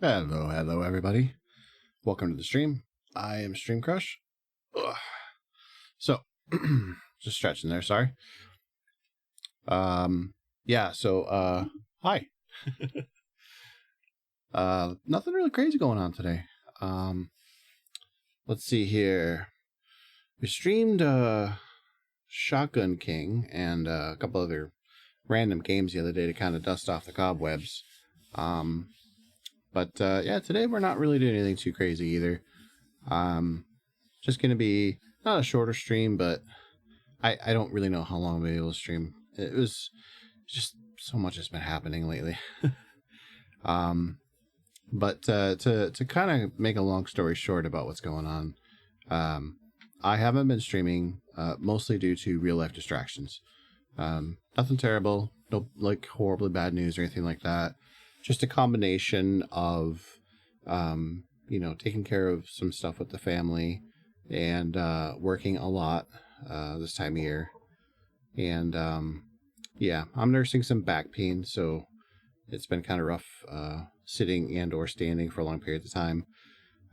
Hello, everybody. Welcome to the stream. I am Stream Crush. Ugh. So, just stretching there. Sorry. Yeah. So, hi. Nothing really crazy going on today. Let's see here. We streamed Shotgun King and a couple other random games the other day to kind of dust off the cobwebs. But yeah, today we're not really doing anything too crazy either. Just gonna be not a shorter stream, but I don't really know how long I'll be able to stream. It was just so much has been happening lately. um, but to kind of make a long story short about what's going on, I haven't been streaming mostly due to real life distractions. Nothing terrible, no like horribly bad news or anything like that. Just a combination of taking care of some stuff with the family and working a lot this time of year. And yeah, I'm nursing some back pain, so it's been kind of rough sitting and or standing for long periods of time.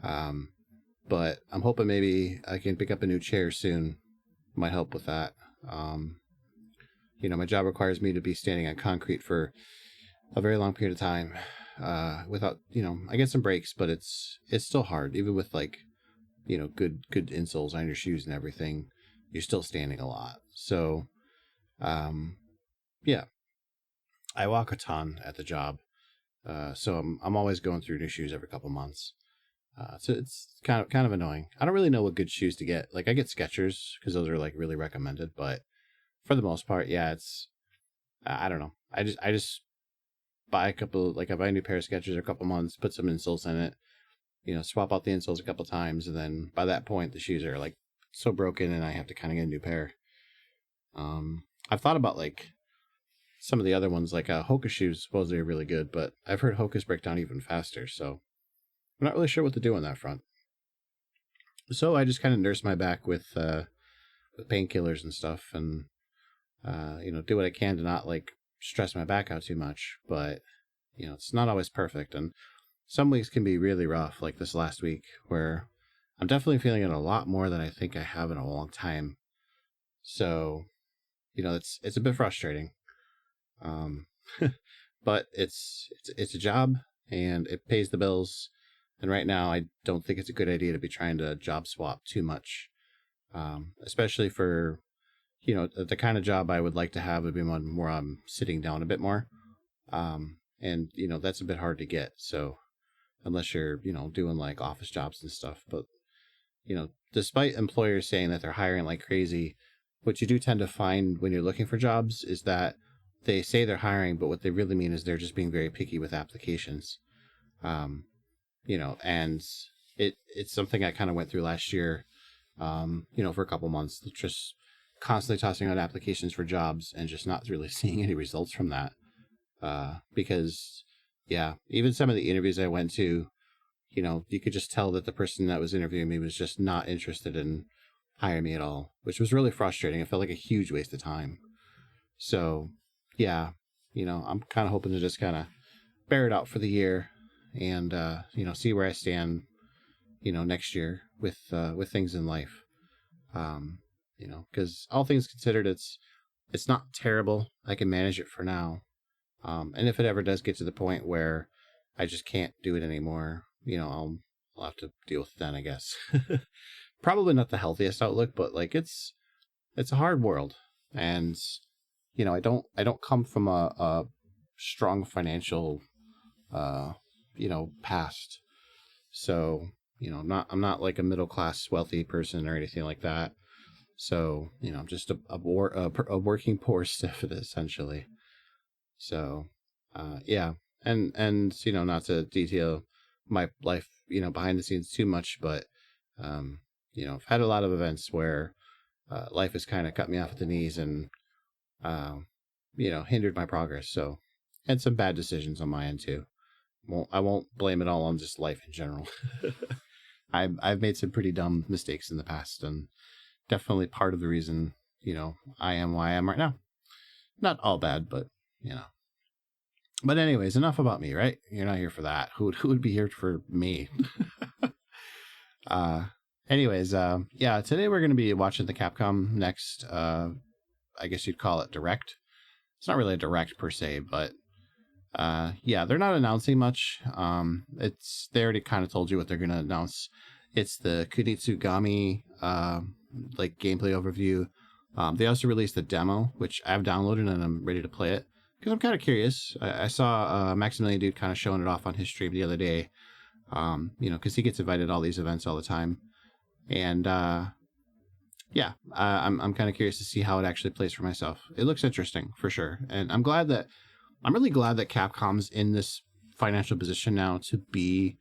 But I'm hoping maybe I can pick up a new chair soon. Might help with that. My job requires me to be standing on concrete for a very long period of time without, I get some breaks, but it's still hard, even with like, good insoles on your shoes and everything. You're still standing a lot. So, yeah, I walk a ton at the job. So I'm always going through new shoes every couple months. So it's kind of annoying. I don't really know what good shoes to get. Like I get Skechers because those are like really recommended, but for the most part, yeah, it's I don't know. I just buy a couple, like I buy a new pair of Skechers every couple months, put some insoles in it, swap out the insoles a couple times, and then by that point the shoes are like so broken and I have to kind of get a new pair. I've thought about like some of the other ones, like Hoka shoes supposedly are really good, but I've heard Hokas break down even faster, so I'm not really sure what to do on that front. So I just kind of nurse my back with painkillers and stuff, and do what I can to not like stress my back out too much. But it's not always perfect, and some weeks can be really rough, like this last week, where I'm definitely feeling it a lot more than I think I have in a long time. So, it's a bit frustrating. Um, but it's a job and it pays the bills. And right now, I don't think it's a good idea to be trying to job swap too much, especially for the kind of job I would like to have would be one where I'm sitting down a bit more, and that's a bit hard to get. So unless you're doing like office jobs and stuff, but despite employers saying that they're hiring like crazy, what you do tend to find when you're looking for jobs is that they say they're hiring, but what they really mean is they're just being very picky with applications. Um, and it's something I kind of went through last year, for a couple months, just constantly tossing out applications for jobs and just not really seeing any results from that. Because, yeah, even some of the interviews I went to, you could just tell that the person that was interviewing me was just not interested in hiring me at all, which was really frustrating. It felt like a huge waste of time. So, yeah, I'm kind of hoping to just kind of bear it out for the year and, see where I stand, next year with things in life. Because all things considered, it's not terrible. I can manage it for now. And if it ever does get to the point where I just can't do it anymore, I'll have to deal with it then, I guess. Probably not the healthiest outlook, but like it's a hard world, and I don't come from a strong financial past, so I'm not like a middle class wealthy person or anything like that. So I'm just a working poor stiff essentially. So yeah, and not to detail my life behind the scenes too much, but I've had a lot of events where life has kind of cut me off at the knees and uh, hindered my progress. So and some bad decisions on my end too. I won't blame it all on just life in general. I've made some pretty dumb mistakes in the past, and definitely part of the reason I am why I am right now. Not all bad, but you know. But anyways, enough about me, right? You're not here for that. Who would be here for me? uh, anyways, yeah, today we're going to be watching the Capcom Next, I guess you'd call it direct. It's not really a direct per se, but yeah, they're not announcing much. They already kind of told you what they're going to announce. It's the Kunitsu-Gami, like gameplay overview. They also released a demo, which I've downloaded and I'm ready to play it because I'm kind of curious. I saw Maximilian Dude kind of showing it off on his stream the other day. Because he gets invited to all these events all the time, and yeah, I'm kind of curious to see how it actually plays for myself. It looks interesting for sure, and I'm really glad that Capcom's in this financial position now to be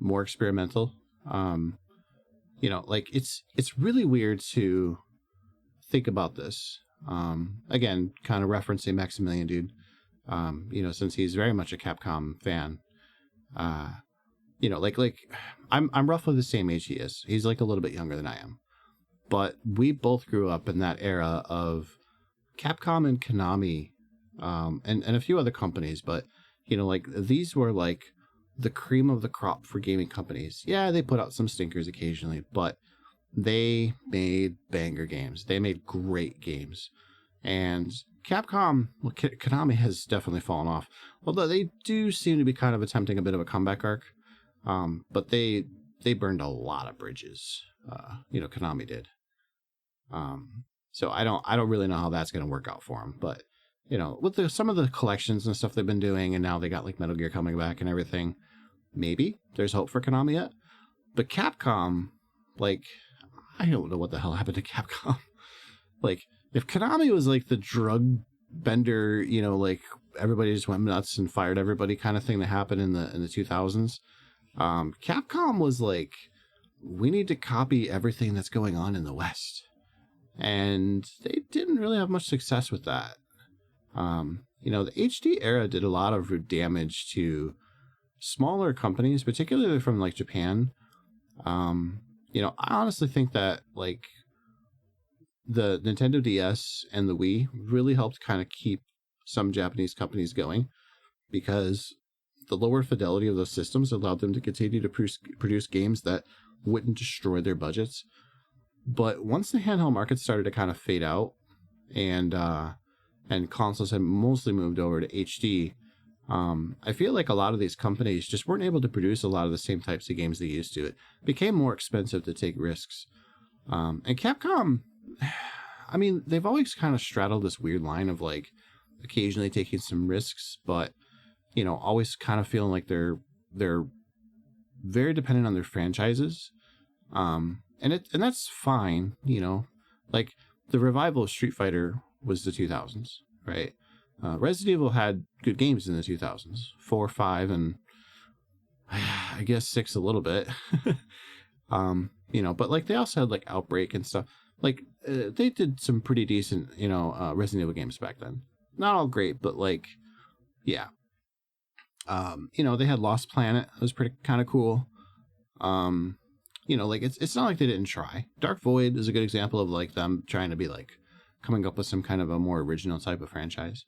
more experimental. Like it's really weird to think about this. Again, kind of referencing Maximilian Dude, since he's very much a Capcom fan. Like I'm roughly the same age he is. He's like a little bit younger than I am. But we both grew up in that era of Capcom and Konami, and a few other companies, but like these were like the cream of the crop for gaming companies. Yeah, they put out some stinkers occasionally, but they made banger games. They made great games. And Capcom, well, Konami has definitely fallen off. Although they do seem to be kind of attempting a bit of a comeback arc. But they burned a lot of bridges. Konami did. So I don't really know how that's going to work out for them. But with some of the collections and stuff they've been doing, and now they got like Metal Gear coming back and everything, maybe there's hope for Konami yet. But Capcom, like, I don't know what the hell happened to Capcom. Like, if Konami was like the drug bender, like everybody just went nuts and fired everybody kind of thing that happened in the 2000s. Capcom was like, we need to copy everything that's going on in the West. And they didn't really have much success with that. The HD era did a lot of damage to smaller companies, particularly from like Japan. I honestly think that like the Nintendo DS and the Wii really helped kind of keep some Japanese companies going, because the lower fidelity of those systems allowed them to continue to produce games that wouldn't destroy their budgets. But once the handheld market started to kind of fade out, and consoles had mostly moved over to HD, I feel like a lot of these companies just weren't able to produce a lot of the same types of games they used to. It became more expensive to take risks. And Capcom, I mean, they've always kind of straddled this weird line of like occasionally taking some risks, but always kind of feeling like they're very dependent on their franchises. And that's fine, like the revival of Street Fighter was the 2000s, right? Resident Evil had good games in the 2000s, 4, 5, and I guess 6 a little bit. But like they also had like Outbreak and stuff. Like they did some pretty decent, Resident Evil games back then. Not all great, but like, yeah. They had Lost Planet. It was pretty kind of cool. Like it's not like they didn't try. Dark Void is a good example of like them trying to be like coming up with some kind of a more original type of franchise.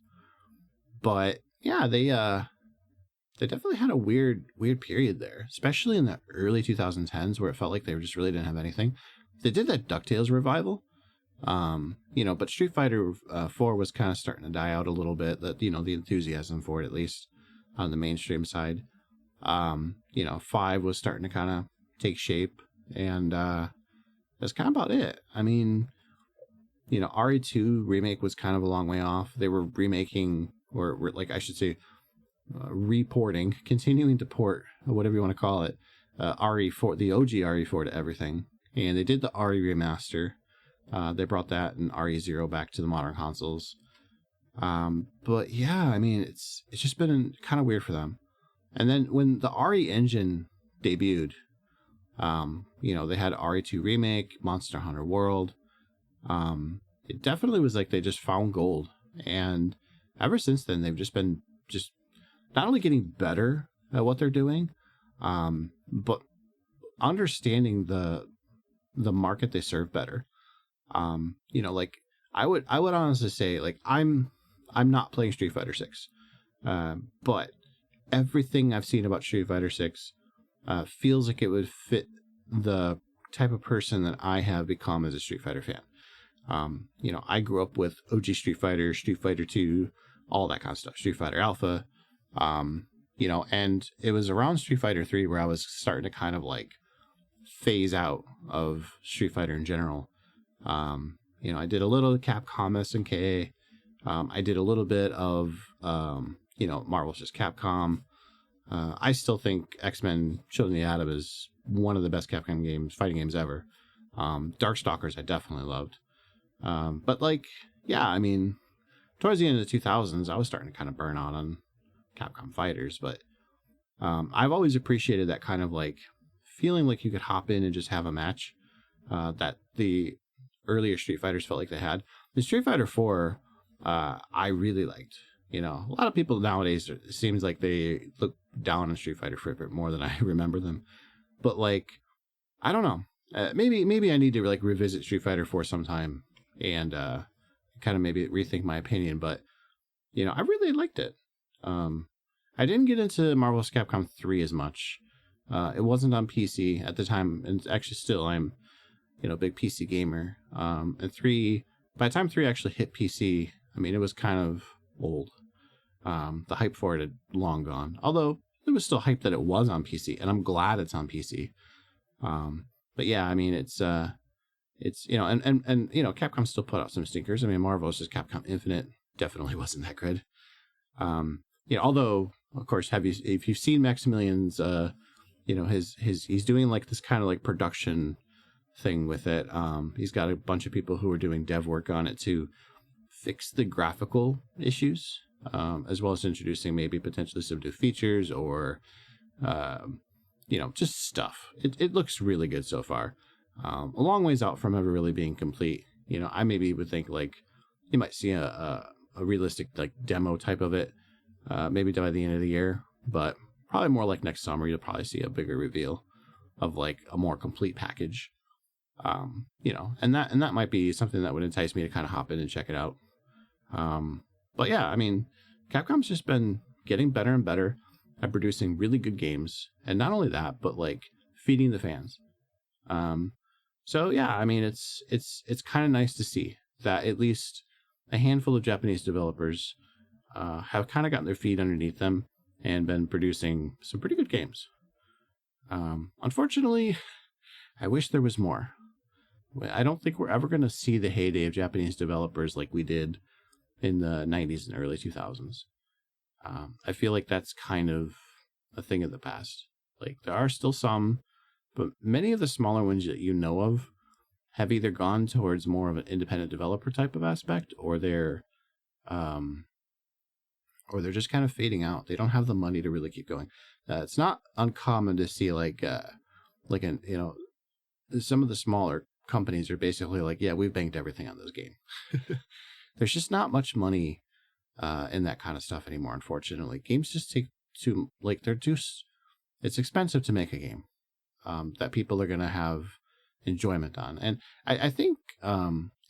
But yeah, they definitely had a weird period there, especially in the early 2010s where it felt like they just really didn't have anything. They did that DuckTales revival. But Street Fighter 4 was kind of starting to die out a little bit. That the enthusiasm for it, at least on the mainstream side. 5 was starting to kind of take shape, and that's kind of about it. I mean, RE2 remake was kind of a long way off. They were remaking, or like I should say, reporting, continuing to port, or whatever you want to call it, RE4, the OG RE4 to everything. And they did the RE remaster. They brought that and RE0 back to the modern consoles. But yeah, I mean, it's just been kind of weird for them. And then when the RE engine debuted, they had RE2 remake, Monster Hunter World. It definitely was like they just found gold. And ever since then, they've just been not only getting better at what they're doing, but understanding the market they serve better. Like I would honestly say, like I'm not playing Street Fighter 6. But everything I've seen about Street Fighter 6 feels like it would fit the type of person that I have become as a Street Fighter fan. I grew up with OG Street Fighter, Street Fighter 2, all that kind of stuff, Street Fighter Alpha. And it was around Street Fighter 3 where I was starting to kind of like phase out of Street Fighter in general. I did a little Capcom SNK. I did a little bit of, Marvel vs. Capcom. I still think X-Men Children of the Atom is one of the best Capcom fighting games ever. Darkstalkers I definitely loved. But towards the end of the 2000s, I was starting to kind of burn out on Capcom fighters, but I've always appreciated that kind of like feeling like you could hop in and just have a match that the earlier Street Fighters felt like they had. The Street Fighter 4, I really liked. A lot of people nowadays, it seems like they look down on Street Fighter for a bit more than I remember them. But I don't know. Maybe I need to revisit Street Fighter 4 sometime and kind of maybe rethink my opinion. But I really liked it. I didn't get into Marvel vs. Capcom 3 as much. It wasn't on PC at the time, and actually still I'm a big PC gamer. And by the time 3 actually hit PC, it was kind of old. The hype for it had long gone. Although there was still hype that it was on PC, and I'm glad it's on PC. But yeah, it's Capcom still put out some stinkers. Marvel vs. Capcom Infinite definitely wasn't that good. Although of course, if you've seen Maximilian's, he's doing this kind of production thing with it. He's got a bunch of people who are doing dev work on it to fix the graphical issues, as well as introducing maybe potentially some new features or, just stuff. It looks really good so far. A long ways out from ever really being complete. I maybe would think you might see a realistic demo type of it, maybe by the end of the year, but probably more next summer. You'll probably see a bigger reveal of a more complete package. And that might be something that would entice me to kind of hop in and check it out. But yeah, Capcom's just been getting better and better at producing really good games, and not only that, but feeding the fans. So yeah, it's kind of nice to see that at least a handful of Japanese developers have kind of gotten their feet underneath them and been producing some pretty good games. Unfortunately, I wish there was more. I don't think we're ever going to see the heyday of Japanese developers like we did in the 90s and early 2000s. I feel like that's kind of a thing of the past. There are still some, but many of the smaller ones that you know of have either gone towards more of an independent developer type of aspect, or they're just kind of fading out. They don't have the money to really keep going. It's not uncommon to see some of the smaller companies are basically yeah, we've banked everything on this game. There's just not much money in that kind of stuff anymore, unfortunately. Games just take it's expensive to make a game that people are going to have enjoyment on. And I think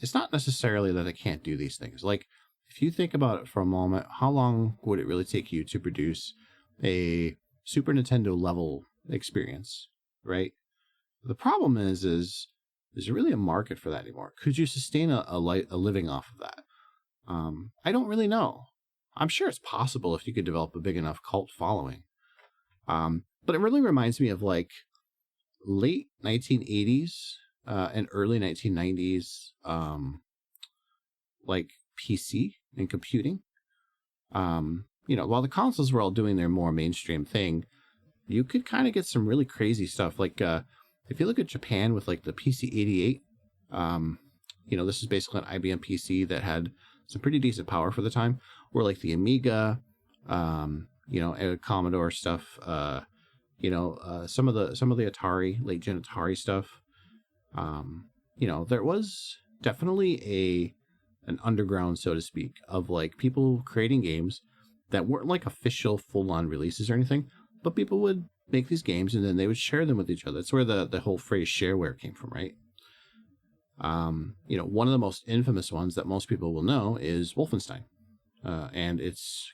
it's not necessarily that they can't do these things. If you think about it for a moment, how long would it really take you to produce a Super Nintendo level experience, right? The problem is there really a market for that anymore? Could you sustain a living off of that? I don't really know. I'm sure it's possible if you could develop a big enough cult following. But it really reminds me of late 1980s and early 1990s PC and computing. While the consoles were all doing their more mainstream thing, you could kind of get some really crazy stuff. If you look at Japan with the PC-88, this is basically an IBM PC that had some pretty decent power for the time, or the Amiga, Commodore stuff, some of the Atari, late gen Atari stuff. There was definitely an underground, so to speak, of people creating games that weren't official full-on releases or anything, but people would make these games and then they would share them with each other. That's where the whole phrase shareware came from, right? One of the most infamous ones that most people will know is Wolfenstein, and its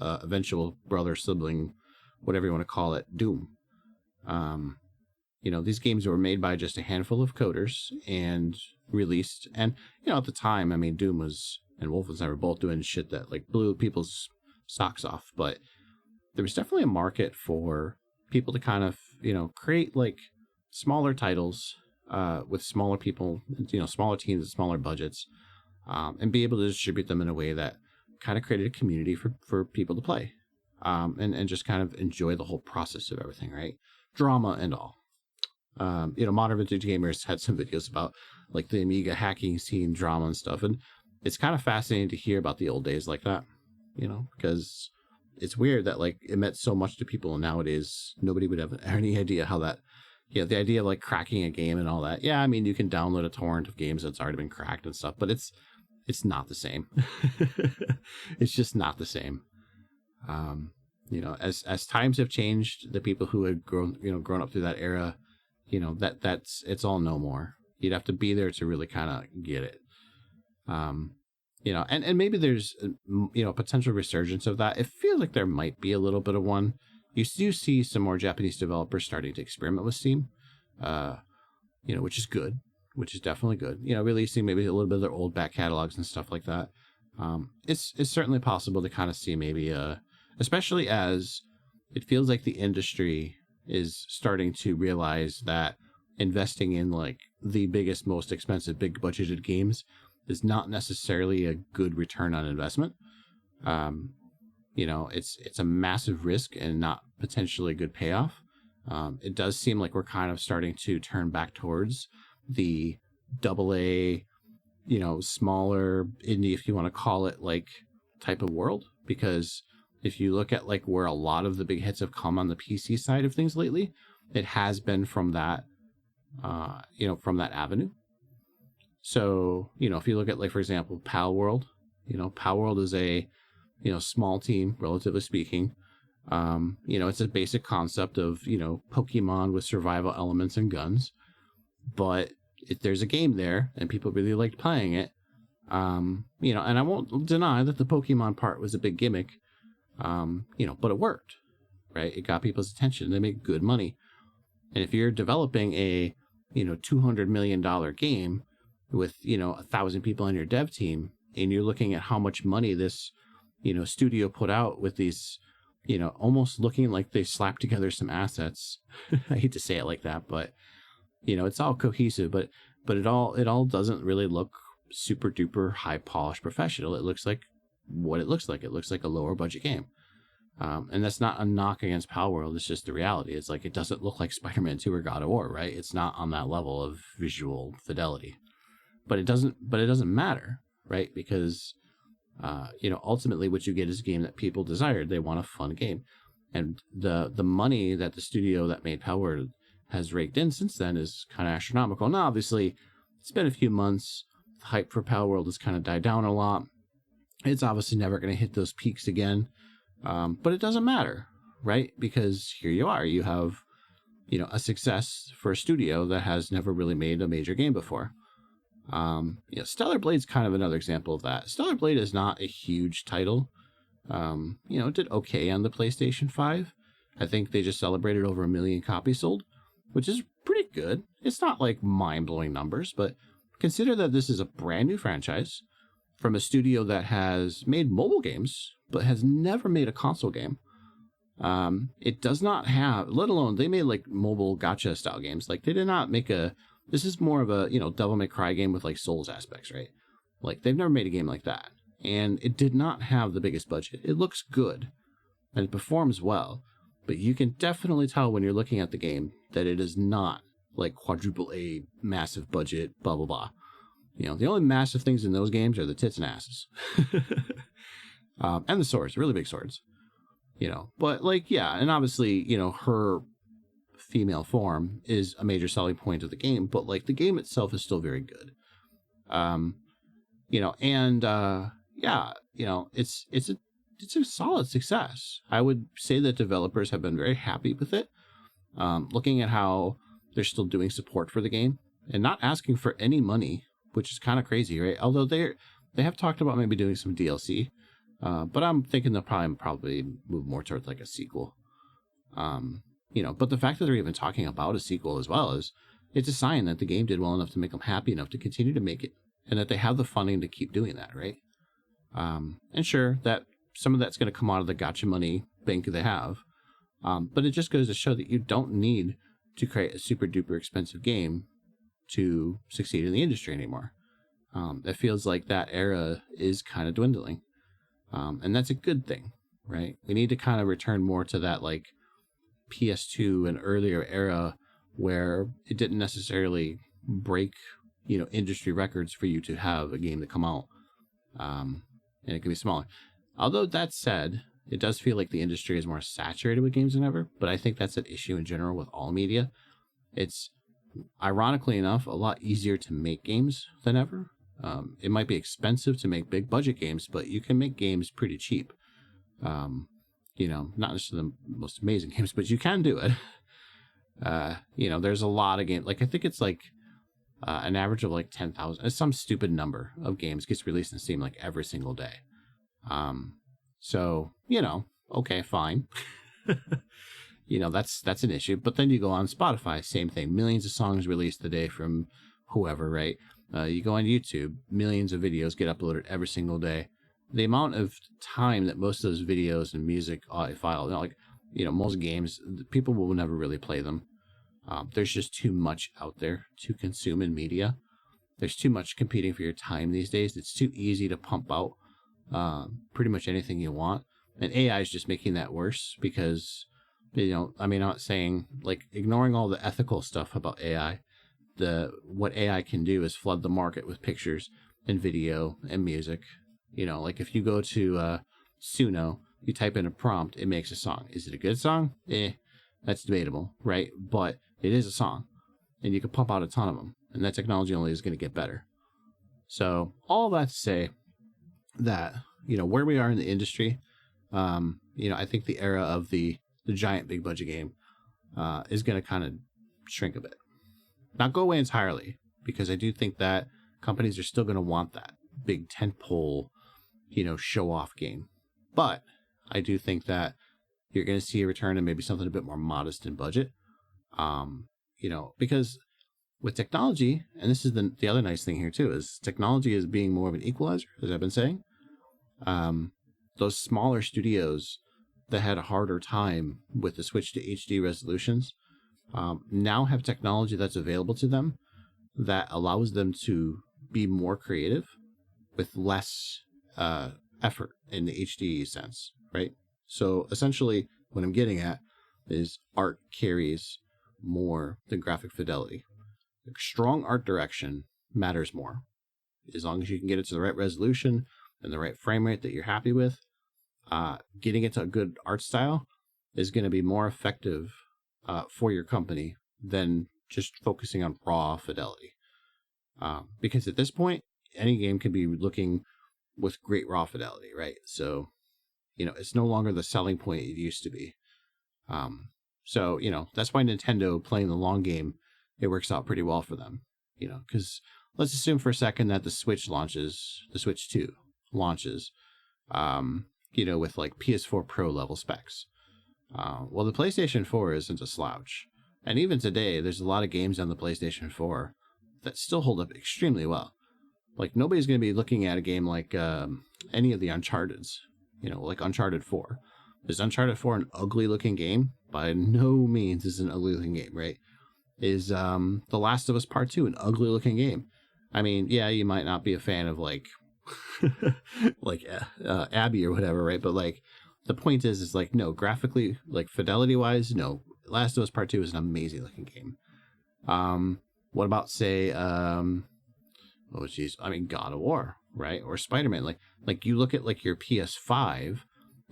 eventual brother, sibling, whatever you want to call it, Doom. These games were made by just a handful of coders and released. And, at the time, I mean, Doom and Wolfenstein were both doing shit that like blew people's socks off. But there was definitely a market for people to kind of, create like smaller titles with smaller people, smaller teams and smaller budgets, and be able to distribute them in a way that kind of created a community for people to play, and just kind of enjoy the whole process of everything, right? Drama and all. Modern vintage gamers had some videos about like the Amiga hacking scene, drama and stuff, and it's kind of fascinating to hear about the old days like that, because it's weird that like it meant so much to people, and nowadays nobody would have any idea how that, the idea of like cracking a game and all that. Yeah, I mean, you can download a torrent of games that's already been cracked and stuff, but it's not the same. It's just not the same. As times have changed, the people who had grown up through that era, it's all no more. You'd have to be there to really kind of get it. And maybe there's, a potential resurgence of that. It feels like there might be a little bit of one. You do see some more Japanese developers starting to experiment with Steam, which is good, which is definitely good. Releasing maybe a little bit of their old back catalogs and stuff like that. It's certainly possible to kind of see maybe, especially as it feels like the industry is starting to realize that investing in like the biggest, most expensive, big budgeted games is not necessarily a good return on investment. It's a massive risk and not potentially a good payoff. It does seem like we're kind of starting to turn back towards the AA, smaller indie, if you want to call it, like type of world. Because if you look at like where a lot of the big hits have come on the PC side of things lately, it has been from that, from that avenue. So, if you look at like, for example, Pal World, Pal World is a, small team, relatively speaking. It's a basic concept of, Pokemon with survival elements and guns. But if there's a game there and people really liked playing it, and I won't deny that the Pokemon part was a big gimmick, but it worked, right? It got people's attention. They make good money. And if you're developing a, $200 million game with, 1,000 people on your dev team, and you're looking at how much money this, studio put out with these, almost looking like they slapped together some assets. I hate to say it like that, but, it's all cohesive, but it all doesn't really look super duper high polished professional. It looks like what it looks like. It looks like a lower budget game. And that's not a knock against Power World. It's just the reality. It's like, it doesn't look like Spider-Man 2 or God of War, right? It's not on that level of visual fidelity, but it doesn't matter, right? Because, ultimately what you get is a game that people desired. They want a fun game. And the money that the studio that made Power World has raked in since then is kind of astronomical. Now, obviously, it's been a few months. The hype for Power World has kind of died down a lot. It's obviously never going to hit those peaks again. But it doesn't matter, right? Because here you are, you have, a success for a studio that has never really made a major game before. Stellar Blade's kind of another example of that. Stellar Blade is not a huge title. It did okay on the PlayStation 5. I think they just celebrated over 1 million copies sold, which is pretty good. It's not like mind-blowing numbers, but consider that this is a brand new franchise from a studio that has made mobile games, but has never made a console game. It does not have, let alone, they made like mobile gacha style games. Like they did not make this is more of a, Devil May Cry game with like Souls aspects, right? Like they've never made a game like that. And it did not have the biggest budget. It looks good and it performs well, but you can definitely tell when you're looking at the game that it is not like quadruple A, massive budget, blah, blah, blah. The only massive things in those games are the tits and asses. And the swords, really big swords, but like, yeah. And obviously, her female form is a major selling point of the game, but like the game itself is still very good. It's a solid success. I would say that developers have been very happy with it. Looking at how they're still doing support for the game and not asking for any money, which is kind of crazy, right? Although they have talked about maybe doing some DLC. But I'm thinking they'll probably move more towards like a sequel. But the fact that they're even talking about a sequel as well is it's a sign that the game did well enough to make them happy enough to continue to make it, and that they have the funding to keep doing that, right? And sure, that some of that's going to come out of the gotcha money bank they have, but it just goes to show that you don't need to create a super duper expensive game to succeed in the industry anymore. It feels like that era is kind of dwindling, and that's a good thing, right? We need to kind of return more to that like PS2 and earlier era where it didn't necessarily break, industry records for you to have a game to come out, and it can be smaller. Although that said, it does feel like the industry is more saturated with games than ever, but I think that's an issue in general with all media. It's, ironically enough, a lot easier to make games than ever. It might be expensive to make big budget games, but you can make games pretty cheap. Not just the most amazing games, but you can do it. There's a lot of games. Like, I think it's like an average of like 10,000. Some stupid number of games gets released in Steam like every single day. So, okay, fine. That's an issue. But then you go on Spotify, same thing. Millions of songs released a day from whoever, right? You go on YouTube, millions of videos get uploaded every single day. The amount of time that most of those videos and music file, most games, people will never really play them. There's just too much out there to consume in media. There's too much competing for your time these days. It's too easy to pump out pretty much anything you want. And AI is just making that worse because, I'm not saying, like, ignoring all the ethical stuff about AI, what AI can do is flood the market with pictures and video and music. Like if you go to Suno, you type in a prompt, it makes a song. Is it a good song? That's debatable, right? But it is a song, and you can pump out a ton of them, and that technology only is going to get better. So all that to say that, where we are in the industry, I think the era of the giant big budget game is going to kind of shrink a bit. Not go away entirely, because I do think that companies are still going to want that big tentpole, show off game. But I do think that you're going to see a return to maybe something a bit more modest in budget. Because with technology, and this is the other nice thing here too, is technology is being more of an equalizer, as I've been saying. Those smaller studios that had a harder time with the switch to HD resolutions now have technology that's available to them that allows them to be more creative with less effort in the HD sense, right? So essentially what I'm getting at is art carries more than graphic fidelity. Strong art direction matters more. As long as you can get it to the right resolution and the right frame rate that you're happy with, getting it to a good art style is going to be more effective for your company than just focusing on raw fidelity. Because at this point, any game can be looking with great raw fidelity, right? So, it's no longer the selling point it used to be. So, that's why Nintendo playing the long game, it works out pretty well for them, because let's assume for a second that the Switch 2 launches, with like PS4 Pro level specs. Well, the PlayStation 4 isn't a slouch. And even today, there's a lot of games on the PlayStation 4 that still hold up extremely well. Like, nobody's going to be looking at a game like any of the Uncharted's, like Uncharted 4. Is Uncharted 4 an ugly-looking game? By no means is it an ugly-looking game, right? Is The Last of Us Part 2 an ugly-looking game? I mean, yeah, you might not be a fan of, like, Abby or whatever, right? But, like, the point is like, no, graphically, like, fidelity-wise, no. Last of Us Part 2 is an amazing-looking game. What about, say, God of War, right? Or Spider-Man. Like you look at like your PS5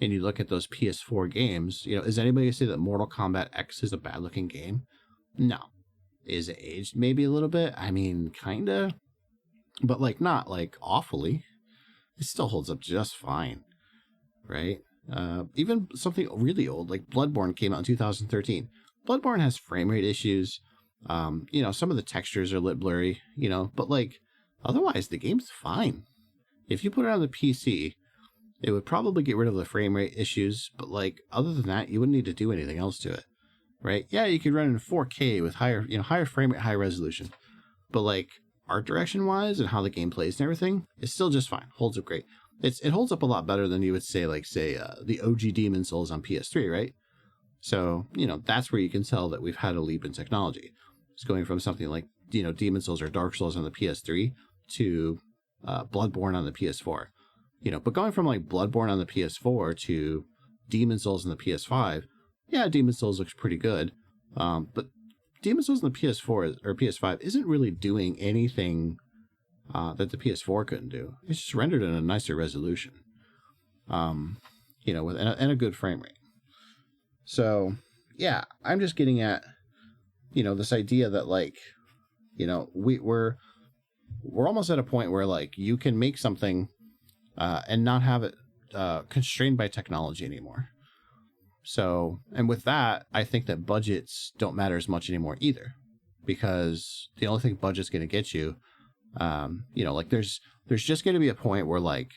and you look at those PS4 games, is anybody gonna say that Mortal Kombat X is a bad looking game? No. Is it aged maybe a little bit? I mean, kinda. But like not like awfully. It still holds up just fine. Right? Even something really old, like Bloodborne came out in 2013. Bloodborne has frame rate issues. Some of the textures are a little blurry, but like otherwise the game's fine. If you put it on the PC It would probably get rid of the frame rate issues, but like other than that, you wouldn't need to do anything else to it, right? Yeah, you could run in 4K with higher frame rate, high resolution, but like art direction wise and how the game plays and everything, it's still just fine. Holds up great. It holds up a lot better than you would say the OG Demon Souls on PS3, right? So that's where you can tell that we've had a leap in technology. It's going from something like Demon Souls or Dark Souls on the PS3 to Bloodborne on the PS4. But going from like Bloodborne on the PS4 to Demon Souls on the PS5, yeah, Demon Souls looks pretty good. But Demon Souls on the PS4 or PS5 isn't really doing anything that the PS4 couldn't do. It's just rendered in a nicer resolution, with and a good frame rate. So yeah, I'm just getting at this idea that like we're almost at a point where like you can make something and not have it constrained by technology anymore. So, and with that, I think that budgets don't matter as much anymore either, because the only thing budget's going to get you, like there's just going to be a point where like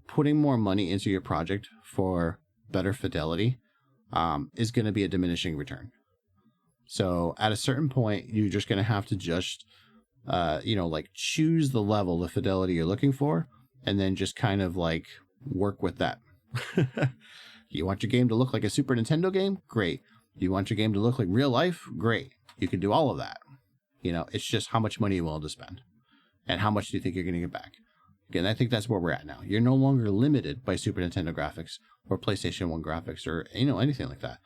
putting more money into your project for better fidelity is going to be a diminishing return. So at a certain point, you're just going to have to just, like choose the level of fidelity you're looking for, and then just kind of like work with that. You want your game to look like a Super Nintendo game? Great. You want your game to look like real life? Great. You can do all of that. It's just how much money you're willing to spend and how much do you think you're going to get back. Again, I think that's where we're at now. You're no longer limited by Super Nintendo graphics or PlayStation 1 graphics or, anything like that.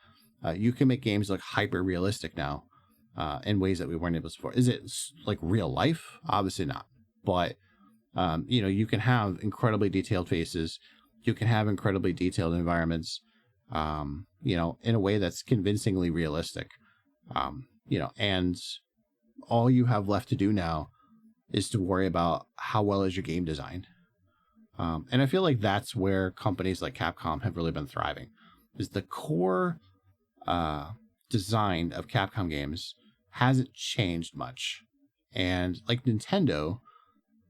You can make games look hyper realistic now in ways that we weren't able to before. Is it like real life? Obviously not. But, you can have incredibly detailed faces. You can have incredibly detailed environments, in a way that's convincingly realistic. And all you have left to do now is to worry about how well is your game designed. And I feel like that's where companies like Capcom have really been thriving, is the core design of Capcom games hasn't changed much. And like Nintendo,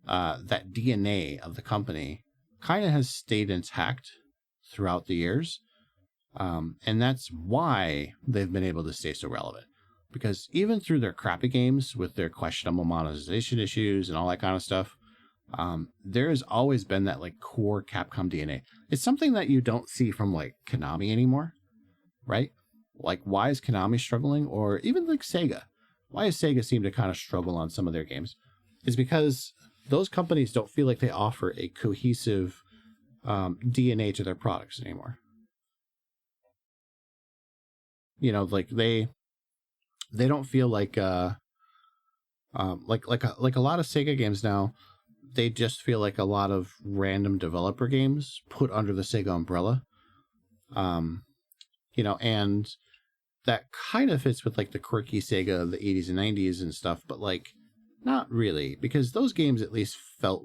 that DNA of the company kind of has stayed intact throughout the years. And that's why they've been able to stay so relevant. Because even through their crappy games with their questionable monetization issues and all that kind of stuff, there has always been that like core Capcom DNA. It's something that you don't see from like Konami anymore, right? Like, why is Konami struggling? Or even like Sega. Why does Sega seem to kind of struggle on some of their games? It's because those companies don't feel like they offer a cohesive DNA to their products anymore. Like they don't feel like a lot of Sega games now. They just feel like a lot of random developer games put under the Sega umbrella. And that kind of fits with like the quirky Sega of the 80s and 90s and stuff, but like not really, because those games at least felt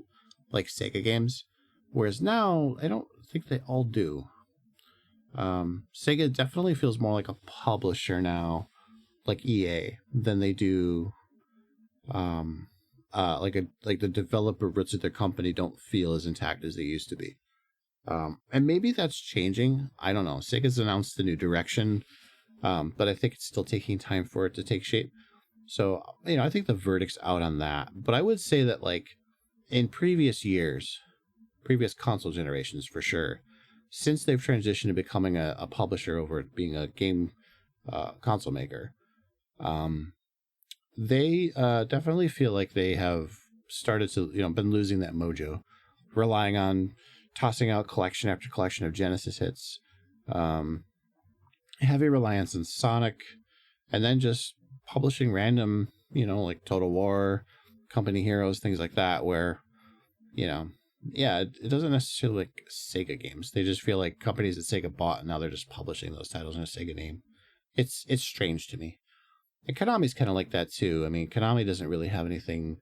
like Sega games, whereas now I don't think they all do. Sega definitely feels more like a publisher now, like EA, than they do like the developer roots of their company don't feel as intact as they used to be. And maybe that's changing. I don't know. Sega's announced the new direction, but I think it's still taking time for it to take shape. So, I think the verdict's out on that. But I would say that, like, in previous years, previous console generations for sure, since they've transitioned to becoming a publisher over being a game console maker, they definitely feel like they have started to, been losing that mojo, relying on tossing out collection after collection of Genesis hits, heavy reliance on Sonic, and then just publishing random, like Total War, Company Heroes, things like that, where, it doesn't necessarily like Sega games. They just feel like companies that Sega bought, and now they're just publishing those titles in a Sega name. It's strange to me. And Konami's kind of like that too. I mean, Konami doesn't really have anything.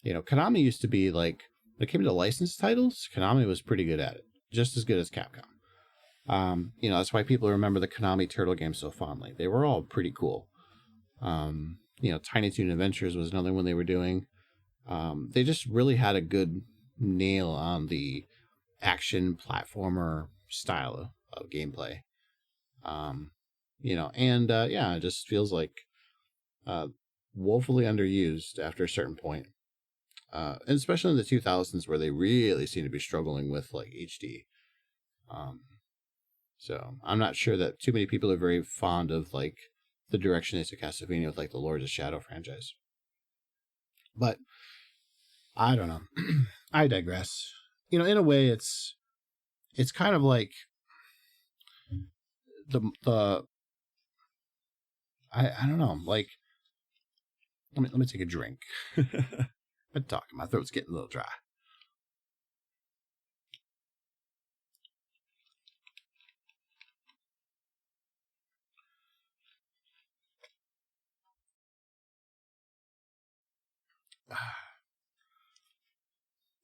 Konami used to be like, when it came to licensed titles, Konami was pretty good at it, just as good as Capcom. That's why people remember the Konami Turtle games so fondly. They were all pretty cool. Tiny Toon Adventures was another one they were doing. They just really had a good nail on the action platformer style of gameplay. And it just feels like woefully underused after a certain point. And especially in the 2000s where they really seem to be struggling with like HD. So I'm not sure that too many people are very fond of like the direction they took Castlevania with like the Lords of Shadow franchise. But I don't know. I digress. In a way, it's kind of like I don't know. Like, let me take a drink. I'm talking. My throat's getting a little dry.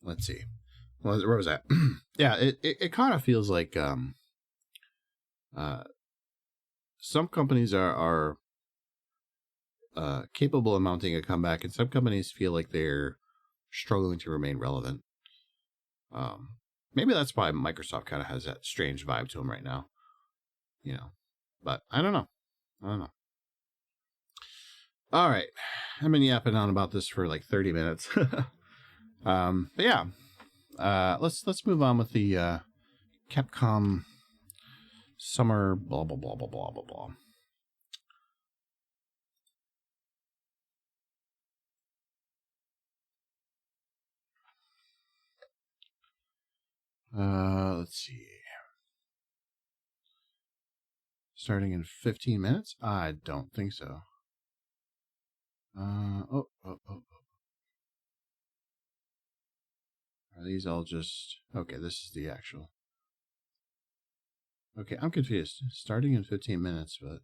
Let's see. Where was that? Yeah, it kind of feels like some companies are capable of mounting a comeback, and some companies feel like they're struggling to remain relevant. Maybe that's why Microsoft kind of has that strange vibe to them right now. But I don't know. All right, I've been yapping on about this for like 30 minutes. But yeah, let's move on with the Capcom Summer blah blah blah blah blah blah blah. Let's see. Starting in 15 minutes? I don't think so. Oh. Are these all just... Okay, this is the actual... Okay, I'm confused. Starting in 15 minutes, but...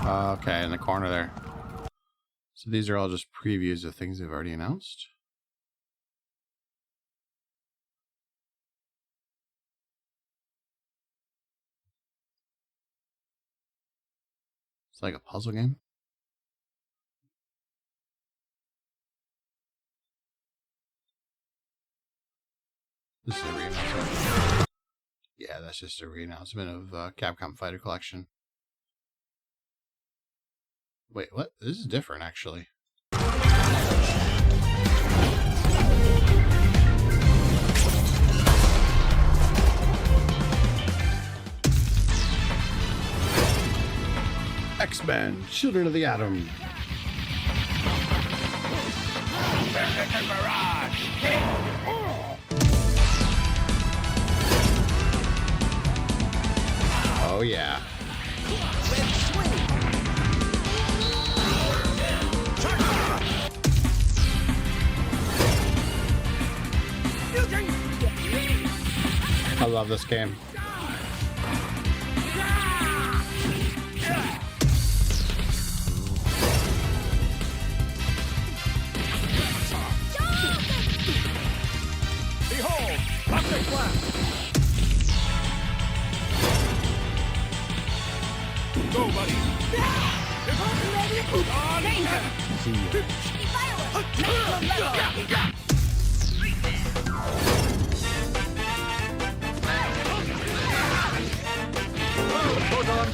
Okay, in the corner there. So these are all just previews of things they've already announced. It's like a puzzle game. This is a re-announcement. Yeah, that's just a re-announcement of Capcom Fighter Collection. Wait, what? This is different, actually. X-Men, Children of the Atom. Oh yeah. I love this game. Behold, Optic Blast! Go, buddy! See ya. Photon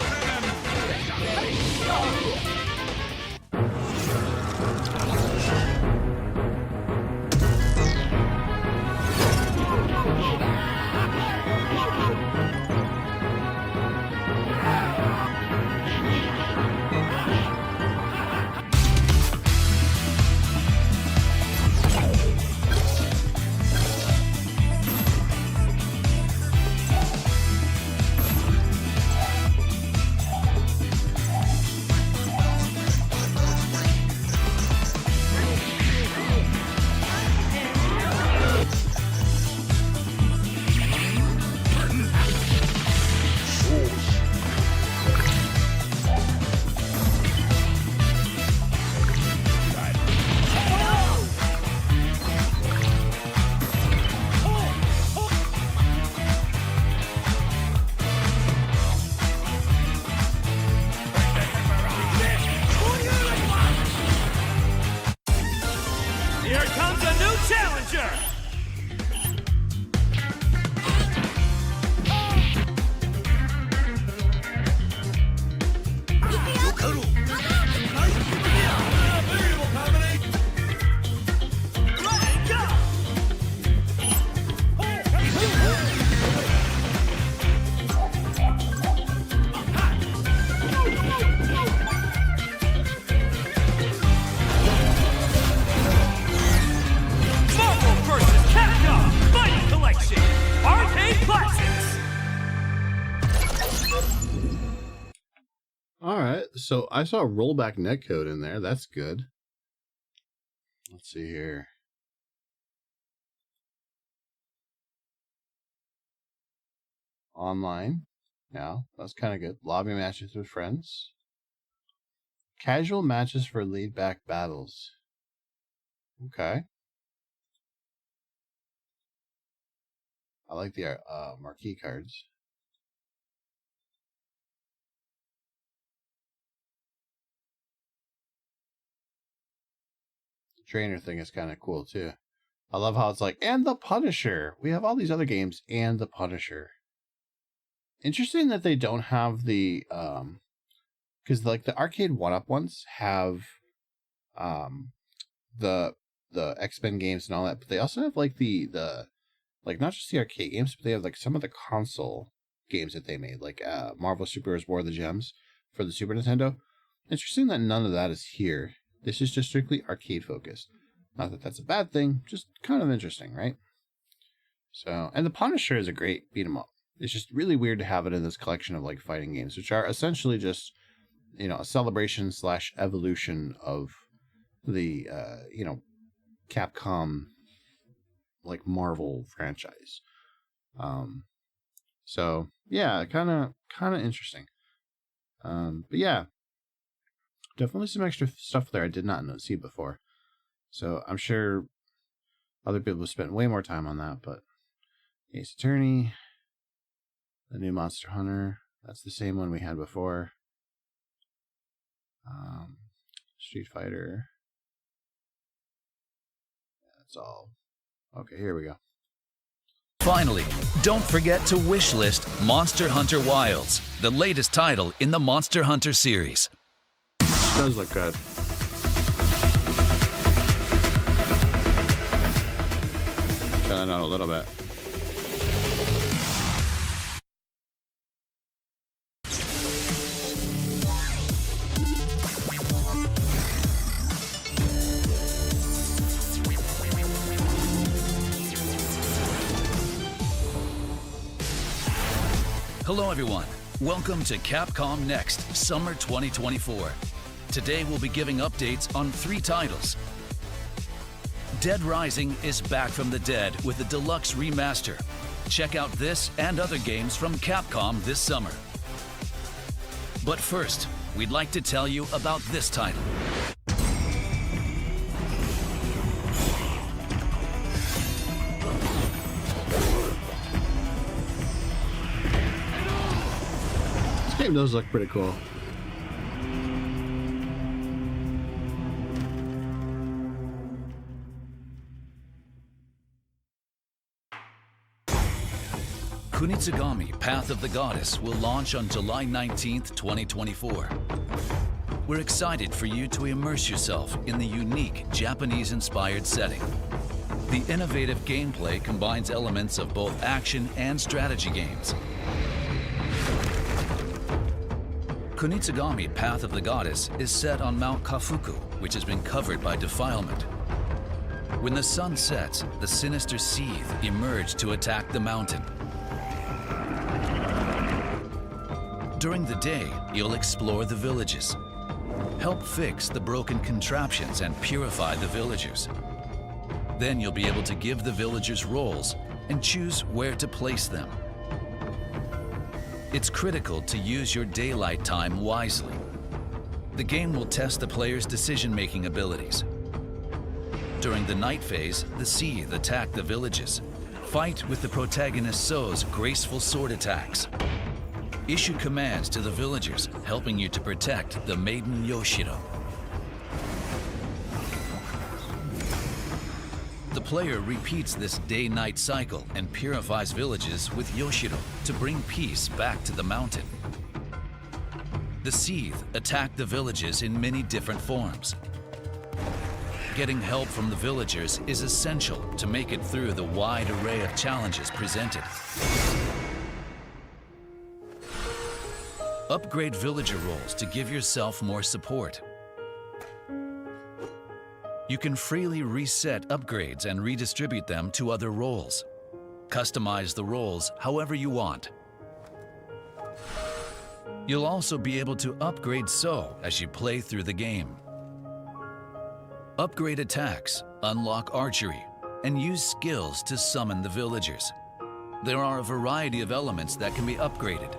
So I saw rollback netcode in there. That's good. Let's see here. Online. Yeah, that's kind of good. Lobby matches with friends. Casual matches for laid back battles. Okay. I like the marquee cards. The trainer thing is kind of cool too. I love how it's like, and the Punisher. We have all these other games and the Punisher. Interesting that they don't have the because like the arcade 1-up ones have the X-Men games and all that, but they also have like the like not just the arcade games, but they have like some of the console games that they made, like Marvel Superheroes War of the Gems for the Super Nintendo. Interesting that none of that is here. This is just strictly arcade focused. Not that that's a bad thing, just kind of interesting, right? So, and the Punisher is a great beat 'em up. It's just really weird to have it in this collection of like fighting games, which are essentially just, you know, a celebration / evolution of the Capcom like Marvel franchise. So yeah, kind of interesting. But yeah, definitely some extra stuff there I did not see before. So I'm sure other people have spent way more time on that, but Ace Attorney, the new Monster Hunter, that's the same one we had before. Street Fighter. That's all. Okay, here we go. Finally, don't forget to wishlist Monster Hunter Wilds, the latest title in the Monster Hunter series. Does look good. Try that out a little bit. Hello everyone, welcome to Capcom Next Summer 2024. Today we'll be giving updates on 3 titles. Dead Rising is back from the dead with a deluxe remaster. Check out this and other games from Capcom this summer. But first, we'd like to tell you about this title. This game does look pretty cool. Kunitsu-Gami Path of the Goddess will launch on July 19th, 2024. We're excited for you to immerse yourself in the unique Japanese-inspired setting. The innovative gameplay combines elements of both action and strategy games. Kunitsu-Gami Path of the Goddess is set on Mount Kafuku, which has been covered by defilement. When the sun sets, the sinister Seethe emerge to attack the mountain. During the day, you'll explore the villages. Help fix the broken contraptions and purify the villagers. Then you'll be able to give the villagers roles and choose where to place them. It's critical to use your daylight time wisely. The game will test the player's decision-making abilities. During the night phase, the Seethe attack the villages. Fight with the protagonist So's graceful sword attacks. Issue commands to the villagers, helping you to protect the maiden Yoshiro. The player repeats this day-night cycle and purifies villages with Yoshiro to bring peace back to the mountain. The Seethe attack the villages in many different forms. Getting help from the villagers is essential to make it through the wide array of challenges presented. Upgrade villager roles to give yourself more support. You can freely reset upgrades and redistribute them to other roles. Customize the roles however you want. You'll also be able to upgrade So as you play through the game. Upgrade attacks, unlock archery, and use skills to summon the villagers. There are a variety of elements that can be upgraded.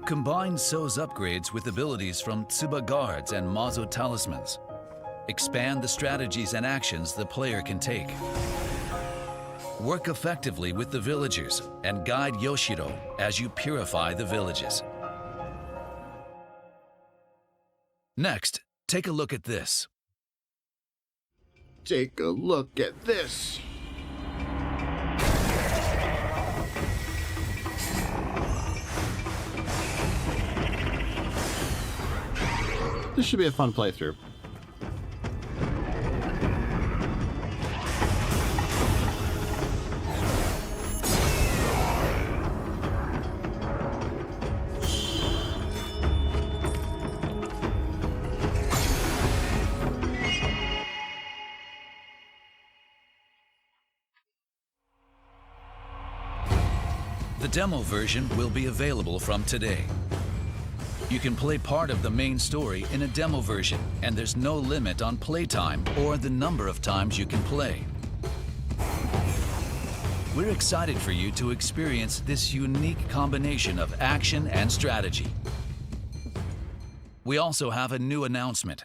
Combine So's upgrades with abilities from Tsuba Guards and Mazo Talismans. Expand the strategies and actions the player can take. Work effectively with the villagers and guide Yoshiro as you purify the villages. Next, take a look at this. Take a look at this. This should be a fun playthrough. The demo version will be available from today. You can play part of the main story in a demo version, and there's no limit on playtime or the number of times you can play. We're excited for you to experience this unique combination of action and strategy. We also have a new announcement.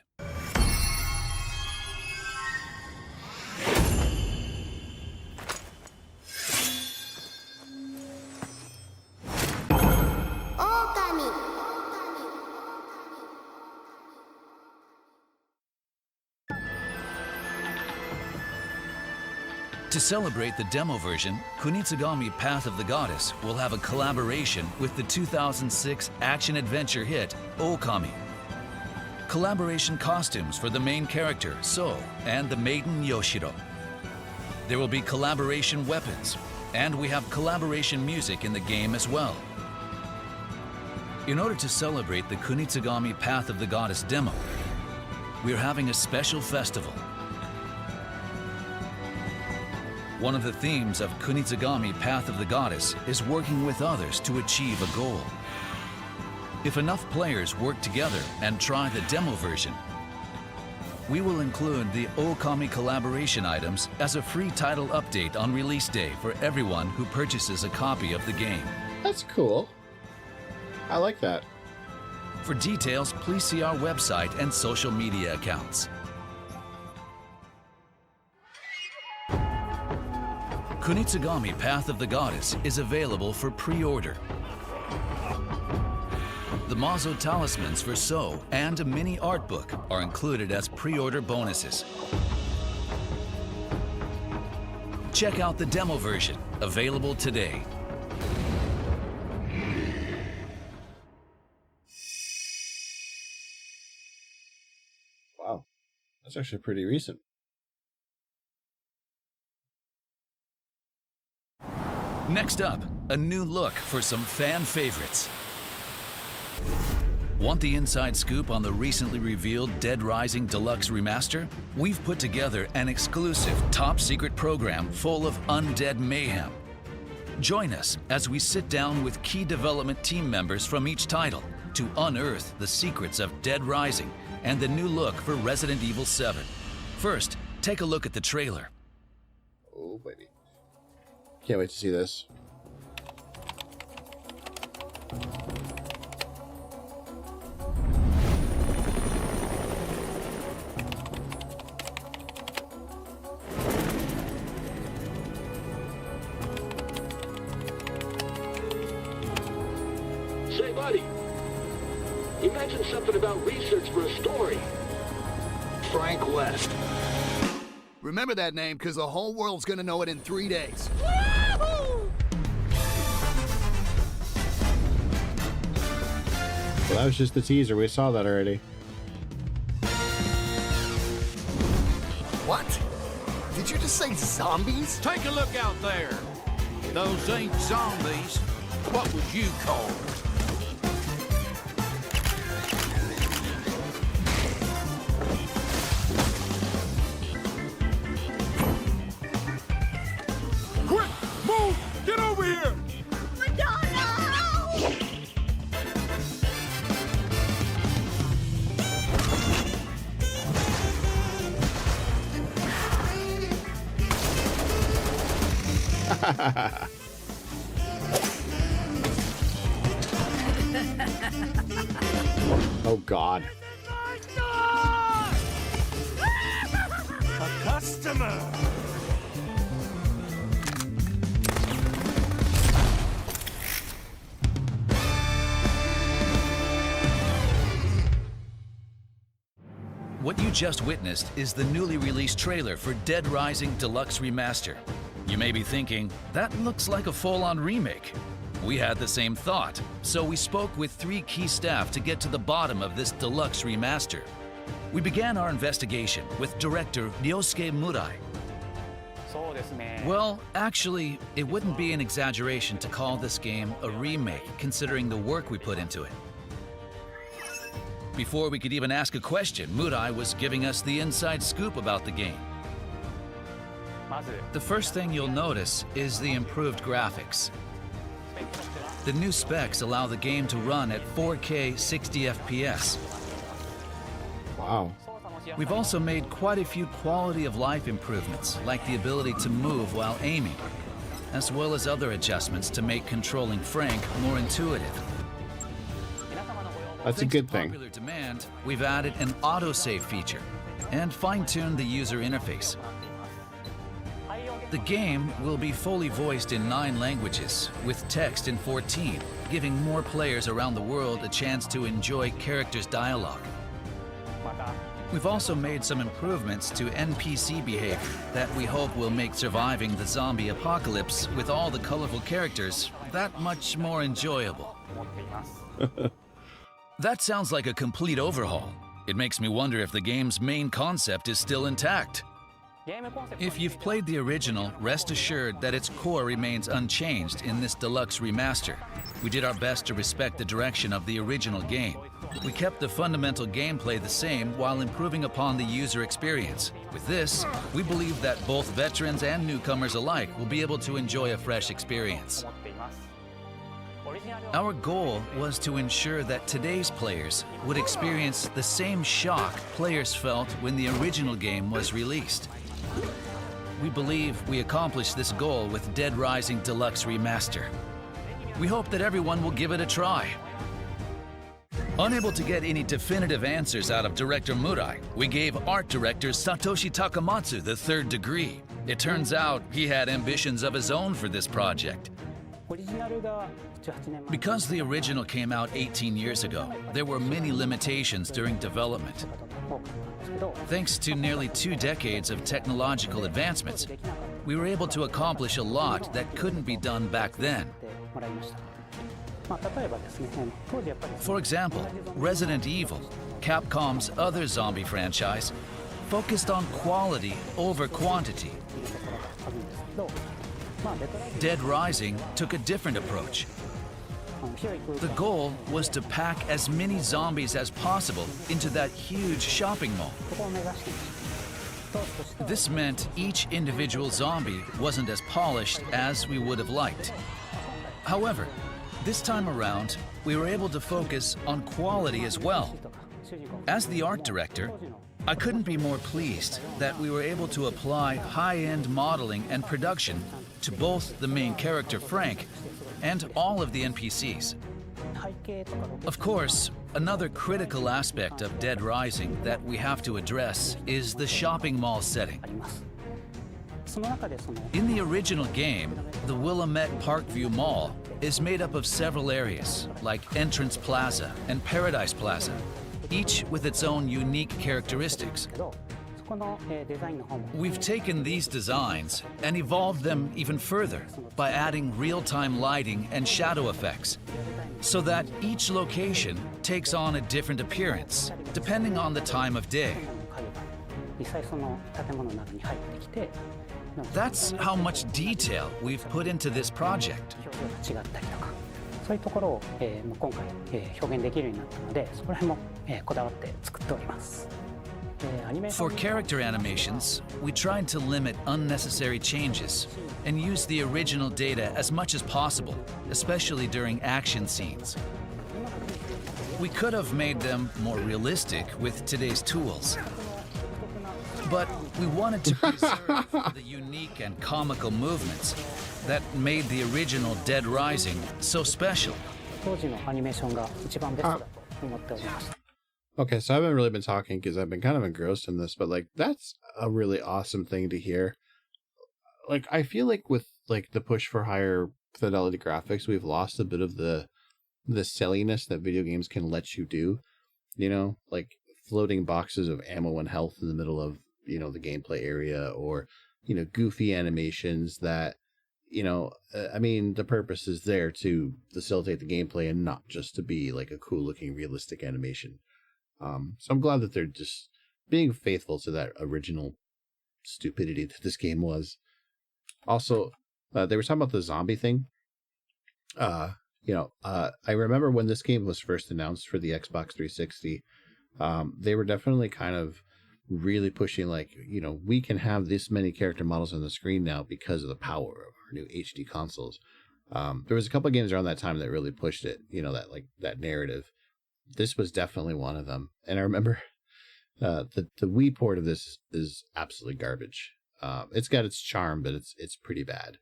To celebrate the demo version, Kunitsu-Gami Path of the Goddess will have a collaboration with the 2006 action-adventure hit Okami. Collaboration costumes for the main character, So, and the maiden Yoshiro. There will be collaboration weapons, and we have collaboration music in the game as well. In order to celebrate the Kunitsu-Gami Path of the Goddess demo, we're having a special festival. One of the themes of Kunitsu-Gami Path of the Goddess is working with others to achieve a goal. If enough players work together and try the demo version, we will include the Okami collaboration items as a free title update on release day for everyone who purchases a copy of the game. That's cool. I like that. For details, please see our website and social media accounts. Kunitsu-Gami Path of the Goddess is available for pre-order. The Mazo Talismans for So and a mini art book are included as pre-order bonuses. Check out the demo version, available today. Wow, that's actually pretty recent. Next up, a new look for some fan favorites. Want the inside scoop on the recently revealed Dead Rising Deluxe Remaster? We've put together an exclusive top-secret program full of undead mayhem. Join us as we sit down with key development team members from each title to unearth the secrets of Dead Rising and the new look for Resident Evil 7. First, take a look at the trailer. Oh, baby. Can't wait to see this. Say, buddy, you mentioned something about research for a story. Frank West. Remember that name, because the whole world's gonna know it in 3 days. Well, that was just the teaser. We saw that already. What? Did you just say zombies? Take a look out there. Those ain't zombies. What would you call them? Quick, move! Get over here! Oh God. A customer! What you just witnessed is the newly released trailer for Dead Rising Deluxe Remaster. You may be thinking, that looks like a full-on remake. We had the same thought, so we spoke with 3 key staff to get to the bottom of this deluxe remaster. We began our investigation with director Ryosuke Murai. Well, actually, it wouldn't be an exaggeration to call this game a remake, considering the work we put into it. Before we could even ask a question, Murai was giving us the inside scoop about the game. The first thing you'll notice is the improved graphics. The new specs allow the game to run at 4K 60 FPS. Wow. We've also made quite a few quality of life improvements, like the ability to move while aiming, as well as other adjustments to make controlling Frank more intuitive. That's a Thanks good to thing. popular demand, we've added an autosave feature and fine-tuned the user interface. The game will be fully voiced in 9 languages, with text in 14, giving more players around the world a chance to enjoy characters' dialogue. We've also made some improvements to NPC behavior that we hope will make surviving the zombie apocalypse with all the colorful characters that much more enjoyable. That sounds like a complete overhaul. It makes me wonder if the game's main concept is still intact. If you've played the original, rest assured that its core remains unchanged in this deluxe remaster. We did our best to respect the direction of the original game. We kept the fundamental gameplay the same while improving upon the user experience. With this, we believe that both veterans and newcomers alike will be able to enjoy a fresh experience. Our goal was to ensure that today's players would experience the same shock players felt when the original game was released. We believe we accomplished this goal with Dead Rising Deluxe Remaster. We hope that everyone will give it a try. Unable to get any definitive answers out of director Murai, we gave art director Satoshi Takamatsu the 3rd degree. It turns out he had ambitions of his own for this project. Because the original came out 18 years ago, there were many limitations during development. Thanks to nearly 2 decades of technological advancements, we were able to accomplish a lot that couldn't be done back then. For example, Resident Evil, Capcom's other zombie franchise, focused on quality over quantity. Dead Rising took a different approach. The goal was to pack as many zombies as possible into that huge shopping mall. This meant each individual zombie wasn't as polished as we would have liked. However, this time around, we were able to focus on quality as well. As the art director, I couldn't be more pleased that we were able to apply high-end modeling and production to both the main character Frank and all of the NPCs. Of course, another critical aspect of Dead Rising that we have to address is the shopping mall setting. In the original game, the Willamette Parkview Mall is made up of several areas, like Entrance Plaza and Paradise Plaza, each with its own unique characteristics. We've taken these designs and evolved them even further by adding real-time lighting and shadow effects, so that each location takes on a different appearance, depending on the time of day. That's how much detail we've put into this project. For character animations, we tried to limit unnecessary changes and use the original data as much as possible, especially during action scenes. We could have made them more realistic with today's tools. But we wanted to preserve the unique and comical movements that made the original Dead Rising so special. 当時のアニメーションが一番ベストだと思っておりました。 Okay, so I haven't really been talking because I've been kind of engrossed in this, but like that's a really awesome thing to hear. Like I feel like with like the push for higher fidelity graphics, we've lost a bit of the silliness that video games can let you do. You know, like floating boxes of ammo and health in the middle of, you know, the gameplay area, or, you know, goofy animations that, you know, I mean, the purpose is there to facilitate the gameplay and not just to be like a cool looking realistic animation. So I'm glad that they're just being faithful to that original stupidity that this game was. Also, they were talking about the zombie thing. I remember when this game was first announced for the Xbox 360, they were definitely kind of really pushing, like, you know, we can have this many character models on the screen now because of the power of our new HD consoles. There was a couple of games around that time that really pushed it, you know, that narrative. This was definitely one of them. And I remember the Wii port of this is absolutely garbage. It's got its charm, but it's pretty bad.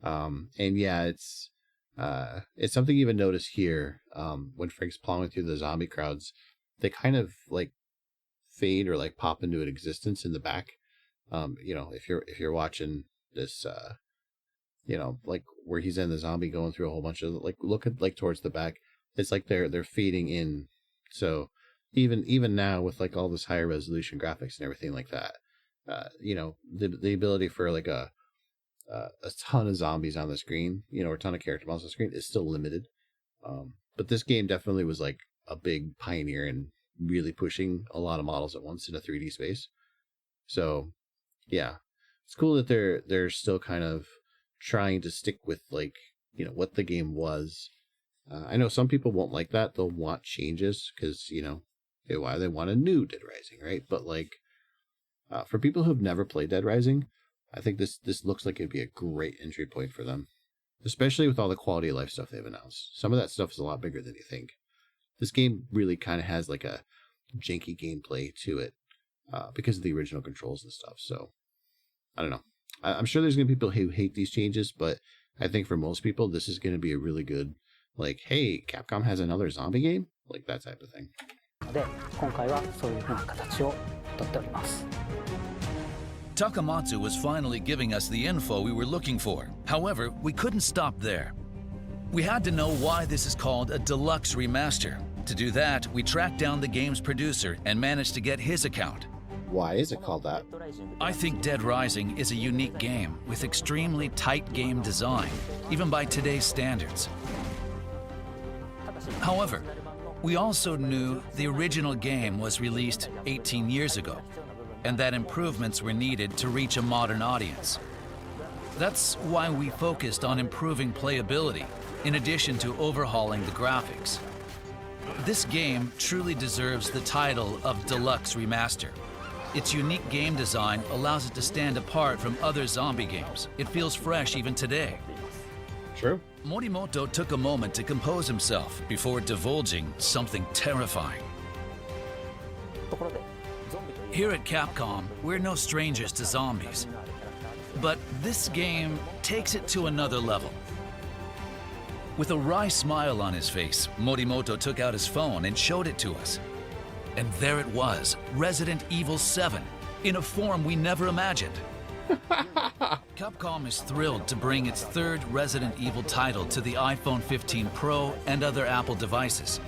And yeah, it's something you even notice here when Frank's plowing through the zombie crowds. They kind of like fade or like pop into an existence in the back. You know, if you're watching this, you know, like where he's in the zombie going through a whole bunch of like look at like towards the back. It's like they're feeding in. So even now with like all this higher resolution graphics and everything like that, you know, the ability for like a ton of zombies on the screen, you know, or a ton of character models on the screen is still limited. But this game definitely was like a big pioneer in really pushing a lot of models at once in a 3D space. So yeah, it's cool that they're still kind of trying to stick with like, you know, what the game was. I know some people won't like that. They'll want changes because, you know, why they want a new Dead Rising, right? But like, for people who've never played Dead Rising, I think this looks like it'd be a great entry point for them, especially with all the quality of life stuff they've announced. Some of that stuff is a lot bigger than you think. This game really kind of has like a janky gameplay to it because of the original controls and stuff. So I don't know. I'm sure there's going to be people who hate these changes, but I think for most people, this is going to be a really good, like, hey, Capcom has another zombie game? Like that type of thing. で、今回はそういうふうな形をとっております。 Takamatsu was finally giving us the info we were looking for. However, we couldn't stop there. We had to know why this is called a deluxe remaster. To do that, we tracked down the game's producer and managed to get his account. Why is it called that? I think Dead Rising is a unique game with extremely tight game design, even by today's standards. However, we also knew the original game was released 18 years ago, and that improvements were needed to reach a modern audience. That's why we focused on improving playability, in addition to overhauling the graphics. This game truly deserves the title of Deluxe Remaster. Its unique game design allows it to stand apart from other zombie games. It feels fresh even today. True. Morimoto took a moment to compose himself before divulging something terrifying. ところで、ゾンビという Here at Capcom, we're no strangers to zombies. But this game takes it to another level. With a wry smile on his face, Morimoto took out his phone and showed it to us. And there it was, Resident Evil 7, in a form we never imagined. Capcom is thrilled to bring its third Resident Evil title to the iPhone 15 Pro and other Apple devices.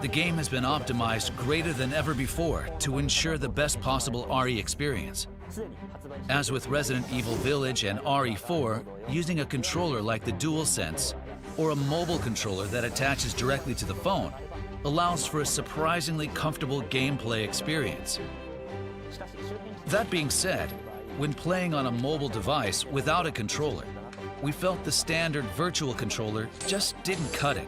The game has been optimized greater than ever before to ensure the best possible RE experience. すでに発売 As with Resident Evil Village and RE4, using a controller like the DualSense or a mobile controller that attaches directly to the phone allows for a surprisingly comfortable gameplay experience. しかし周辺機 That being said, when playing on a mobile device without a controller, we felt the standard virtual controller just didn't cut it.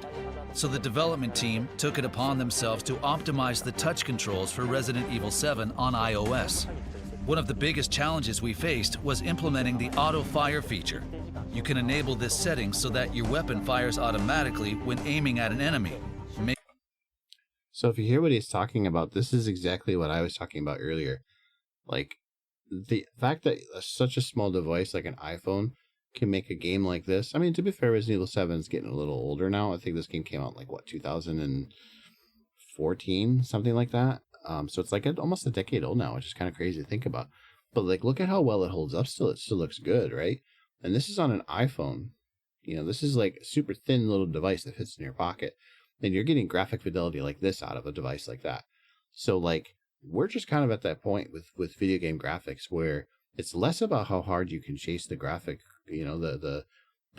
So the development team took it upon themselves to optimize the touch controls for Resident Evil 7 on iOS. One of the biggest challenges we faced was implementing the auto fire feature. You can enable this setting so that your weapon fires automatically when aiming at an enemy. So if you hear what he's talking about, this is exactly what I was talking about earlier. Like, the fact that such a small device like an iPhone can make a game like this. I mean, to be fair, Resident Evil 7 is getting a little older now. I think this game came out like, what, 2014, something like that. So it's like almost a decade old now, which is kind of crazy to think about. But like, look at how well it holds up still. It still looks good, right? And this is on an iPhone. You know, this is like a super thin little device that fits in your pocket. And you're getting graphic fidelity like this out of a device like that. So like, we're just kind of at that point with video game graphics where it's less about how hard you can chase the graphic, you know, the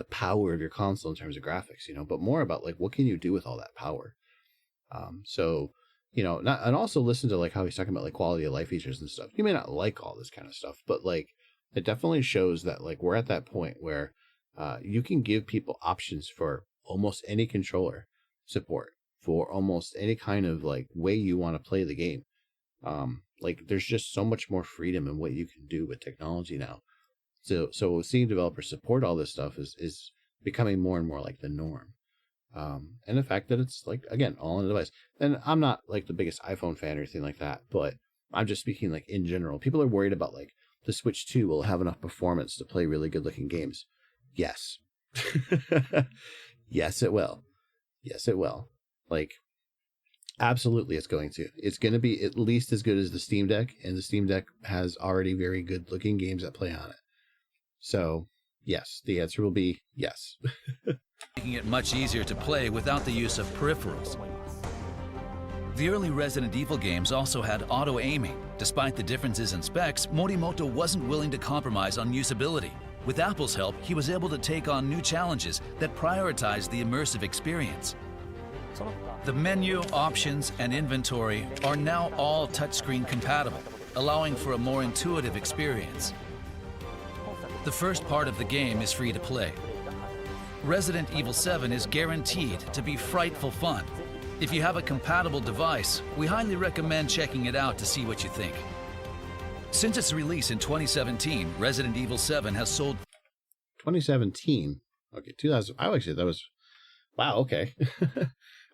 power of your console in terms of graphics, you know, but more about like, what can you do with all that power? So, you know, and also listen to like how he's talking about like quality of life features and stuff. You may not like all this kind of stuff, but like, it definitely shows that like we're at that point where you can give people options for almost any controller support, for almost any kind of like way you want to play the game. Like there's just so much more freedom in what you can do with technology now. So seeing developers support all this stuff is becoming more and more like the norm. And the fact that it's like, again, all on the device. And I'm not like the biggest iPhone fan or anything like that, but I'm just speaking like in general. People are worried about like the Switch 2 will have enough performance to play really good looking games. Yes. Yes, it will. Yes, it will. Like, absolutely, it's going to. It's going to be at least as good as the Steam Deck, and the Steam Deck has already very good-looking games that play on it. So, yes, the answer will be yes. Making it much easier to play without the use of peripherals. The early Resident Evil games also had auto-aiming. Despite the differences in specs, Morimoto wasn't willing to compromise on usability. With Apple's help, he was able to take on new challenges that prioritized the immersive experience. The menu, options, and inventory are now all touchscreen compatible, allowing for a more intuitive experience. The first part of the game is free to play. Resident Evil 7 is guaranteed to be frightful fun. If you have a compatible device, we highly recommend checking it out to see what you think. Since its release in 2017, Resident Evil 7 has sold... 2017? Okay, 2000... I would say that was... Wow, okay.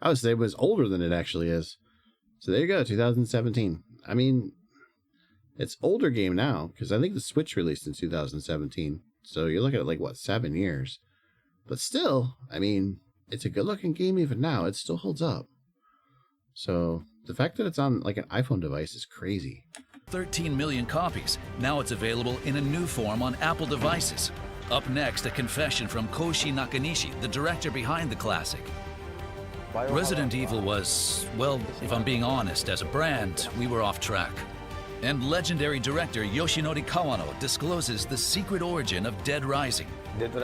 I would say it was older than it actually is. So there you go, 2017. I mean, it's older game now, because I think the Switch released in 2017. So you're looking at like, what, 7 years. But still, I mean, it's a good-looking game even now. It still holds up. So the fact that it's on like an iPhone device is crazy. 13 million copies. Now it's available in a new form on Apple devices. Up next, a confession from Koshi Nakanishi, the director behind the classic. Resident Evil was, well, if I'm being honest, as a brand, we were off track. And legendary director Yoshinori Kawano discloses the secret origin of Dead Rising.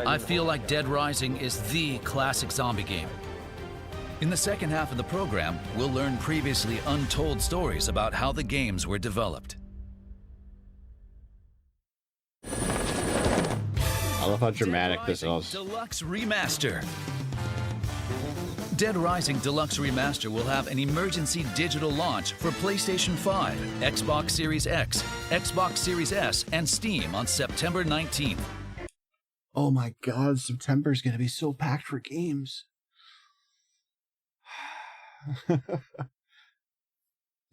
I feel like Dead Rising is the classic zombie game. In the second half of the program, we'll learn previously untold stories about how the games were developed. I love how dramatic this is. Deluxe Remaster. Dead Rising Deluxe Remaster will have an emergency digital launch for PlayStation 5, Xbox Series X, Xbox Series S, and Steam on September 19th. Oh my god, September is going to be so packed for games.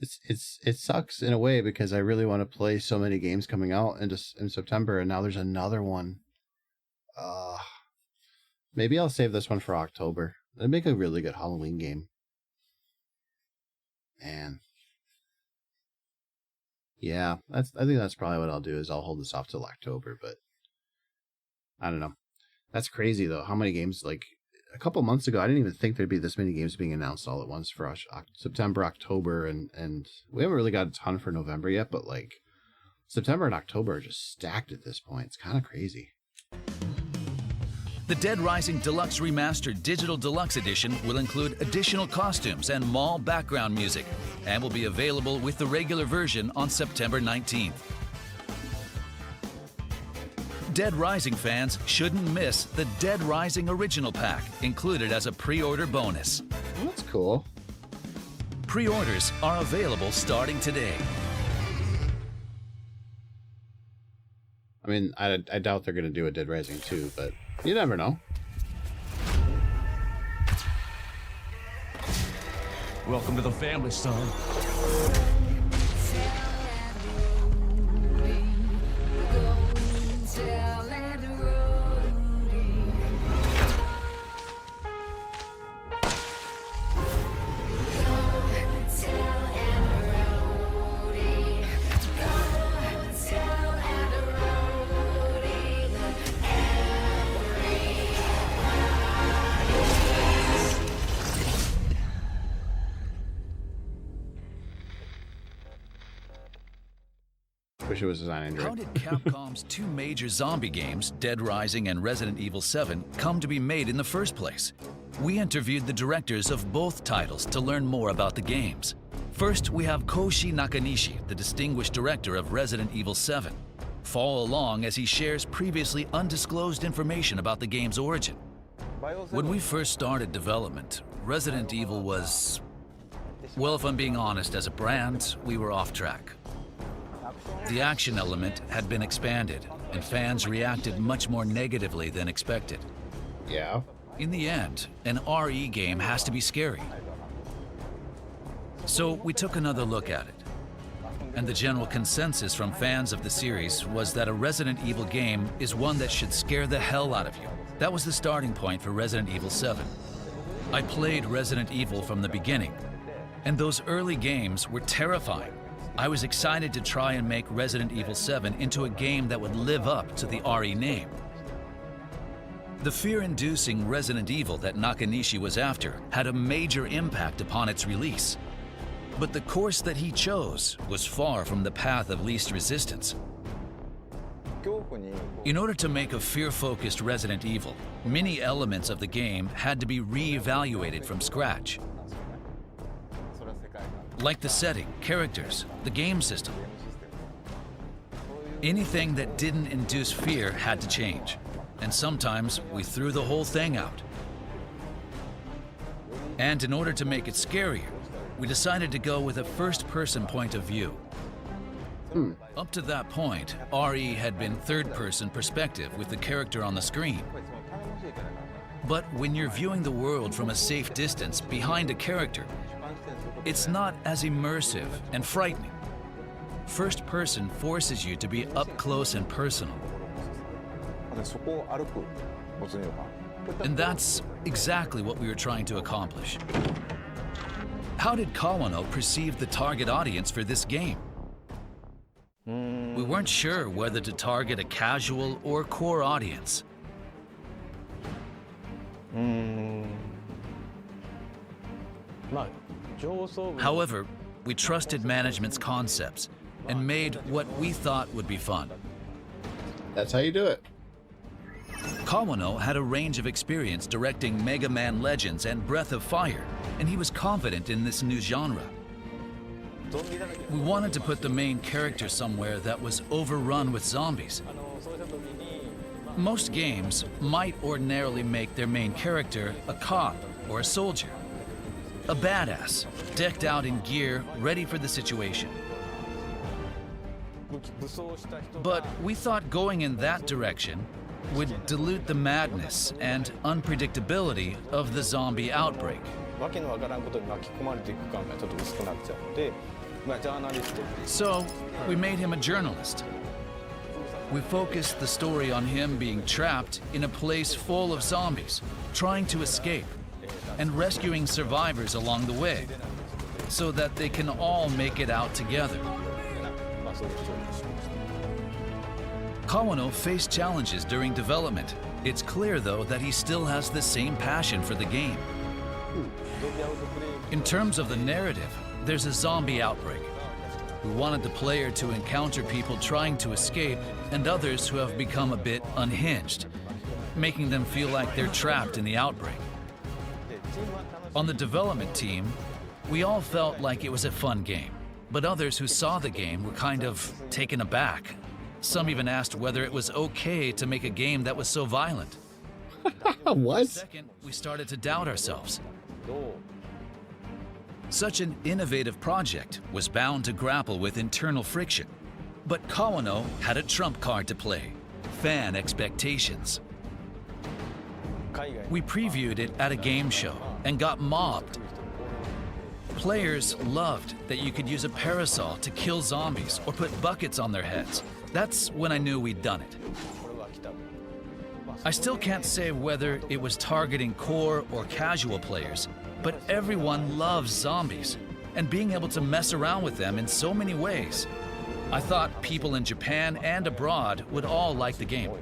It sucks in a way because I really want to play so many games coming out in September, and now there's another one. Maybe I'll save this one for October. It'd make a really good Halloween game. Man. Yeah, I think that's probably what I'll do is I'll hold this off till October, but I don't know. That's crazy though. How many games, like a couple months ago, I didn't even think there'd be this many games being announced all at once for us. September, October, and we haven't really got a ton for November yet, but like September and October are just stacked at this point. It's kind of crazy. The Dead Rising Deluxe Remastered Digital Deluxe Edition will include additional costumes and mall background music, and will be available with the regular version on September 19th. Dead Rising fans shouldn't miss the Dead Rising Original Pack, included as a pre-order bonus. Well, that's cool. Pre-orders are available starting today. I mean, I doubt they're going to do a Dead Rising 2, but you never know. Welcome to the family, son. Wish it was designed How Android. did Capcom's two major zombie games, Dead Rising and Resident Evil 7, come to be made in the first place? We interviewed the directors of both titles to learn more about the games. First, we have Koshi Nakanishi, the distinguished director of Resident Evil 7. Follow along as he shares previously undisclosed information about the game's origin. When we first started development, Resident Evil was... well, if I'm being honest, as a brand, we were off track. The action element had been expanded, and fans reacted much more negatively than expected. Yeah. In the end, an RE game has to be scary. So we took another look at it. And the general consensus from fans of the series was that a Resident Evil game is one that should scare the hell out of you. That was the starting point for Resident Evil 7. I played Resident Evil from the beginning, and those early games were terrifying. I was excited to try and make Resident Evil 7 into a game that would live up to the RE name. The fear-inducing Resident Evil that Nakanishi was after had a major impact upon its release. But the course that he chose was far from the path of least resistance. In order to make a fear-focused Resident Evil, many elements of the game had to be re-evaluated from scratch. Like the setting, characters, the game system. Anything that didn't induce fear had to change, and sometimes we threw the whole thing out. And in order to make it scarier, we decided to go with a first-person point of view. Up to that point, RE had been third-person perspective with the character on the screen. But when you're viewing the world from a safe distance behind a character, it's not as immersive and frightening. First person forces you to be up close and personal. And that's exactly what we were trying to accomplish. How did Kawano perceive the target audience for this game? We weren't sure whether to target a casual or core audience. However, we trusted management's concepts and made what we thought would be fun. That's how you do it. Kawano had a range of experience directing Mega Man Legends and Breath of Fire, and he was confident in this new genre. We wanted to put the main character somewhere that was overrun with zombies. Most games might ordinarily make their main character a cop or a soldier. A badass, decked out in gear, ready for the situation. But we thought going in that direction would dilute the madness and unpredictability of the zombie outbreak. So, we made him a journalist. We focused the story on him being trapped in a place full of zombies, trying to escape, and rescuing survivors along the way, so that they can all make it out together. Kawano faced challenges during development. It's clear, though, that he still has the same passion for the game. In terms of the narrative, there's a zombie outbreak. We wanted the player to encounter people trying to escape and others who have become a bit unhinged, making them feel like they're trapped in the outbreak. On the development team, we all felt like it was a fun game, but others who saw the game were kind of taken aback. Some even asked whether it was okay to make a game that was so violent. What? Second, we started to doubt ourselves. Such an innovative project was bound to grapple with internal friction. But Kawano had a trump card to play: fan expectations. We previewed it at a game show and got mobbed. Players loved that you could use a parasol to kill zombies or put buckets on their heads. That's when I knew we'd done it. I still can't say whether it was targeting core or casual players, but everyone loves zombies, and being able to mess around with them in so many ways. I thought people in Japan and abroad would all like the game.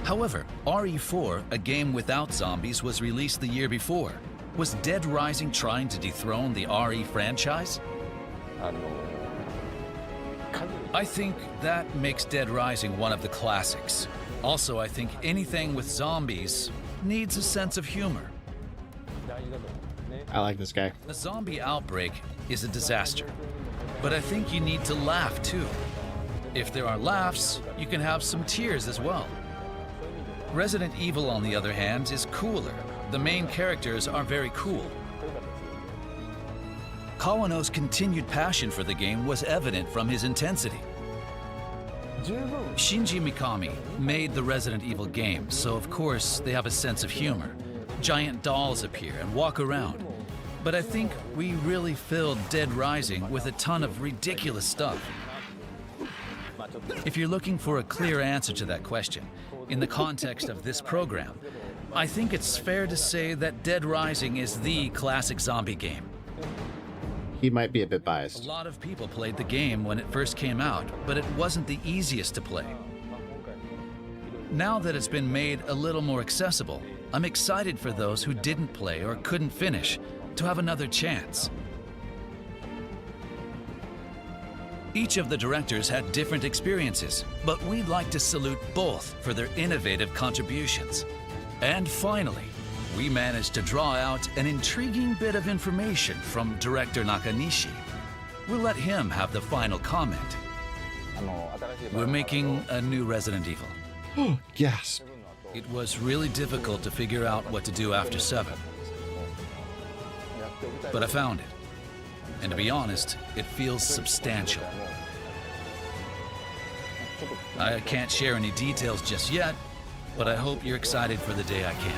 However, RE4, a game without zombies, was released the year before. Was Dead Rising trying to dethrone the RE franchise? I think that makes Dead Rising one of the classics. Also, I think anything with zombies needs a sense of humor. I like this guy. A zombie outbreak is a disaster, but I think you need to laugh too. If there are laughs, you can have some tears as well. Resident Evil, on the other hand, is cooler. The main characters are very cool. Kawano's continued passion for the game was evident from his intensity. Shinji Mikami made the Resident Evil games, so of course they have a sense of humor. Giant dolls appear and walk around. But I think we really filled Dead Rising with a ton of ridiculous stuff. If you're looking for a clear answer to that question, in the context of this program, I think it's fair to say that Dead Rising is the classic zombie game. He might be a bit A biased. lot of people played the game when it first came out, but it wasn't the easiest to play. Now that it's been made a little more accessible, I'm excited for those who didn't play or couldn't finish to have another chance. Each of the directors had different experiences, but we'd like to salute both for their innovative contributions. And finally, we managed to draw out an intriguing bit of information from director Nakanishi. We'll let him have the final comment. We're making a new Resident Evil. Gasp. It was really difficult to figure out what to do after 7. But I found it. And to be honest, it feels substantial. I can't share any details just yet, but I hope you're excited for the day I can.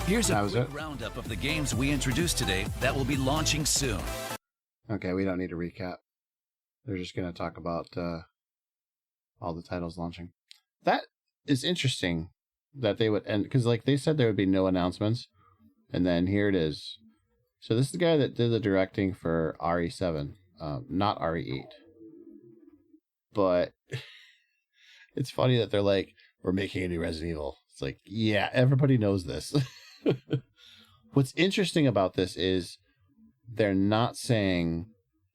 Here's a That was quick it? roundup of the games we introduced today that will be launching soon. Okay, we don't need a recap. They're just going to talk about all the titles launching. That is interesting that they would end, because like they said there would be no announcements, and then here it is. So this is the guy that did the directing for RE7, not RE8. But it's funny that they're like, we're making a new Resident Evil. It's like, yeah, everybody knows this. What's interesting about this is they're not saying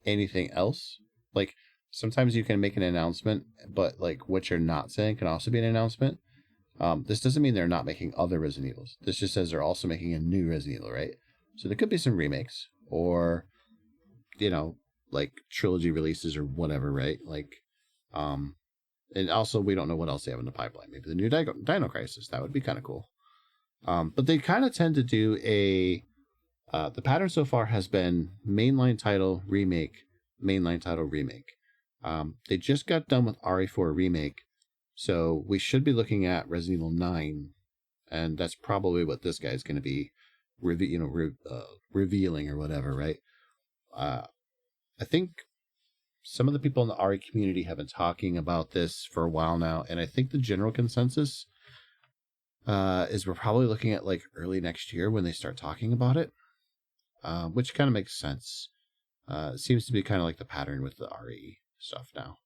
anything else. Like, sometimes you can make an announcement, but like what you're not saying can also be an announcement. This doesn't mean they're not making other Resident Evils. This just says they're also making a new Resident Evil, right? So there could be some remakes or, you know, like trilogy releases or whatever, right? Like, and also we don't know what else they have in the pipeline. Maybe the new Dino Crisis. That would be kind of cool. But they kind of tend to do the pattern so far has been mainline title remake, mainline title remake. They just got done with RE4 remake, so we should be looking at Resident Evil 9, and that's probably what this guy's going to be, revealing or whatever, right? I think some of the people in the RE community have been talking about this for a while now, and I think the general consensus is we're probably looking at like early next year when they start talking about it, which kind of makes sense. It seems to be kind of like the pattern with the RE stuff now.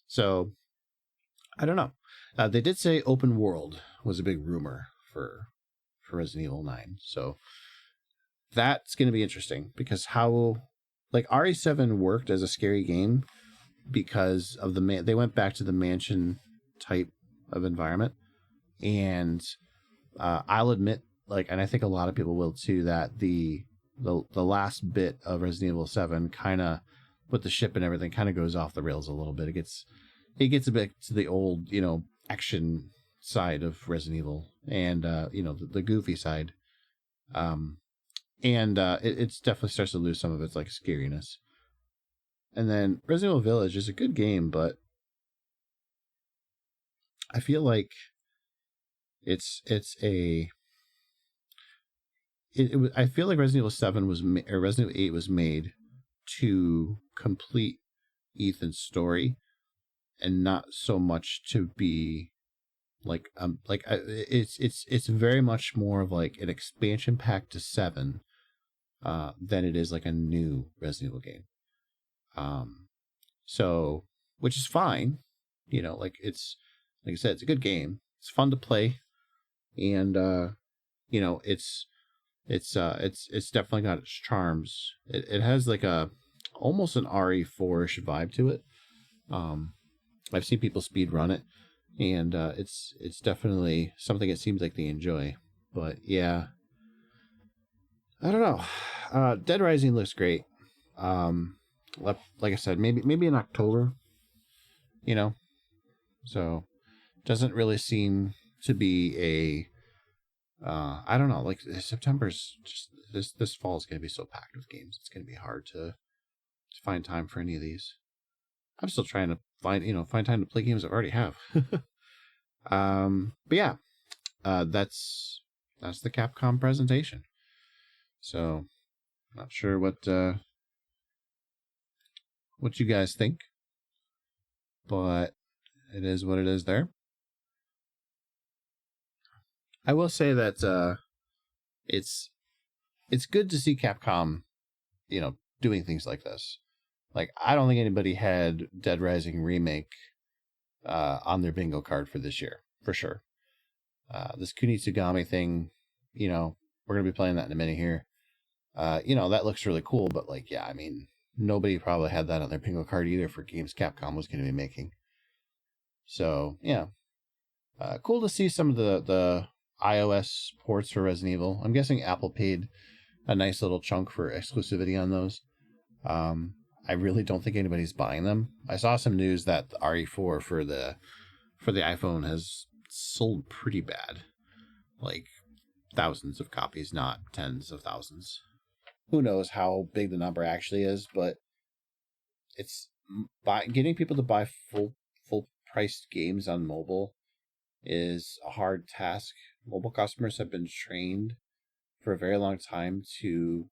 So, I don't know. They did say open world was a big rumor for Resident Evil 9. So, that's going to be interesting because how, like RE7 worked as a scary game because of they went back to the mansion type of environment. And I'll admit, like, and I think a lot of people will too, that the last bit of Resident Evil 7 kind of, with the ship and everything, kind of goes off the rails a little bit. It gets a bit to the old, action side of Resident Evil and, the goofy side. It definitely starts to lose some of its, like, scariness. And then Resident Evil Village is a good game, but I feel like I feel like Resident Evil 7 or Resident Evil 8 was made to complete Ethan's story and not so much to be it's very much more of like an expansion pack to 7 than it is like a new Resident Evil game. So, which is fine, it's, like I said, it's a good game. It's fun to play, and it's it's definitely got its charms. It has like a almost an RE4-ish vibe to it. I've seen people speed run it, and it's definitely something it seems like they enjoy. But yeah, I don't know. Dead Rising looks great. Like I said, maybe in October, you know. So doesn't really seem to be a I don't know, like September's just this fall is gonna be so packed with games. It's gonna be hard to find time for any of these. I'm still trying to find time to play games I already have. But yeah, that's the Capcom presentation. So not sure what you guys think, but it is what it is there. I will say that it's good to see Capcom, doing things like this. Like, I don't think anybody had Dead Rising Remake on their bingo card for this year, for sure. This Kunitsu-Gami thing, we're going to be playing that in a minute here. That looks really cool, but like, yeah, I mean, nobody probably had that on their bingo card either for games Capcom was going to be making. So, yeah. Cool to see some of the iOS ports for Resident Evil. I'm guessing Apple paid a nice little chunk for exclusivity on those. I really don't think anybody's buying them. I saw some news that the RE4 for the iPhone has sold pretty bad. Like thousands of copies, not tens of thousands. Who knows how big the number actually is, but it's getting people to buy full priced games on mobile is a hard task. Mobile customers have been trained for a very long time to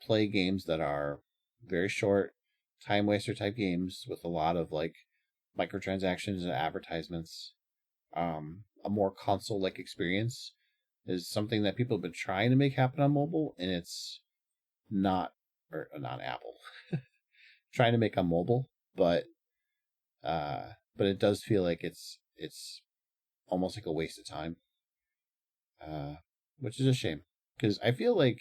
play games that are very short, time waster type games with a lot of like microtransactions and advertisements. A more console like experience is something that people have been trying to make happen on mobile, and it's not Apple trying to make on mobile, but it does feel like it's almost like a waste of time, which is a shame, because I feel like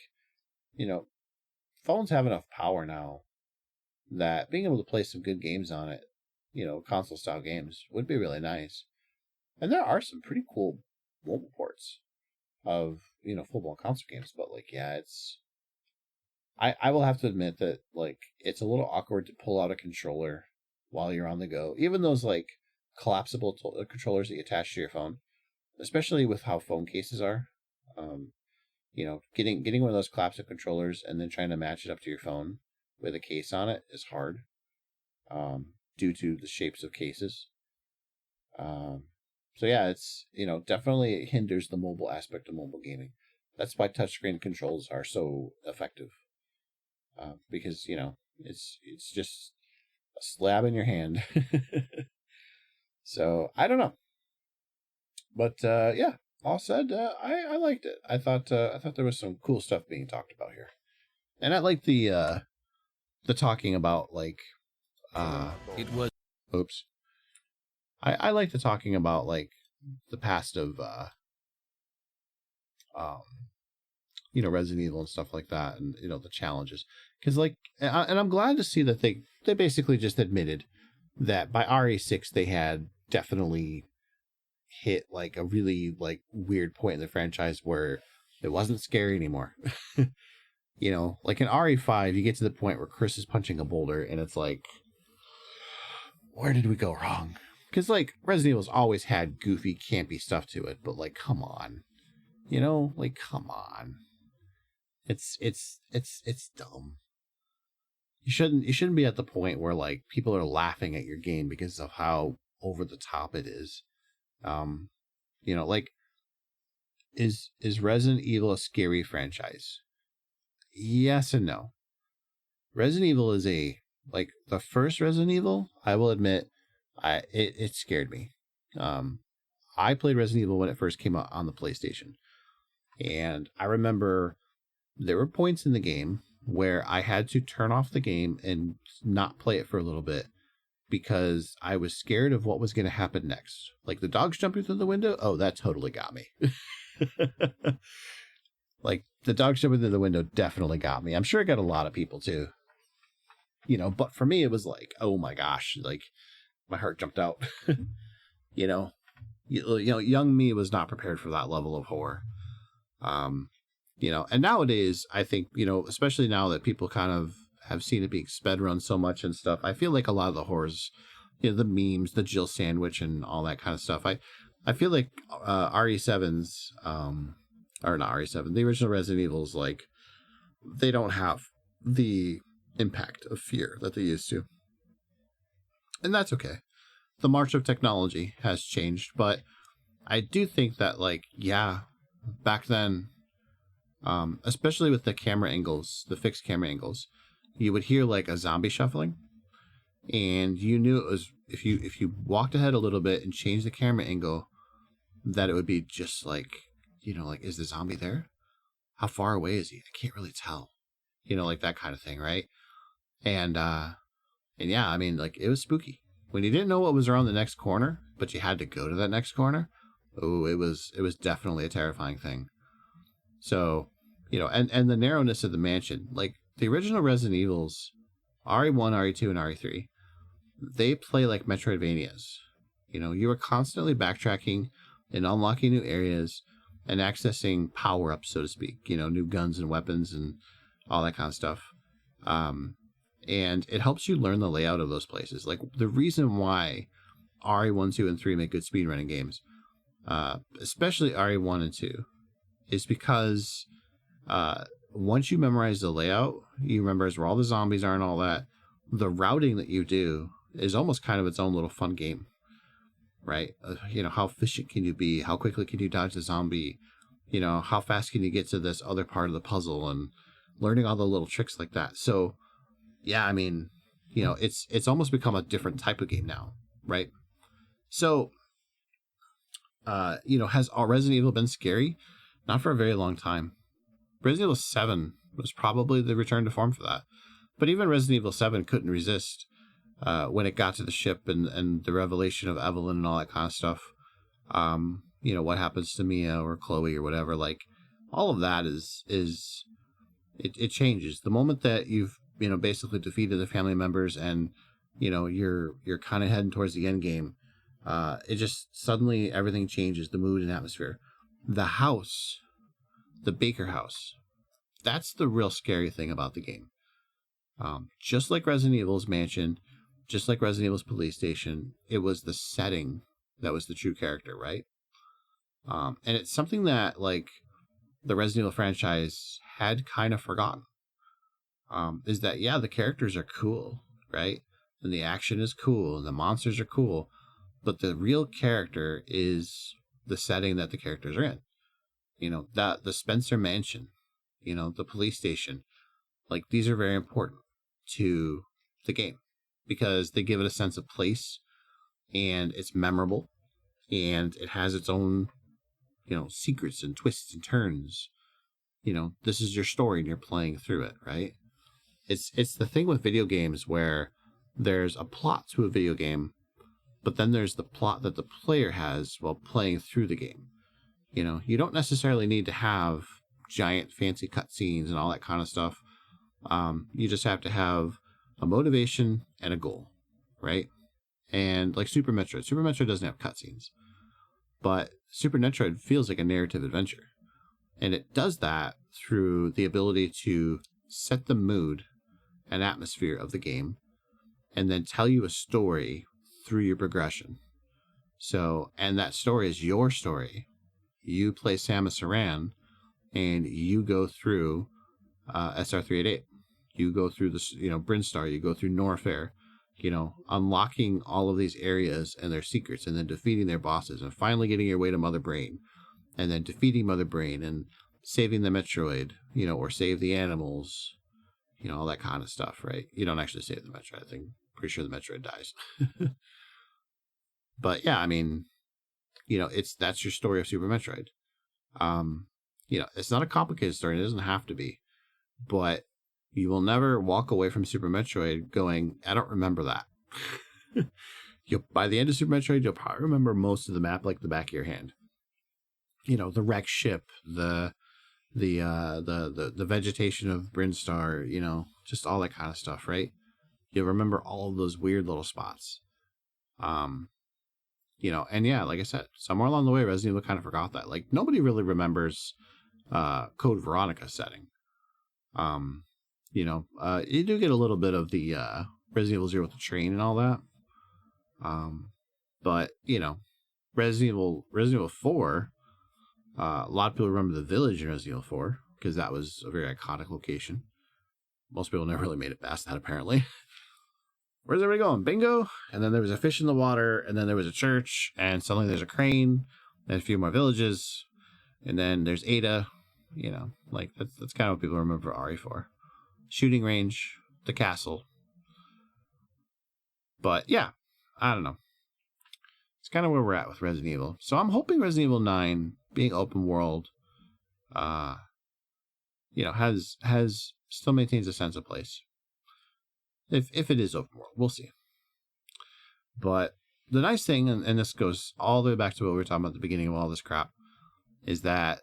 phones have enough power now that being able to play some good games on it, console style games, would be really nice. And there are some pretty cool mobile ports of full blown console games, but like, yeah, I will have to admit that like it's a little awkward to pull out a controller while you're on the go, even those like collapsible controllers that you attach to your phone, especially with how phone cases are. Getting one of those collapsible controllers and then trying to match it up to your phone with a case on it is hard, due to the shapes of cases. So yeah, it's definitely hinders the mobile aspect of mobile gaming. That's why touchscreen controls are so effective, because it's just a slab in your hand. So I don't know, but yeah, all said, I liked it. I thought there was some cool stuff being talked about here, and I like the talking about like It was oops. I like the talking about like the past of Resident Evil and stuff like that, and the challenges, because like, and I'm glad to see that they basically just admitted that by RE6 they had definitely hit like a really like weird point in the franchise where it wasn't scary anymore. Like in RE5 you get to the point where Chris is punching a boulder and it's like, where did we go wrong? Because like Resident Evil's always had goofy campy stuff to it, but like, come on, like, come on. It's dumb. You shouldn't be at the point where like people are laughing at your game because of how over the top it is. Like, is Resident Evil a scary franchise? Yes and no. Resident Evil is like the first Resident Evil, I will admit, it scared me. I played Resident Evil when it first came out on the PlayStation, and I remember there were points in the game where I had to turn off the game and not play it for a little bit because I was scared of what was going to happen next. Like the dogs jumping through the window. Oh, that totally got me. the dog jumping through the window definitely got me. I'm sure it got a lot of people too. You know, but for me, it was like, oh my gosh, like my heart jumped out. You know, young me was not prepared for that level of horror. You know, and nowadays, I think, you know, especially now that people kind of have seen it being sped run so much and stuff, I feel like a lot of the horrors, you know, the memes, the Jill sandwich and all that kind of stuff. I feel like RE7's, or not RE7, the original Resident Evil's, like, they don't have the impact of fear that they used to. And that's okay. The march of technology has changed, but I do think that, like, yeah, back then, especially with the camera angles, the fixed camera angles, you would hear like a zombie shuffling, and you knew it was, if you walked ahead a little bit and changed the camera angle, that it would be just like, you know, like, is the zombie there? How far away is he? I can't really tell. You know, like that kind of thing, right? And yeah, I mean, like, it was spooky. When you didn't know what was around the next corner, but you had to go to that next corner, oh, it was definitely a terrifying thing. So, you know, and the narrowness of the mansion, like the original Resident Evils, RE1, RE2, and RE3, they play like Metroidvanias. You know, you were constantly backtracking and unlocking new areas and accessing power-ups, so to speak, you know, new guns and weapons and all that kind of stuff. And it helps you learn the layout of those places. Like, the reason why RE1, 2, and 3 make good speedrunning games, especially RE1 and 2, is because once you memorize the layout, you memorize where all the zombies are and all that, the routing that you do is almost kind of its own little fun game, right? You know, how efficient can you be? How quickly can you dodge the zombie? You know, how fast can you get to this other part of the puzzle? And learning all the little tricks like that. So, yeah, I mean, you know, it's almost become a different type of game now, right? So, you know, has Resident Evil been scary? Not for a very long time. Resident Evil 7 was probably the return to form for that. But even Resident Evil 7 couldn't resist when it got to the ship and the revelation of Evelyn and all that kind of stuff. You know, what happens to Mia or Chloe or whatever, like, all of that it changes. The moment that you've, you know, basically defeated the family members and, you know, you're kind of heading towards the end game, it just suddenly everything changes, the mood and atmosphere. The house, the Baker house, that's the real scary thing about the game. Just like Resident Evil's mansion, just like Resident Evil's police station, it was the setting that was the true character, right? And it's something that, like, the Resident Evil franchise had kind of forgotten. Is that, yeah, the characters are cool, right? And the action is cool, and the monsters are cool, but the real character is the setting that the characters are in. You know, that the Spencer Mansion, you know, the police station, like, these are very important to the game because they give it a sense of place, and it's memorable, and it has its own, you know, secrets and twists and turns. You know, this is your story and you're playing through it, right? It's the thing with video games where there's a plot to a video game, but then there's the plot that the player has while playing through the game. You know, you don't necessarily need to have giant fancy cutscenes and all that kind of stuff. You just have to have a motivation and a goal, right? And like Super Metroid doesn't have cutscenes, but Super Metroid feels like a narrative adventure. And it does that through the ability to set the mood and atmosphere of the game and then tell you a story through your progression. So, and that story is your story. You play Samus Aran and you go through SR388. You go through this, you know, Brinstar, you go through Norfair, you know, unlocking all of these areas and their secrets and then defeating their bosses and finally getting your way to Mother Brain and then defeating Mother Brain and saving the Metroid, you know, or save the animals, you know, all that kind of stuff, right? You don't actually save the Metroid. I think, pretty sure the Metroid dies. But yeah, I mean, you know, that's your story of Super Metroid. You know, it's not a complicated story. It doesn't have to be, but you will never walk away from Super Metroid going, I don't remember that. By the end of Super Metroid, you'll probably remember most of the map like the back of your hand. You know, the wrecked ship, the, the vegetation of Brinstar, you know, just all that kind of stuff, right? You'll remember all of those weird little spots. You know, and yeah, like I said, somewhere along the way, Resident Evil kind of forgot that. Like, nobody really remembers Code Veronica setting. You know, you do get a little bit of the Resident Evil 0 with the train and all that. But, you know, Resident Evil 4, a lot of people remember the village in Resident Evil 4 because that was a very iconic location. Most people never really made it past that, apparently. Where's everybody going? Bingo! And then there was a fish in the water, and then there was a church, and suddenly there's a crane, and a few more villages, and then there's Ada. You know, like, that's kind of what people remember RE for. Shooting range, the castle. But, yeah, I don't know. It's kind of where we're at with Resident Evil. So I'm hoping Resident Evil 9, being open world, you know, has still maintains a sense of place. If it is open world, we'll see. But the nice thing, and this goes all the way back to what we were talking about at the beginning of all this crap, is that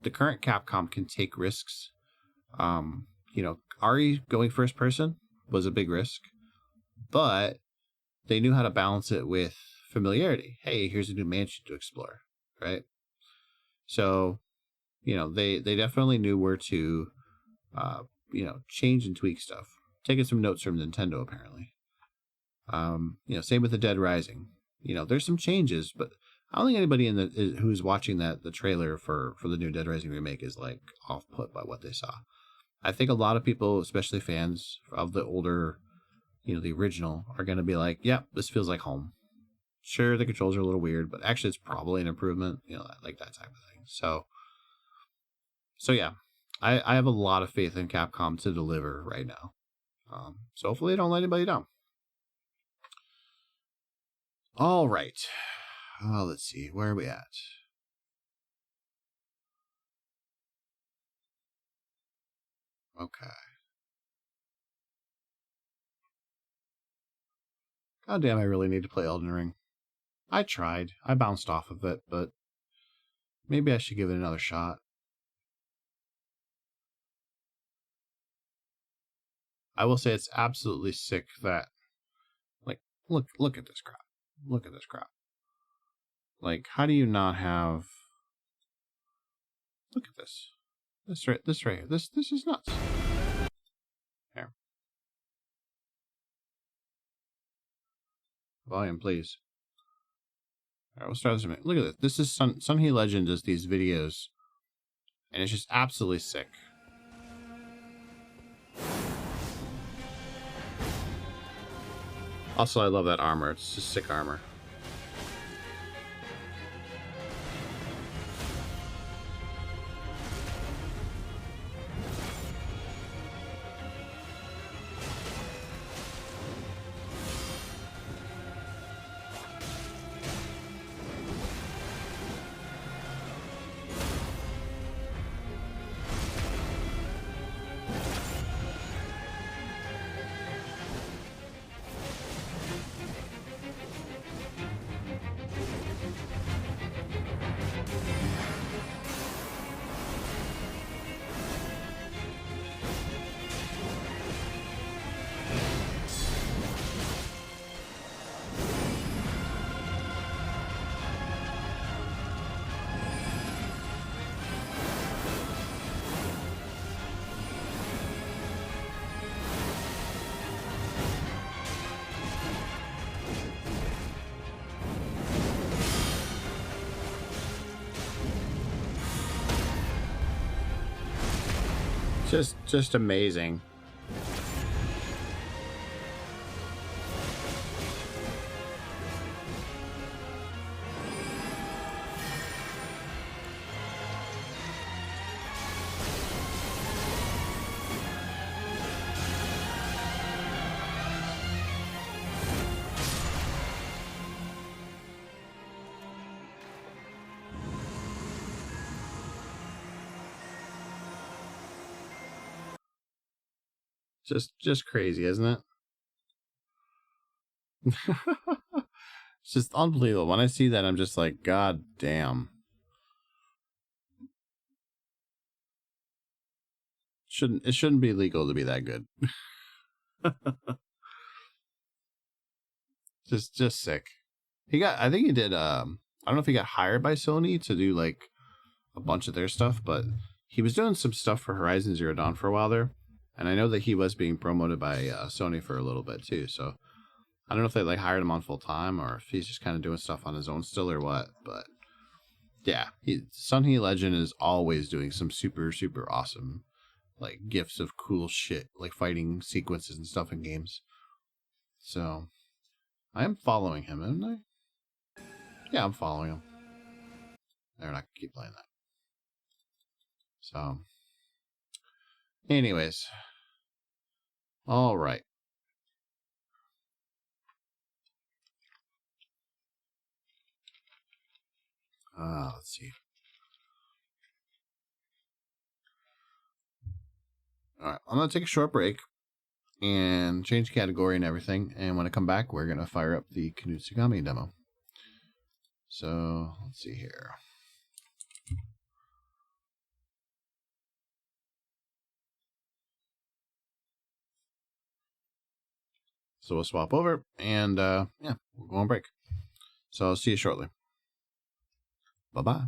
the current Capcom can take risks. You know, RE going first person was a big risk, but they knew how to balance it with familiarity. Hey, here's a new mansion to explore, right? So, you know, they definitely knew where to, you know, change and tweak stuff. Taking some notes from Nintendo, apparently. You know, same with the Dead Rising. You know, there's some changes, but I don't think anybody who's watching the trailer for the new Dead Rising remake is like off put by what they saw. I think a lot of people, especially fans of the older, you know, the original, are going to be like, "Yep, this feels like home." Sure, the controls are a little weird, but actually, it's probably an improvement. You know, like that type of thing. So yeah, I have a lot of faith in Capcom to deliver right now. So hopefully, they don't let anybody down. All right. Let's see. Where are we at? Okay. God damn, I really need to play Elden Ring. I tried. I bounced off of it, but maybe I should give it another shot. I will say it's absolutely sick that, like, look at this crap. Look at this crap. Like, how do you not have... Look at this. This right here. This is nuts. Here. Volume, please. Alright, we'll start this a minute. Look at this. This is Sunhee Legend does these videos. And it's just absolutely sick. Also, I love that armor. It's just sick armor. Just amazing. Just crazy, isn't it? It's just unbelievable. When I see that, I'm just like, God damn. shouldn't be legal to be that good. just sick. I think he did I don't know if he got hired by Sony to do like a bunch of their stuff, but he was doing some stuff for Horizon Zero Dawn for a while there. And I know that he was being promoted by Sony for a little bit too. So I don't know if they like hired him on full time or if he's just kind of doing stuff on his own still or what. But yeah, Sun He Legend is always doing some super, super awesome like gifts of cool shit, like fighting sequences and stuff in games. So I am following him, am I? Yeah, I'm following him. They're not gonna keep playing that. So, anyways, all right. Let's see. All right, I'm gonna take a short break and change category and everything. And when I come back, we're gonna fire up the Kunitsu-Gami demo. So let's see here. So we'll swap over and yeah, we'll go on break. So I'll see you shortly. Bye-bye.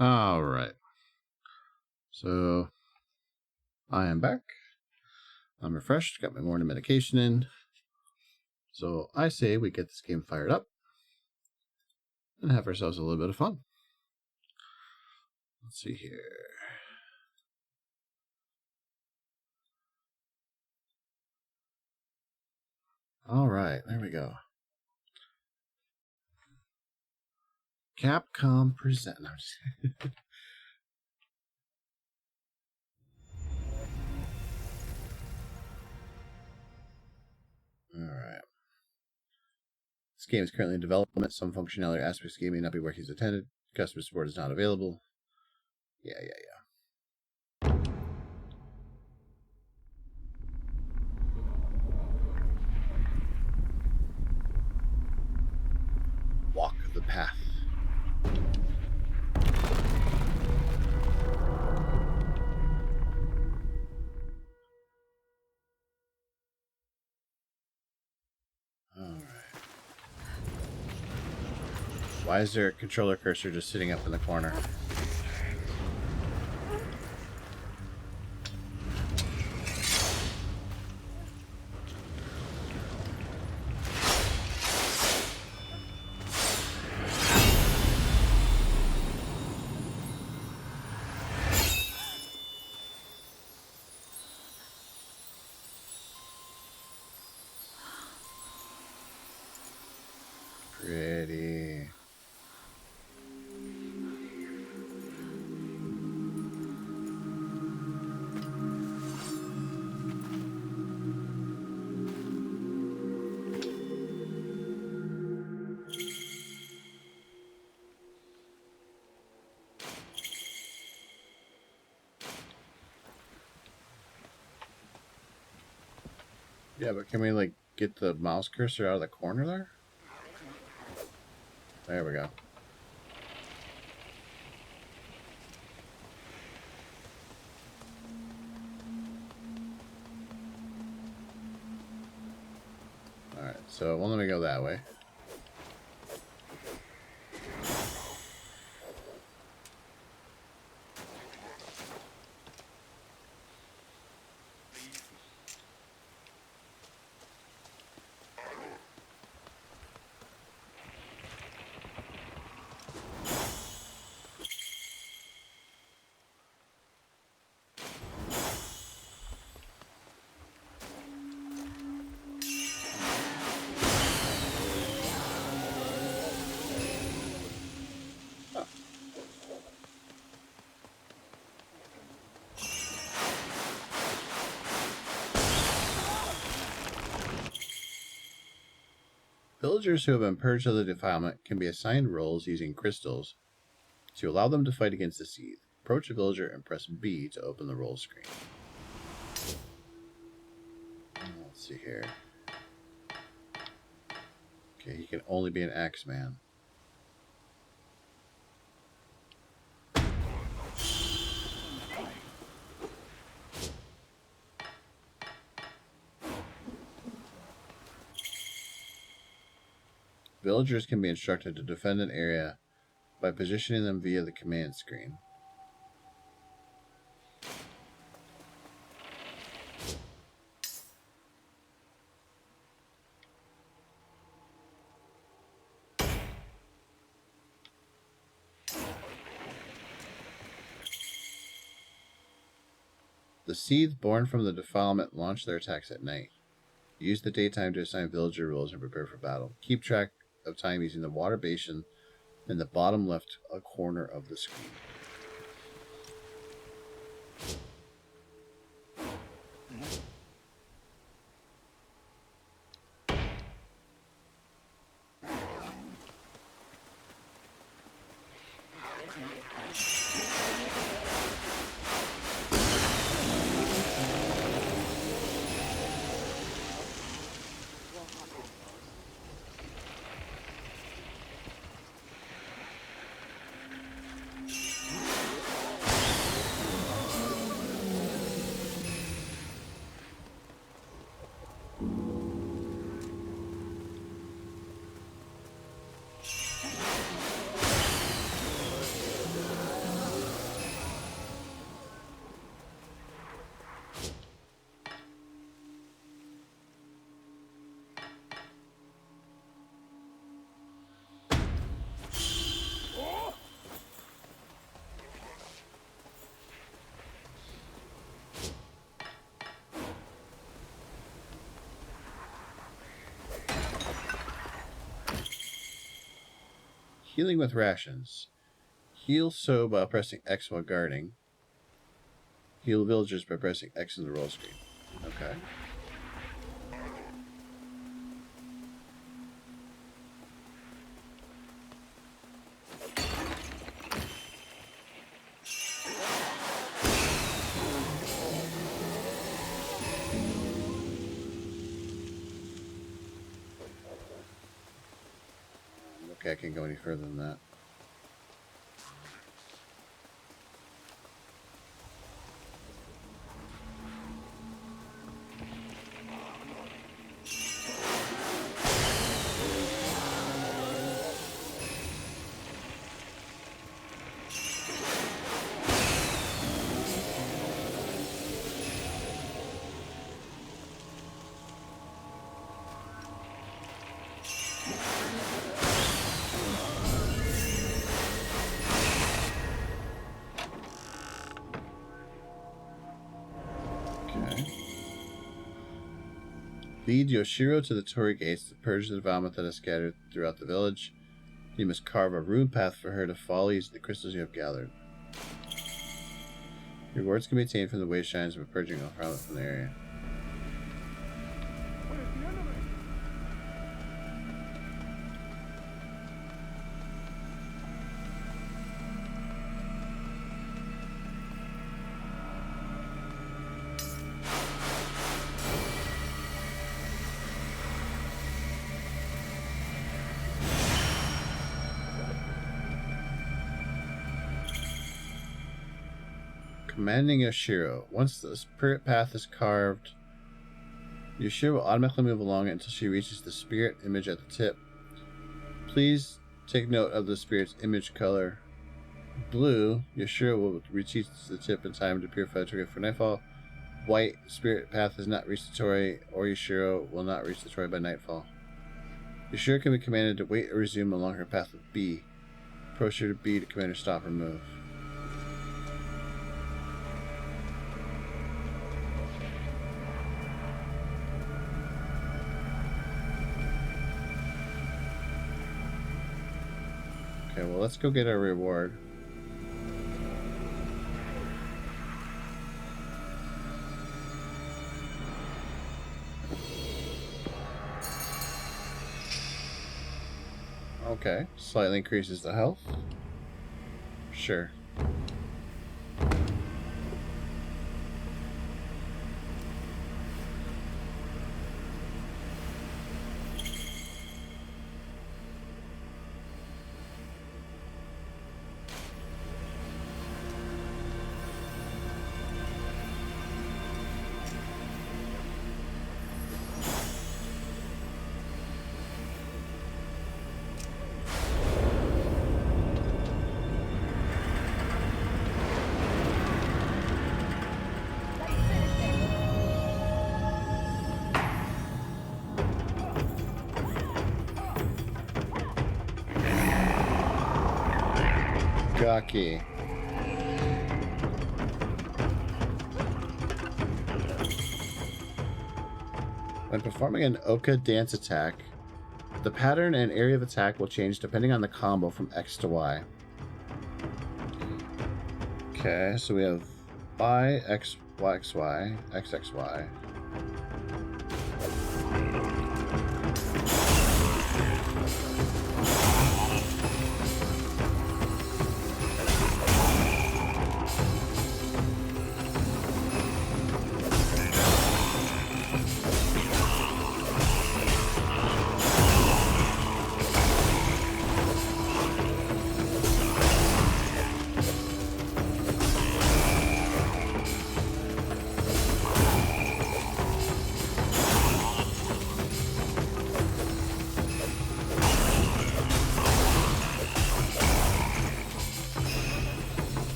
All right. So I am back. I'm refreshed. Got my morning medication in. So I say we get this game fired up and have ourselves a little bit of fun. Let's see here. All right, there we go. Capcom present. No, I'm just All right. This game is currently in development. Some functionality or aspects of the game may not be where he's intended. Customer support is not available. Yeah. Walk the path. Alright. Why is there a controller cursor just sitting up in the corner? Pretty. Yeah, but can we, like, get the mouse cursor out of the corner there? There we go. Alright, so it won't let me go that way. Villagers who have been purged of the defilement can be assigned roles using crystals to allow them to fight against the seed. Approach a villager and press B to open the role screen. Let's see here. Okay, he can only be an Axeman. Villagers can be instructed to defend an area by positioning them via the command screen. The seed born from the defilement launch their attacks at night. Use the daytime to assign villager rules and prepare for battle. Keep track of time using the water basin in the bottom left corner of the screen. Healing with rations. Heal so by pressing X while guarding. Heal villagers by pressing X in the roll screen. Okay. Okay, I can't go any further than that. Lead Yoshiro to the Torii gates to purge the vomit that is scattered throughout the village. You must carve a rune path for her to follow using the crystals you have gathered. Rewards can be obtained from the way shines by purging all vomit from the area. Commanding Yoshiro. Once the spirit path is carved, Yoshiro will automatically move along it until she reaches the spirit image at the tip. Please take note of the spirit's image color. Blue, Yoshiro will reach the tip in time to purify the Torii for nightfall. White, spirit path has not reached the Torii, or Yoshiro will not reach the Torii by nightfall. Yoshiro can be commanded to wait or resume along her path with B. Approach her to B to command her stop or move. Okay, well, let's go get our reward. Okay, slightly increases the health. Sure. Gaki. When performing an Oka dance attack, the pattern and area of attack will change depending on the combo from X to Y. Okay, so we have Y, X, Y, X, Y, X, X, Y.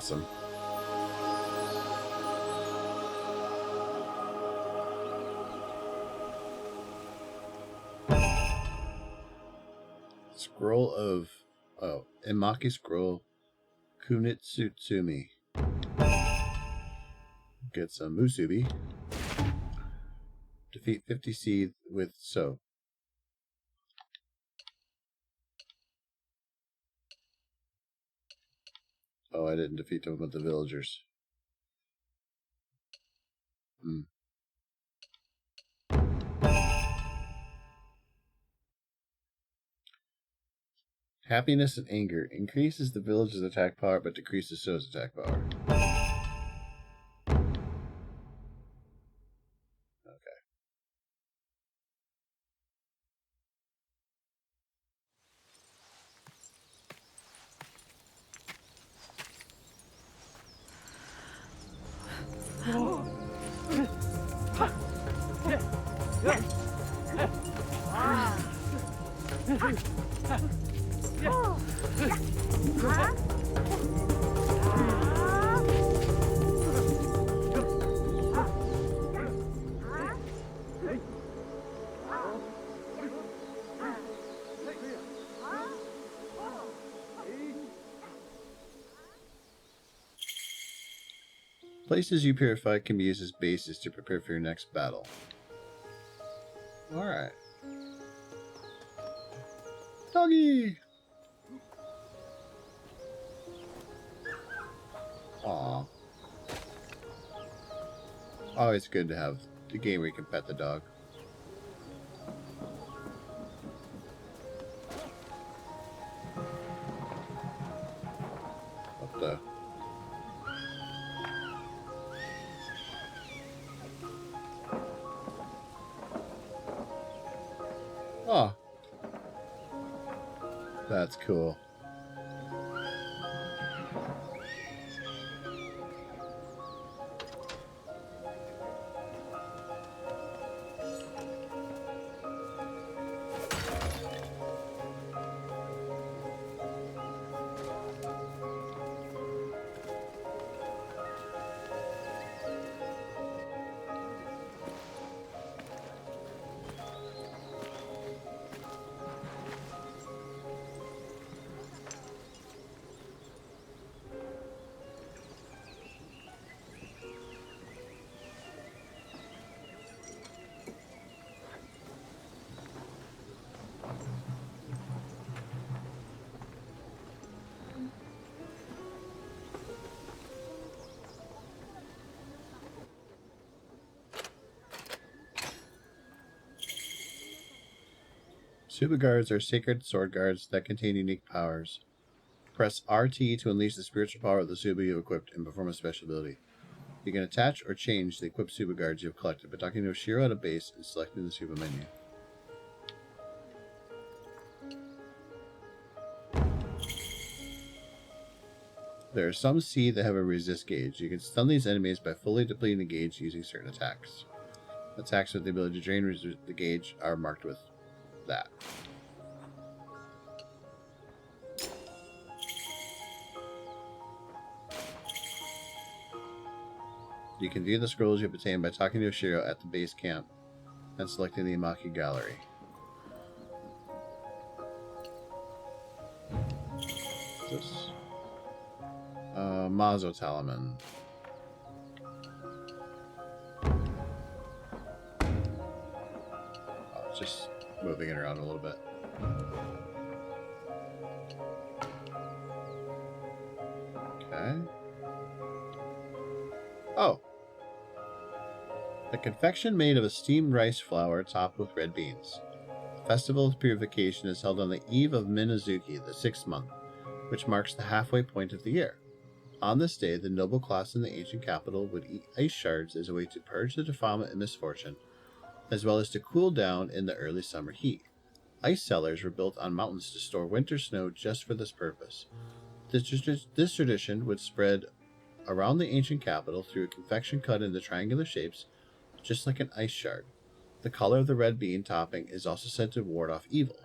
awesome. Scroll of Imaki scroll Kunitsu-Gami. Get some musubi. Defeat 50 seed with so. Oh, I didn't defeat them with the villagers. Happiness and anger increases the village's attack power, but decreases So's attack power. Okay. Places you purify can be used as bases to prepare for your next battle. Alright. Doggy! Aww. Always good to have the game where you can pet the dog. What the? Oh. That's cool. Suba guards are sacred sword guards that contain unique powers. Press RT to unleash the spiritual power of the Suba you have equipped and perform a special ability. You can attach or change the equipped Suba guards you have collected by talking to Oshiro at a base and selecting the Suba menu. There are some C that have a resist gauge. You can stun these enemies by fully depleting the gauge using certain attacks. Attacks with the ability to drain the gauge are marked with that. You can view the scrolls you have obtained by talking to Oshiro at the base camp and selecting the Imaki Gallery. What's this? Mazo Talisman. Oh, just moving it around a little bit. Okay. Oh. A confection made of a steamed rice flour topped with red beans. The festival of purification is held on the eve of Minazuki, the 6th month, which marks the halfway point of the year. On this day, the noble class in the ancient capital would eat ice shards as a way to purge the defilement and misfortune, as well as to cool down in the early summer heat. Ice cellars were built on mountains to store winter snow just for this purpose. This tradition would spread around the ancient capital through a confection cut into triangular shapes, just like an ice shard. The color of the red bean topping is also said to ward off evil.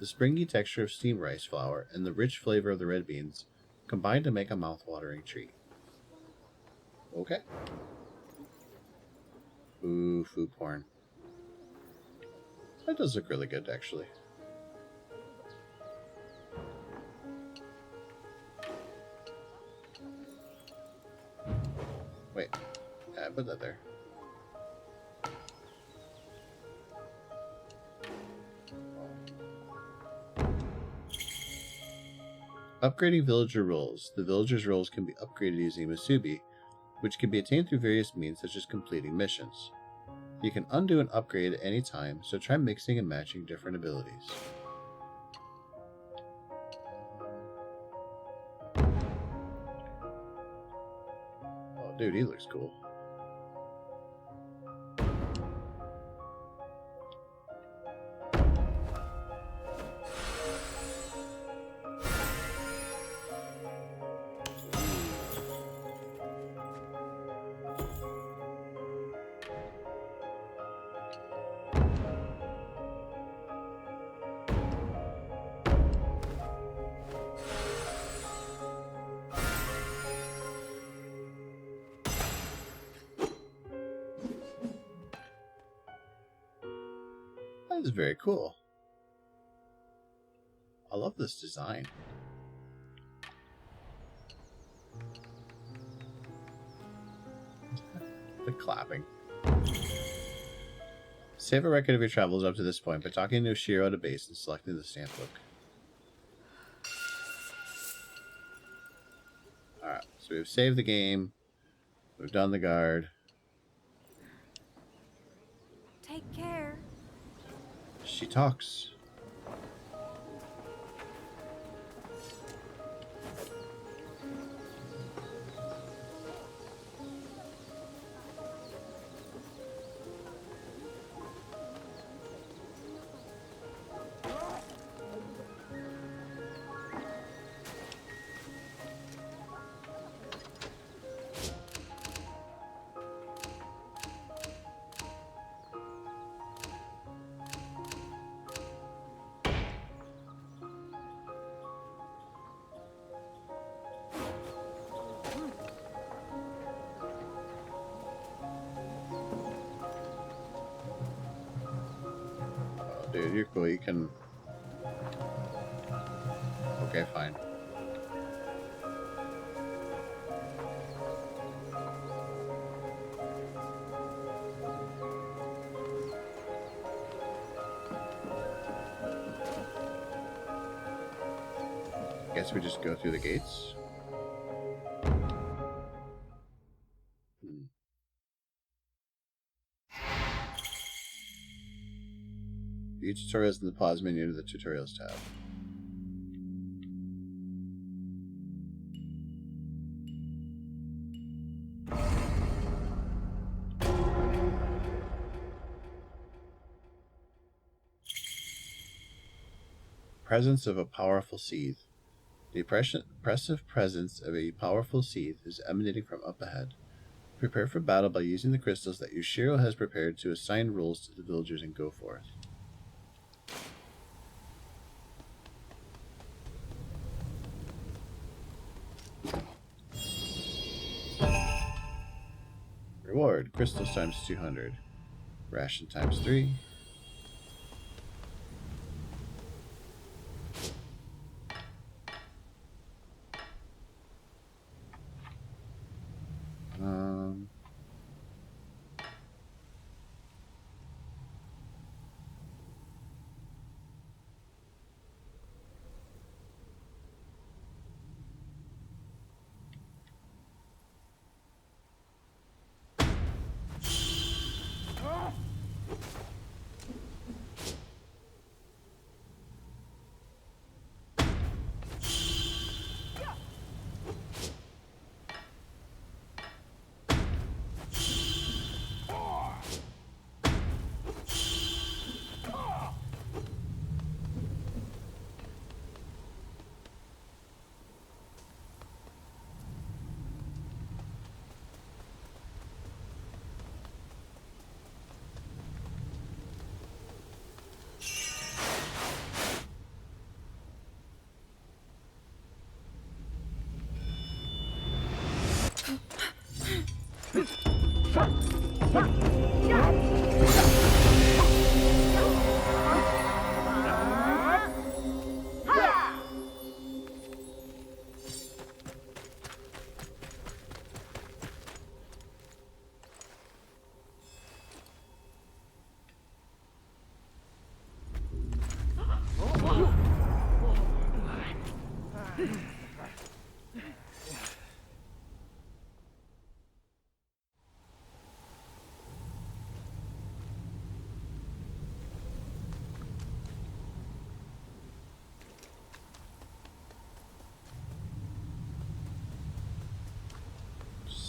The springy texture of steamed rice flour and the rich flavor of the red beans Combine to make a mouth-watering treat. Okay. Ooh, food porn. That does look really good, actually. Wait. Yeah, I put that there. Upgrading villager roles. The villagers' roles can be upgraded using Musubi, which can be attained through various means such as completing missions. You can undo an upgrade at any time, so try mixing and matching different abilities. Oh, dude, he looks cool. That is very cool. I love this design. The clapping. Save a record of your travels up to this point by talking to Shiro at a base and selecting the stamp book. Alright, so we've saved the game. We've done the guard. Take care. She talks. Dude, you're cool. You can... Okay, fine. Guess we just go through the gates. View tutorials in the pause menu to the tutorials tab. Presence of a powerful seed. The oppressive presence of a powerful seed is emanating from up ahead. Prepare for battle by using the crystals that Yushiro has prepared to assign roles to the villagers and go forth. Reward, crystals times 200. Ration times 3.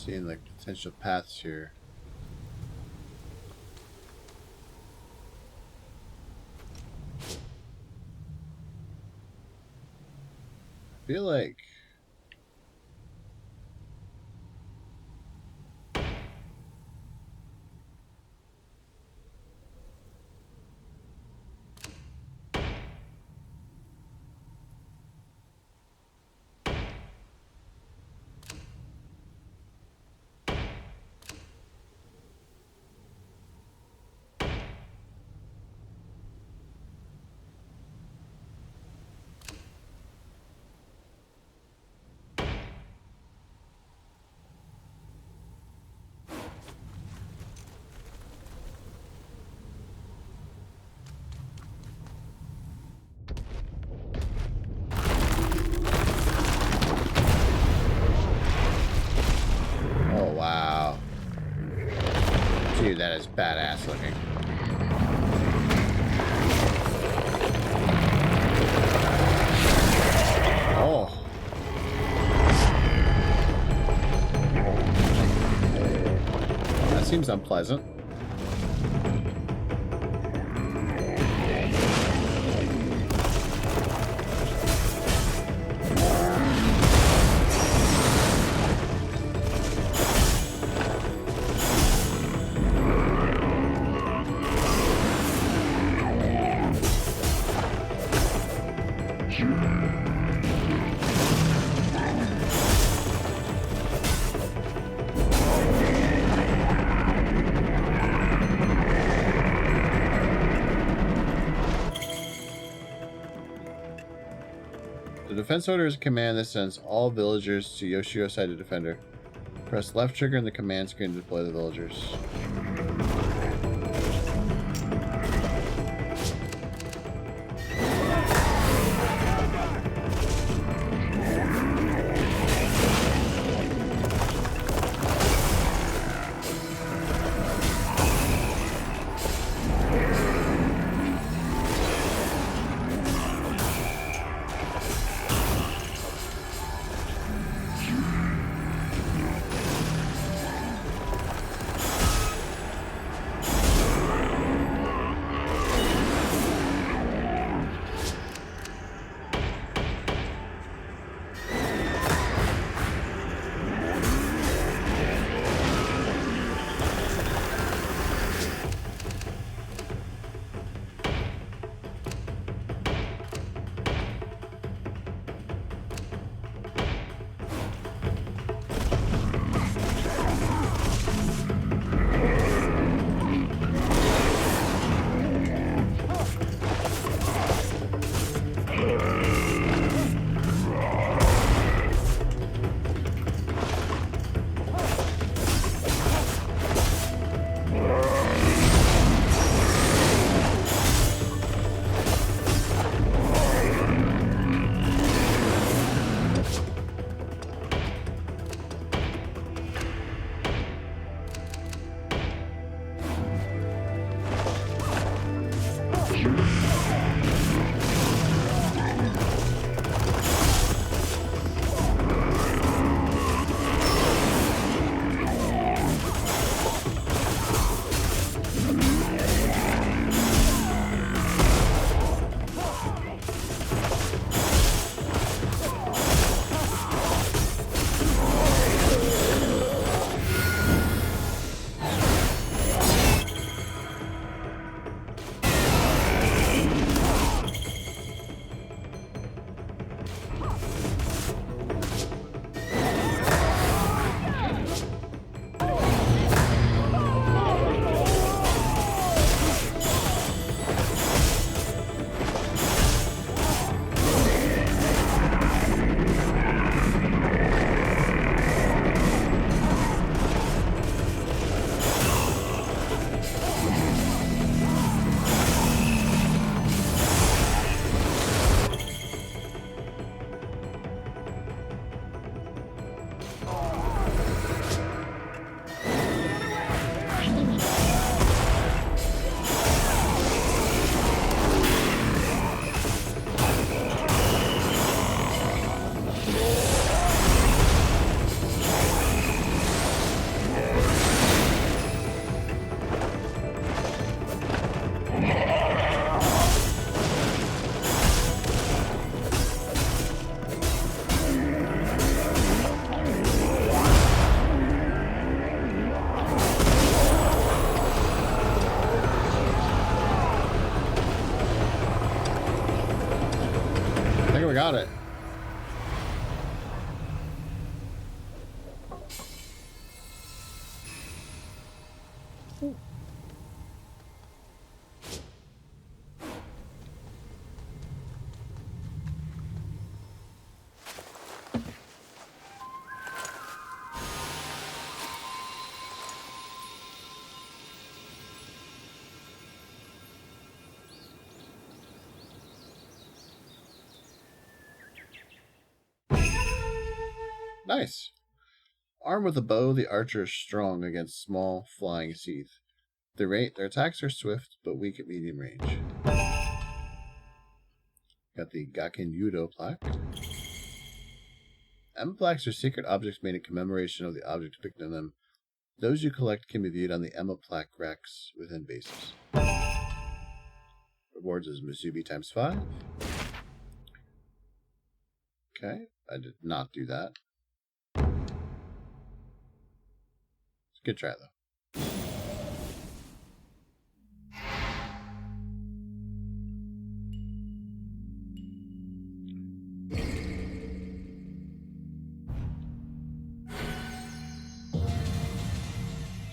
Seeing like potential paths here. I feel like dude, that is badass looking. Oh. That seems unpleasant. The defense order is a command that sends all villagers to Yoshio side to defender. Press left trigger in the command screen to deploy the villagers. Nice. Armed with a bow, the archer is strong against small, flying seath. Their attacks are swift, but weak at medium range. Got the Gakken Yudo plaque. Emma plaques are secret objects made in commemoration of the object depicted on them. Those you collect can be viewed on the Emma plaque racks within bases. Rewards is Musubi times 5. Okay, I did not do that. Good try, though.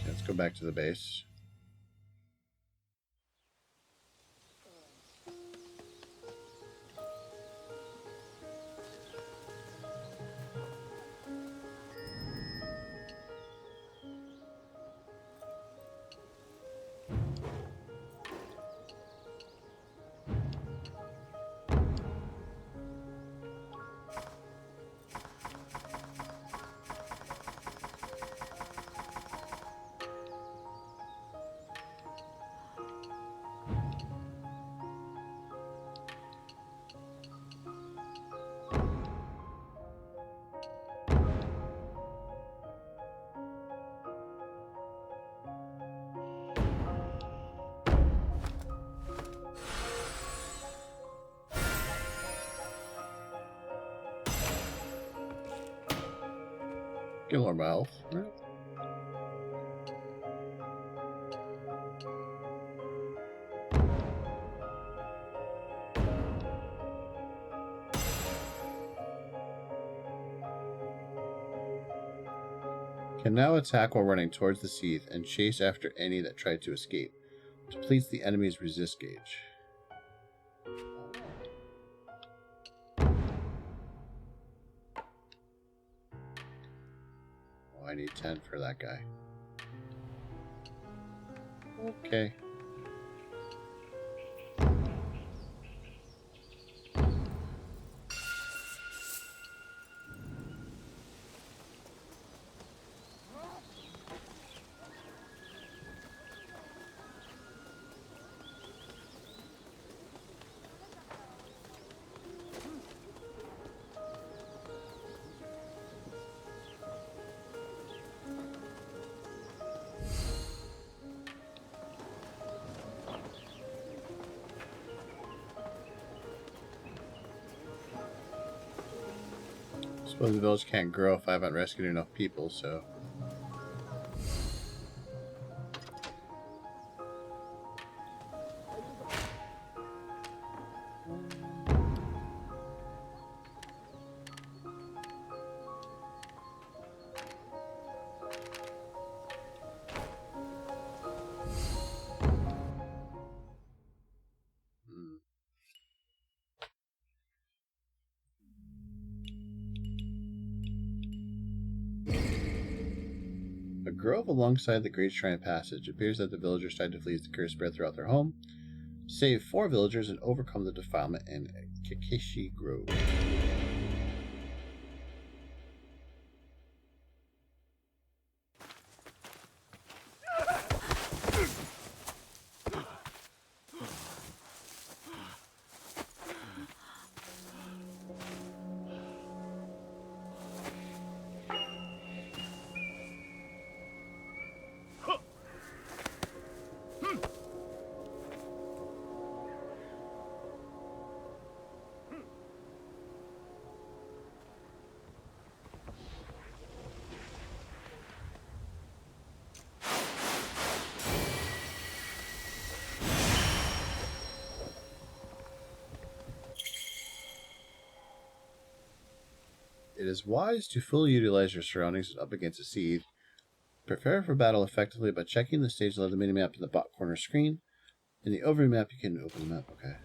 Let's go back to the base. Get more health, right? Can now attack while running towards the seath and chase after any that try to escape. Depletes the enemy's resist gauge. Oh, I need 10 for that guy. Okay. Suppose the village can't grow if I haven't rescued enough people, so... A grove alongside the Great Shrine Passage. It appears that the villagers tried to flee as the curse spread throughout their home, save 4 villagers, and overcome the defilement in Kakeshi Grove. It is wise to fully utilize your surroundings up against a seed, Prepare for battle effectively by checking the stage level minimap in the bottom corner screen. In the overview map, you can open the map. Okay.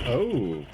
Oh.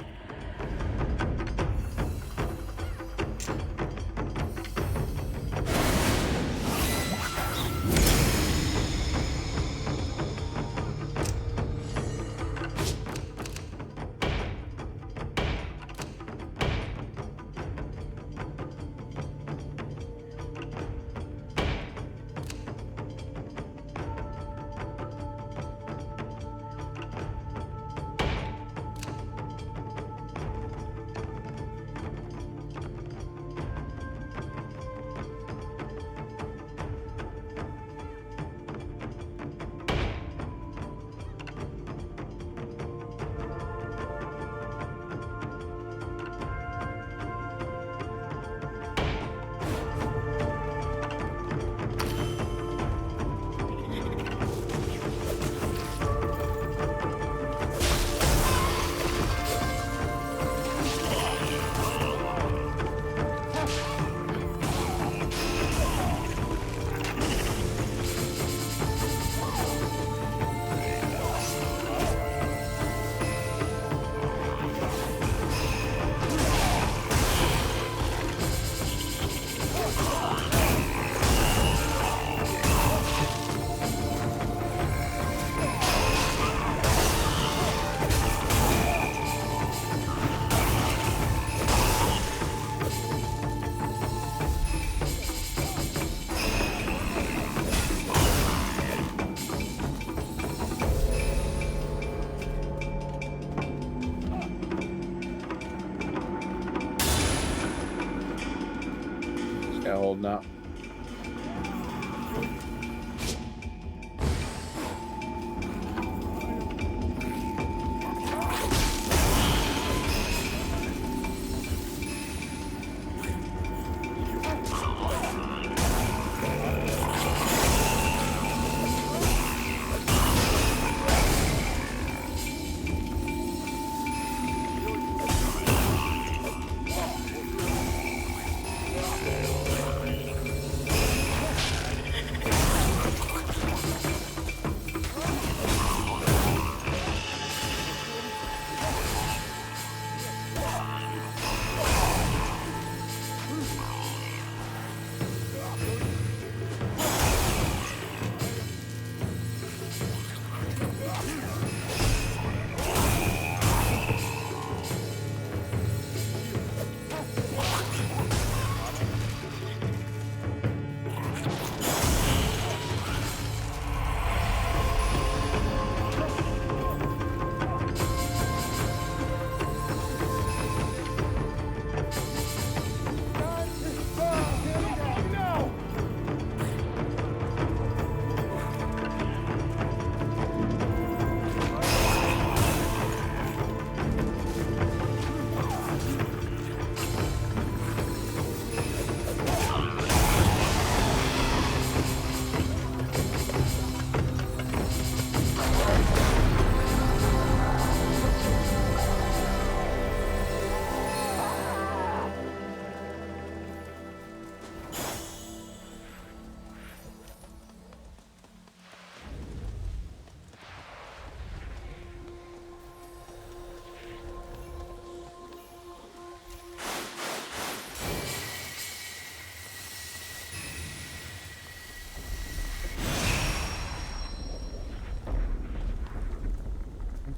holding up.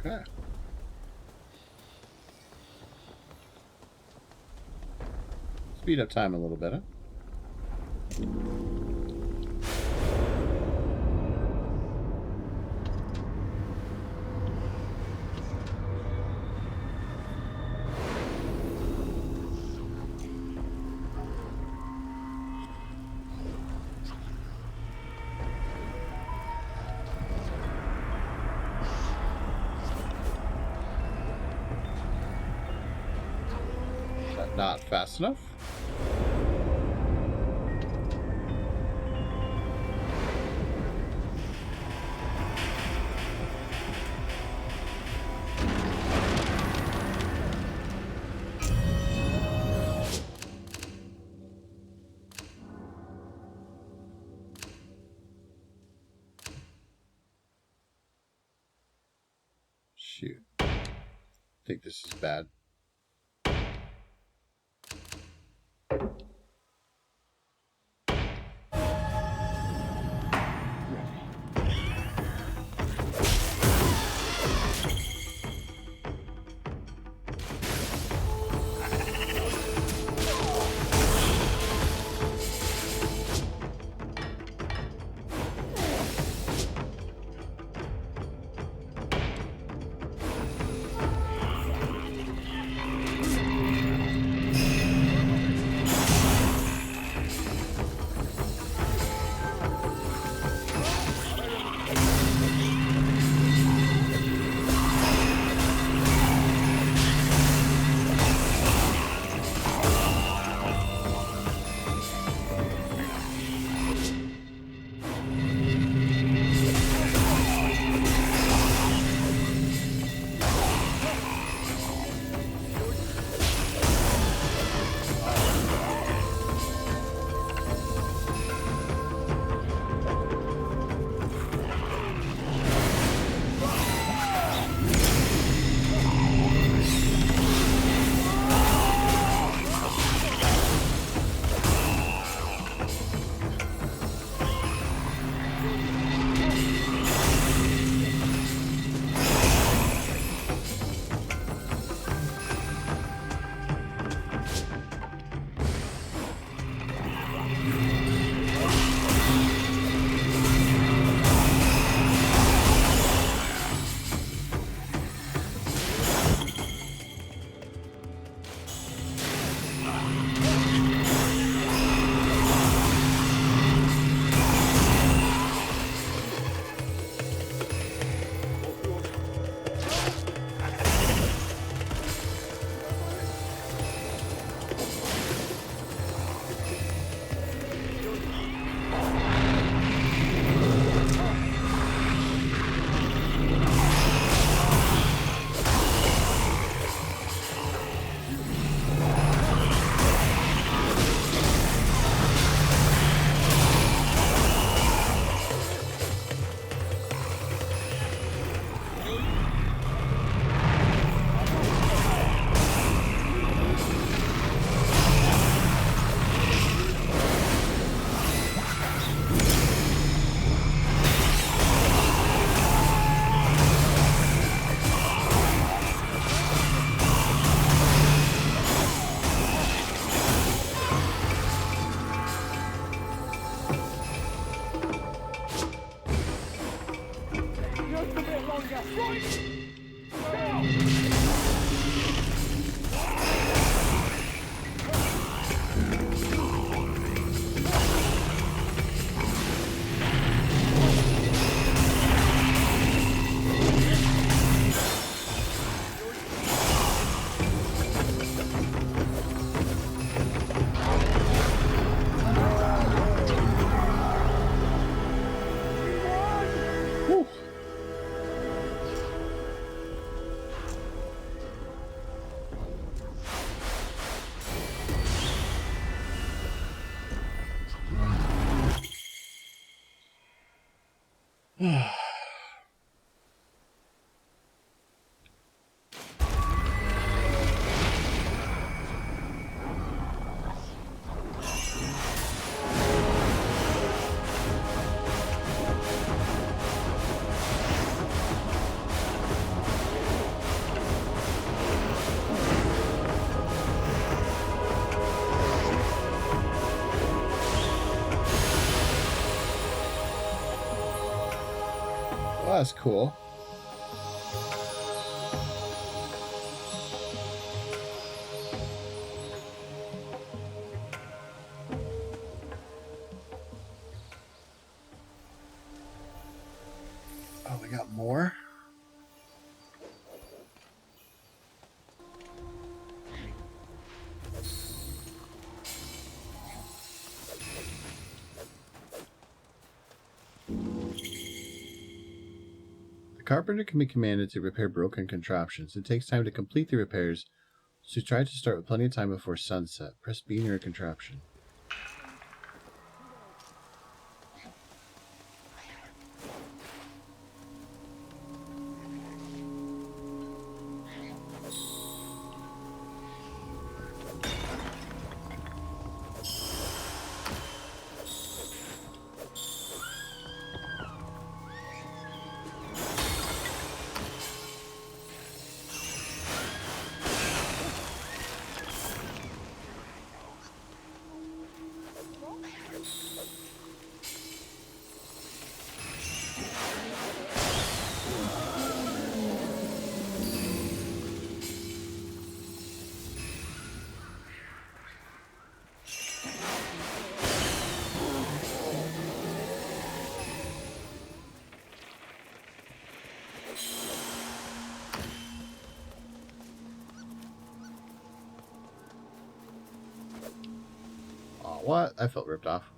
Okay. Speed up time a little bit, huh? Is that not fast enough? Shoot. I think this is bad. Well, that's cool. Oh, we got more? The carpenter can be commanded to repair broken contraptions. It takes time to complete the repairs, so try to start with plenty of time before sunset. Press B near a contraption. What? I felt ripped off.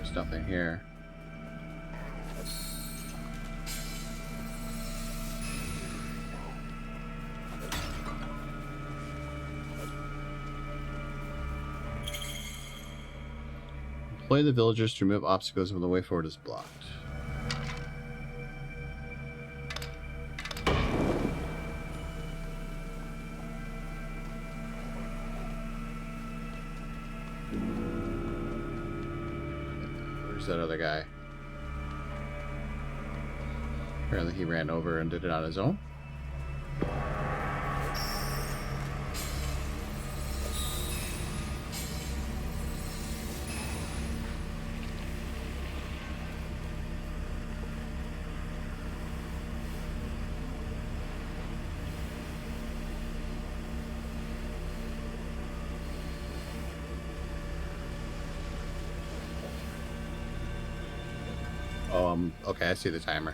There's nothing here. Employ the villagers to remove obstacles when the way forward is blocked. Where's that other guy? Apparently he ran over and did it on his own. Okay, I see the timer.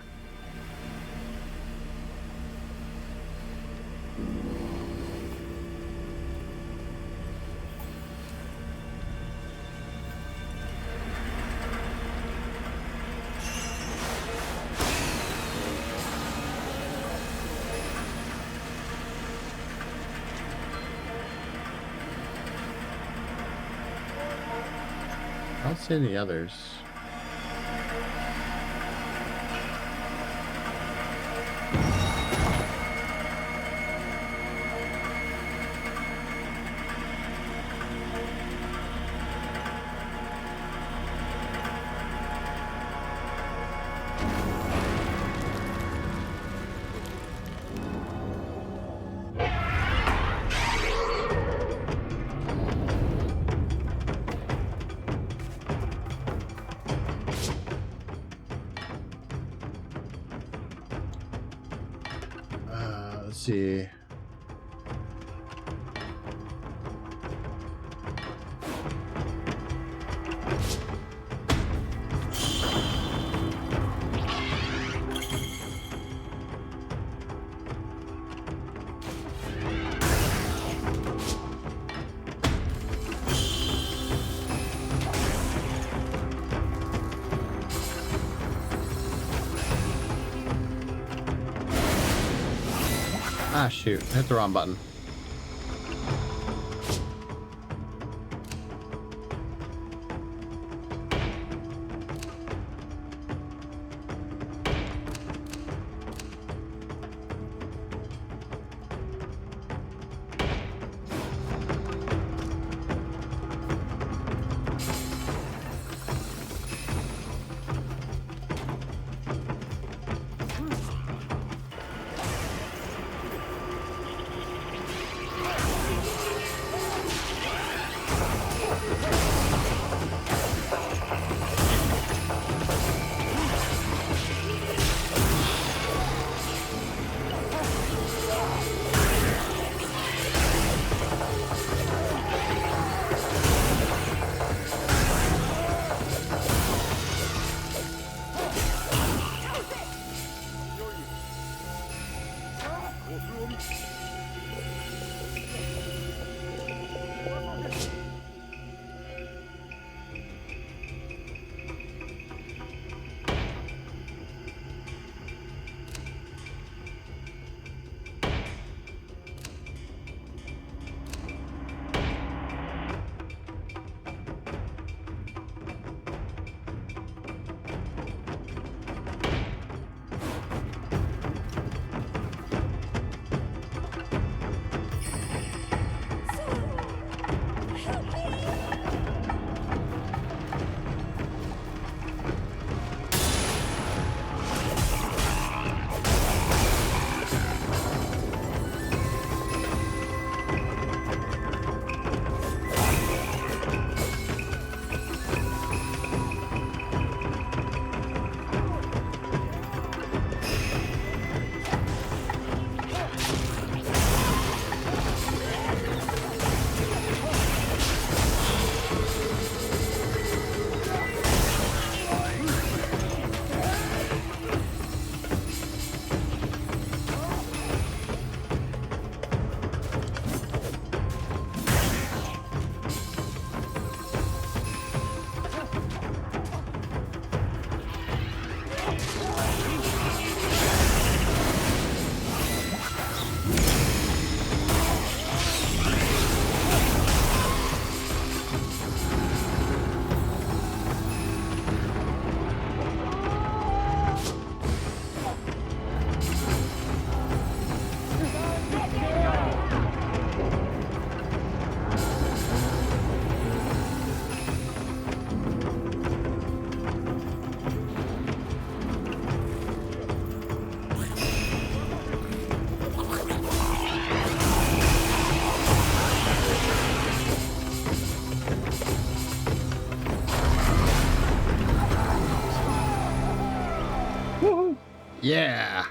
I don't see any others. Let's see. Ah, shoot. I hit the wrong button. Yeah.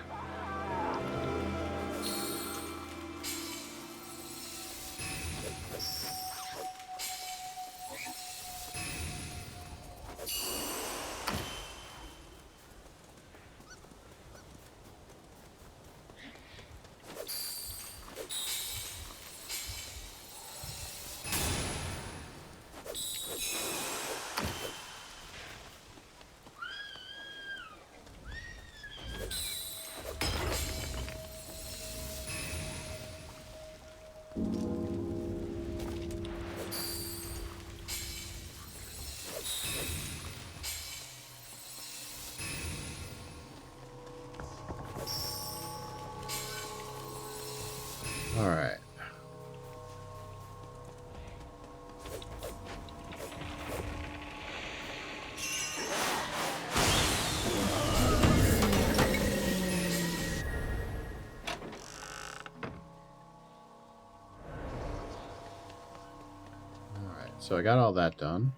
so I got all that done.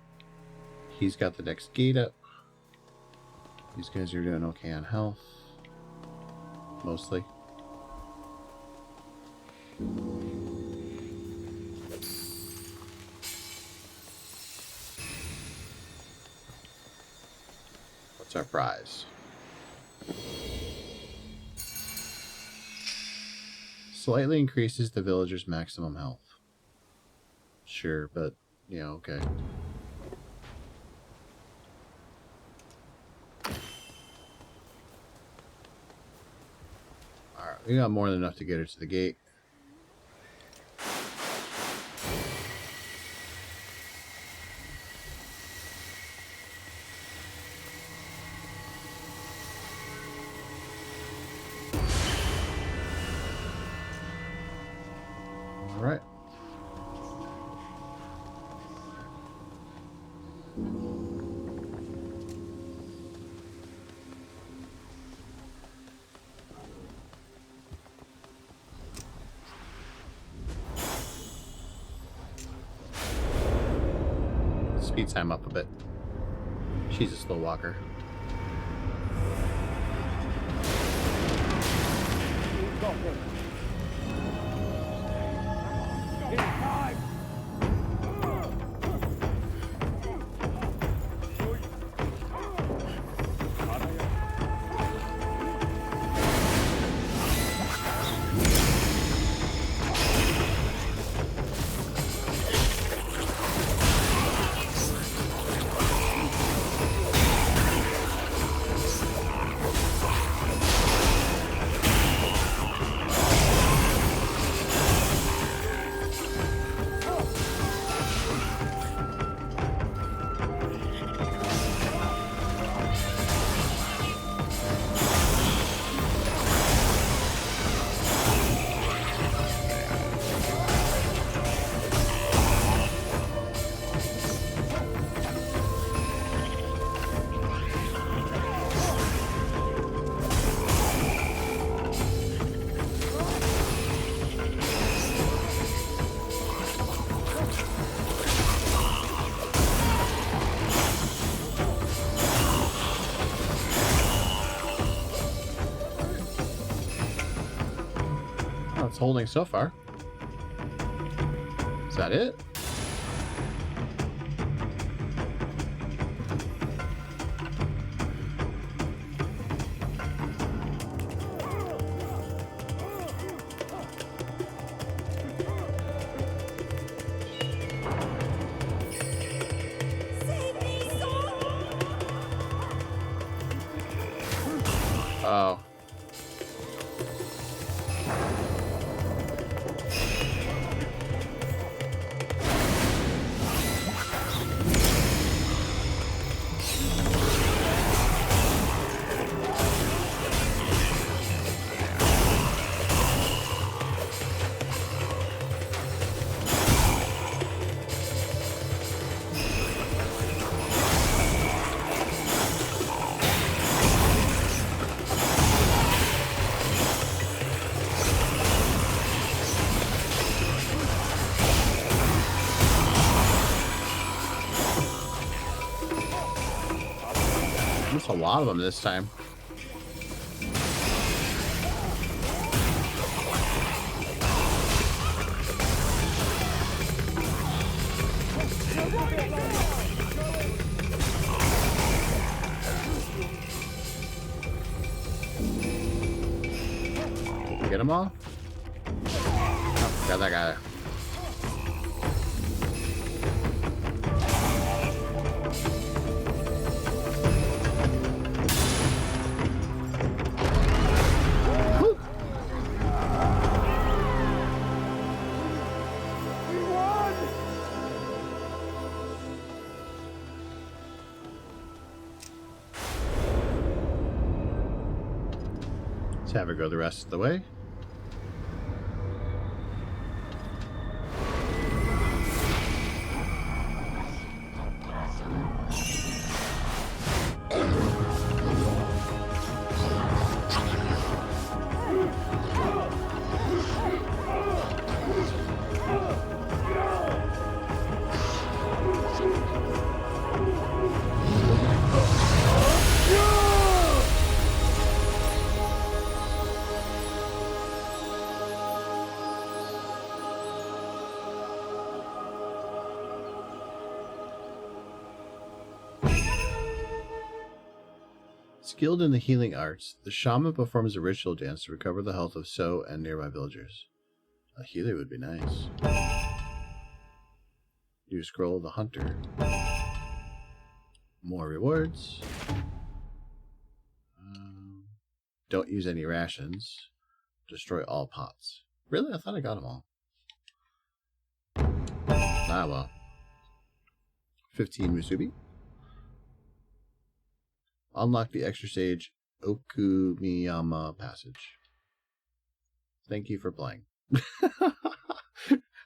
He's got the next gate up. These guys are doing okay on health. Mostly. What's our prize? Slightly increases the villager's maximum health. Sure, but yeah, okay. Alright, we got more than enough to get her to the gate. Alright. Speed time up a bit. She's a slow walker. It's holding so far. Is that it? Oh. There's a lot of them this time. Get them all? Oh, got that guy. Let's have her go the rest of the way. Skilled in the healing arts, the shaman performs a ritual dance to recover the health of So and nearby villagers. A healer would be nice. New scroll of the hunter. More rewards. Don't use any rations. Destroy all pots. Really? I thought I got them all. Ah, well. 15 musubi. Unlock the extra stage Okumiyama passage. Thank you for playing.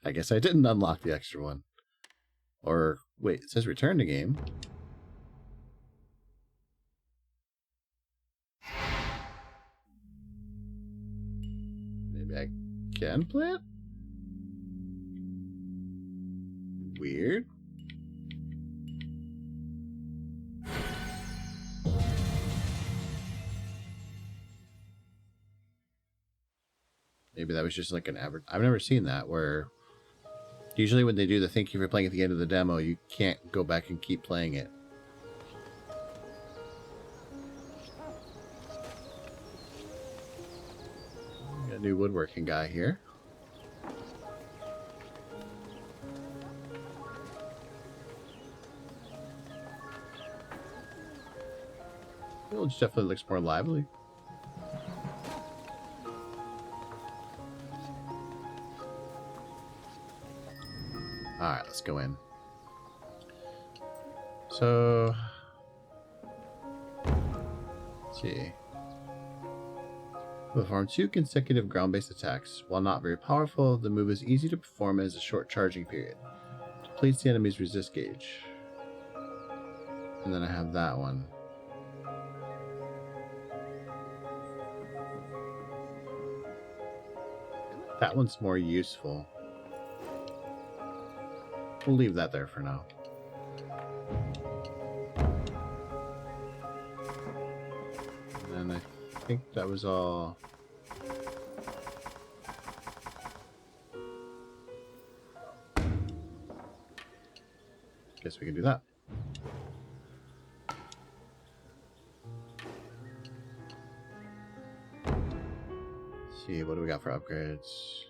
I guess I didn't unlock the extra one. Or, wait, it says return to game. Maybe I can play it? Weird. Maybe that was just like an average. I've never seen that where usually when they do the thank you for playing at the end of the demo, you can't go back and keep playing it. Got a new woodworking guy here. The village definitely looks more lively. Alright, let's go in. So, let's see. Perform 2 consecutive ground-based attacks. While not very powerful, the move is easy to perform as a short charging period. Depletes the enemy's resist gauge. And then I have that one. That one's more useful. We'll leave that there for now. And then I think that was all. Guess we can do that. Let's see, what do we got for upgrades?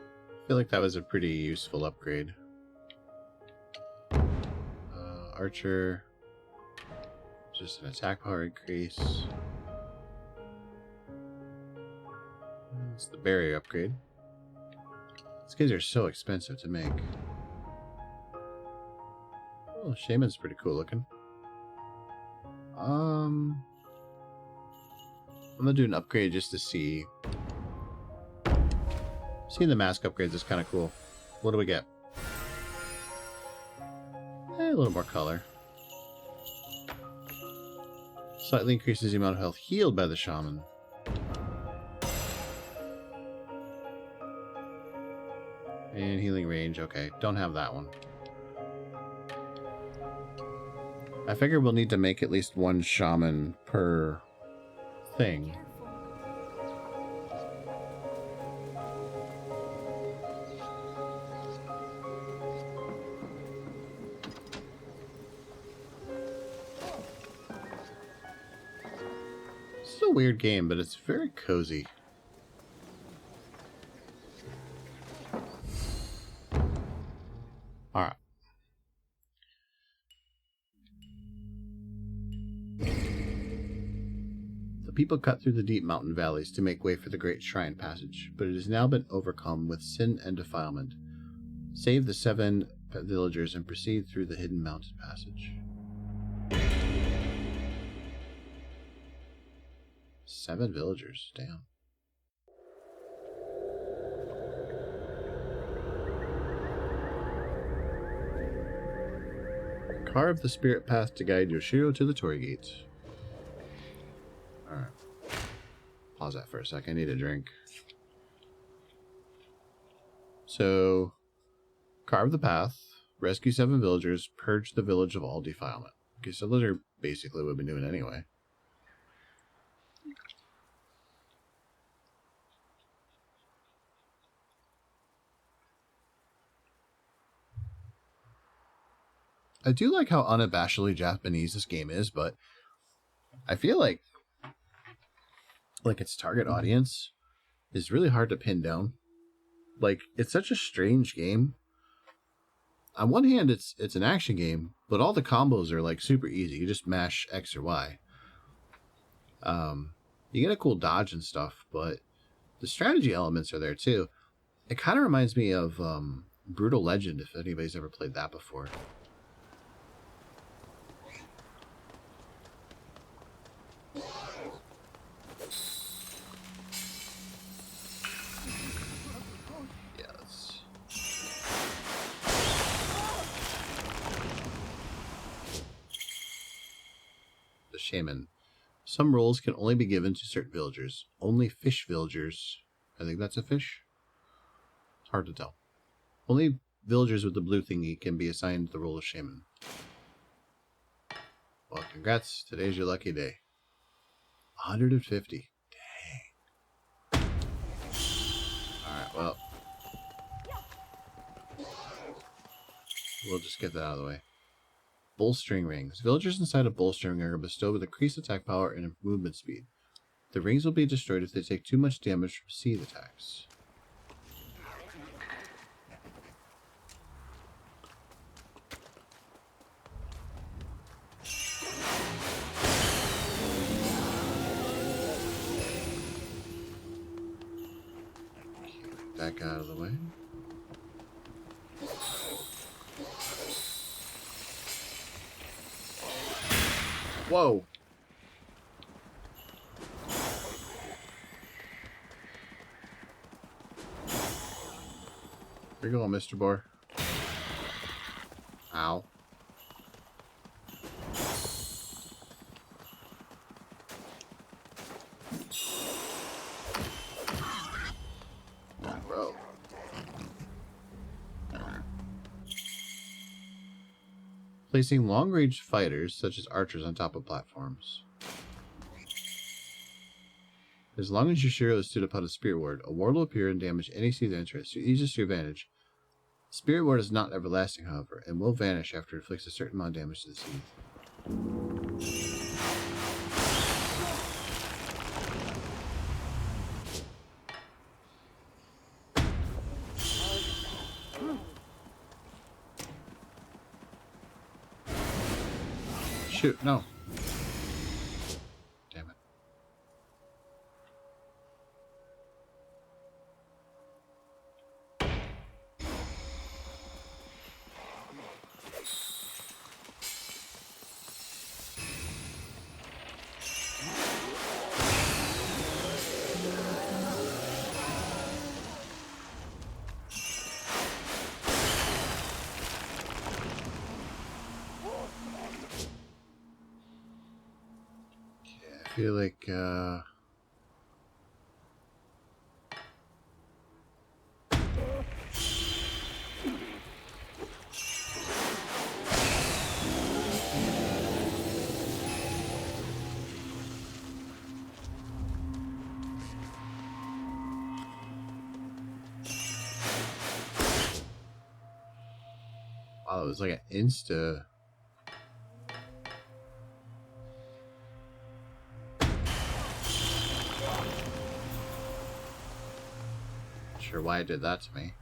I feel like that was a pretty useful upgrade. Archer, just an attack power increase. It's the barrier upgrade. These guys are so expensive to make. Oh, Shaman's pretty cool looking. I'm gonna do an upgrade just to see. Seeing the mask upgrades is kind of cool. What do we get? A little more color. Slightly increases the amount of health healed by the shaman. And healing range. Okay, don't have that one. I figure we'll need to make at least one shaman per thing. It's a weird game, but it's very cozy. Alright. The people cut through the deep mountain valleys to make way for the great shrine passage, but it has now been overcome with sin and defilement. Save the 7 villagers and proceed through the hidden mountain passage. 7 villagers, damn. Carve the spirit path to guide Yoshiro to the Torii Gate. Alright. Pause that for a sec. I need a drink. So, carve the path, rescue 7 villagers, purge the village of all defilement. Okay, so those are basically what we've been doing anyway. I do like how unabashedly Japanese this game is, but I feel like its target audience is really hard to pin down. Like, it's such a strange game. On one hand, it's an action game, but all the combos are like super easy. You just mash X or Y. You get a cool dodge and stuff, but the strategy elements are there too. It kind of reminds me of Brutal Legend, if anybody's ever played that before. Shaman. Some roles can only be given to certain villagers. Only fish villagers. I think that's a fish. It's hard to tell. Only villagers with the blue thingy can be assigned the role of shaman. Well, congrats. Today's your lucky day. 150. Dang. Alright, well. We'll just get that out of the way. Bolstering rings. Villagers inside a bolstering ring are bestowed with increased attack power and movement speed. The rings will be destroyed if they take too much damage from siege attacks. Get that guy out of the way. Whoa. Where you going, Mr. Boar? Ow. Bro. Placing long-range fighters, such as archers, on top of platforms. As long as your hero is stood upon a spirit ward, a ward will appear and damage any sea entrance. You use this to your advantage. Spirit ward is not everlasting, however, and will vanish after it inflicts a certain amount of damage to the sea. Shoot, no. Damn it. I feel like, wow, it was like an insta. Sure why it did that to me.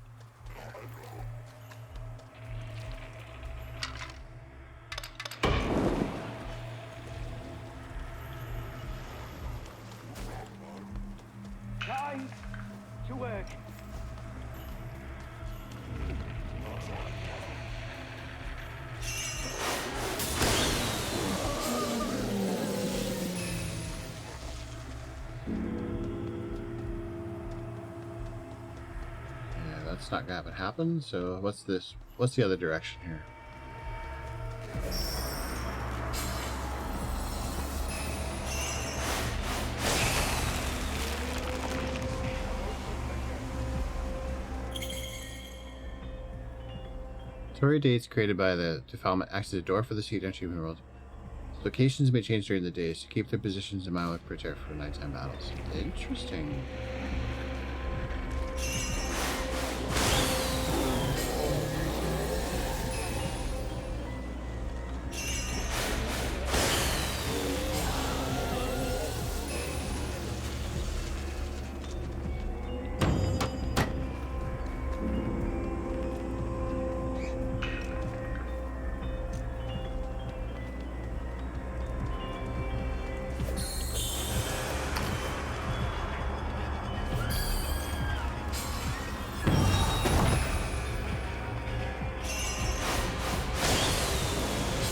Time to work. That's not gonna happen, so what's this? What's the other direction here? Story dates created by the defilement acts as a door for the seed entry human world. Locations may change during the days to keep their positions in mind with prepare for nighttime battles. Interesting.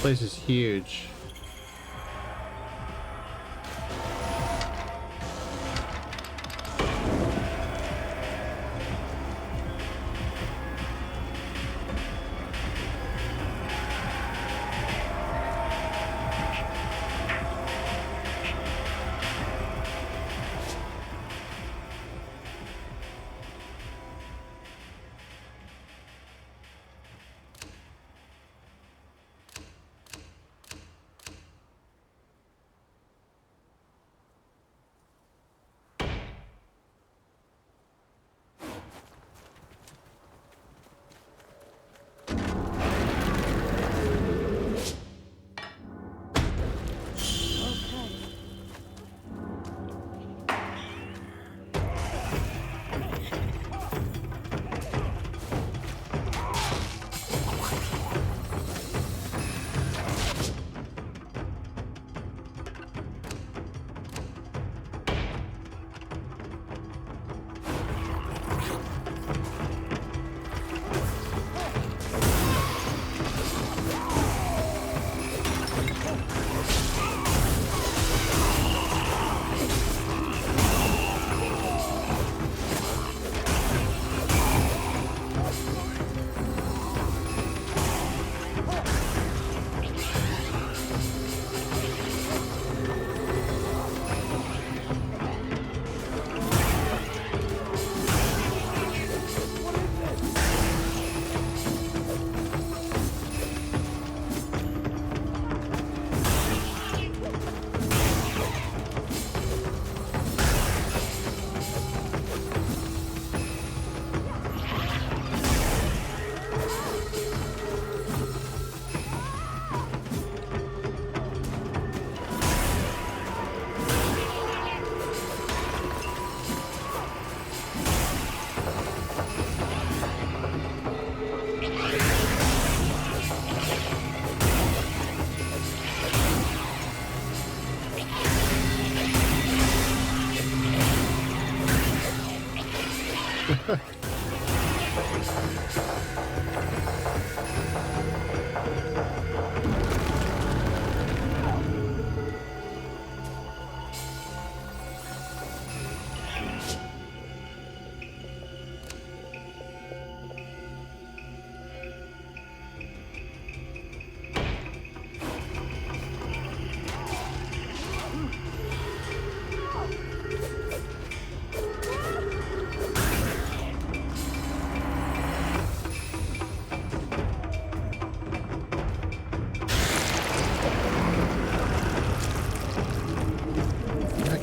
This place is huge.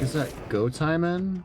Is that go time in?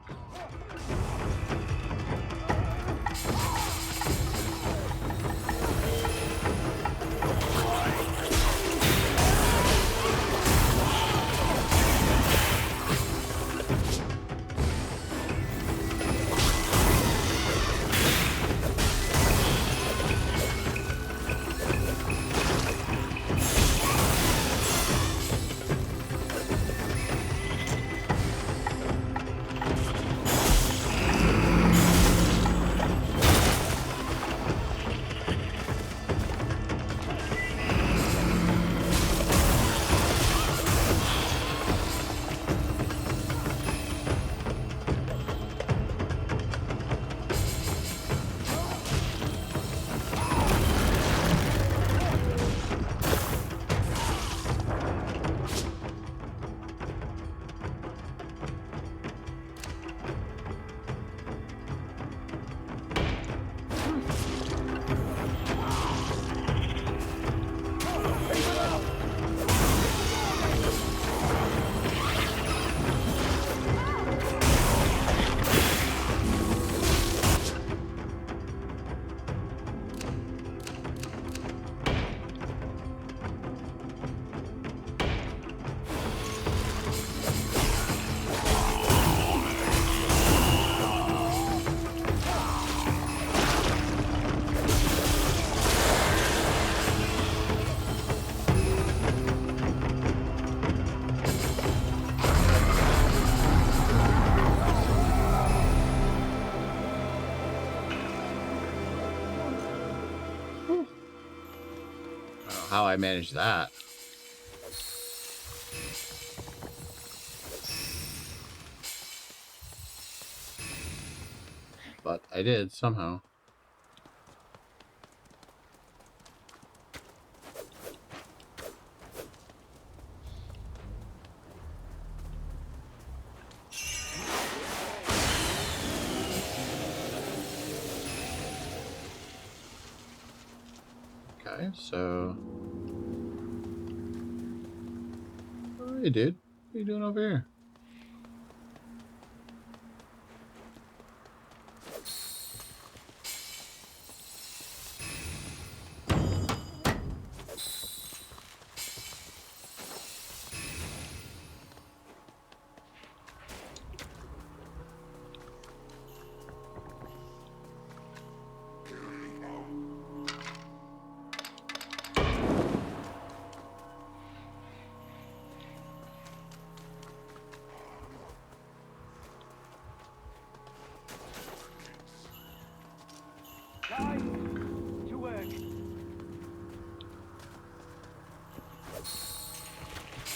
how I managed that. But I did somehow. Okay, so... Oh, hey, dude. What are you doing over here?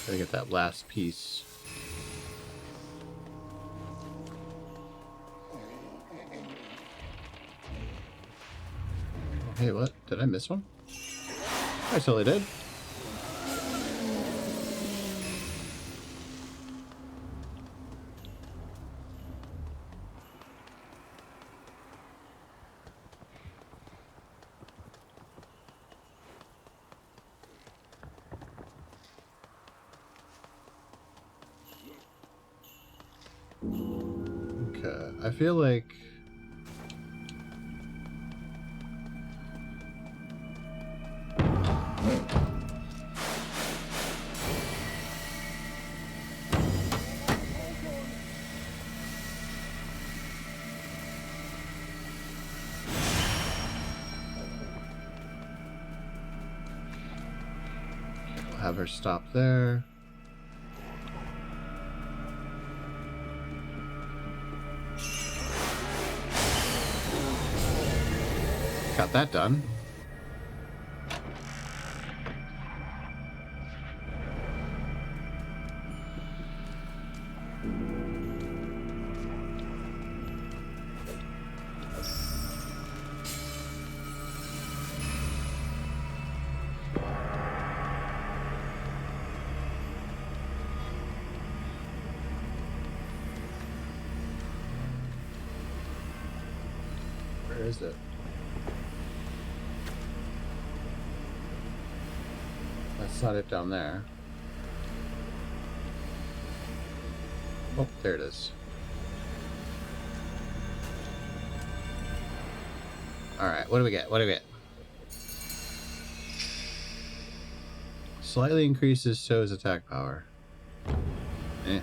Gotta get that last piece. Oh, hey, what? Did I miss one? I totally did. Okay, I feel like... We'll have her stop there. Got that done. Where is it? That's not it down there. Oh, there it is. Alright, what do we get? What do we get? Slightly increases So's attack power. Eh.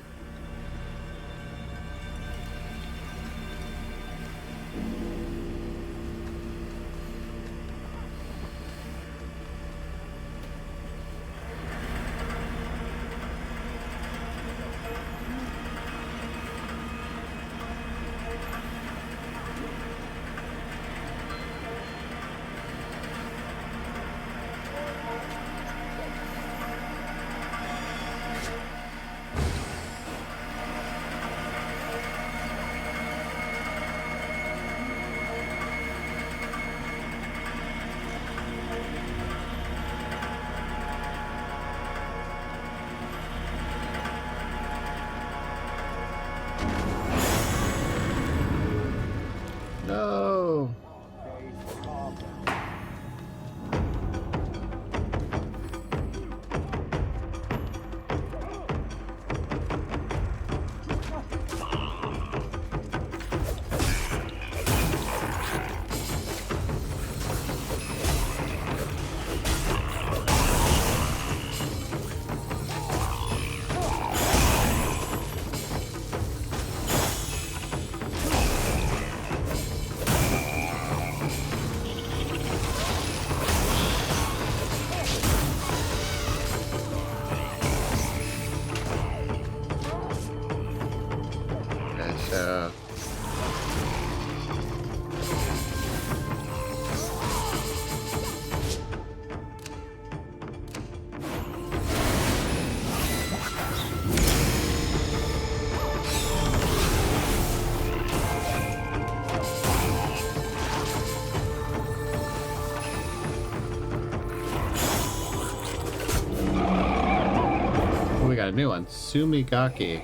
No. got a new one. Sumigaki.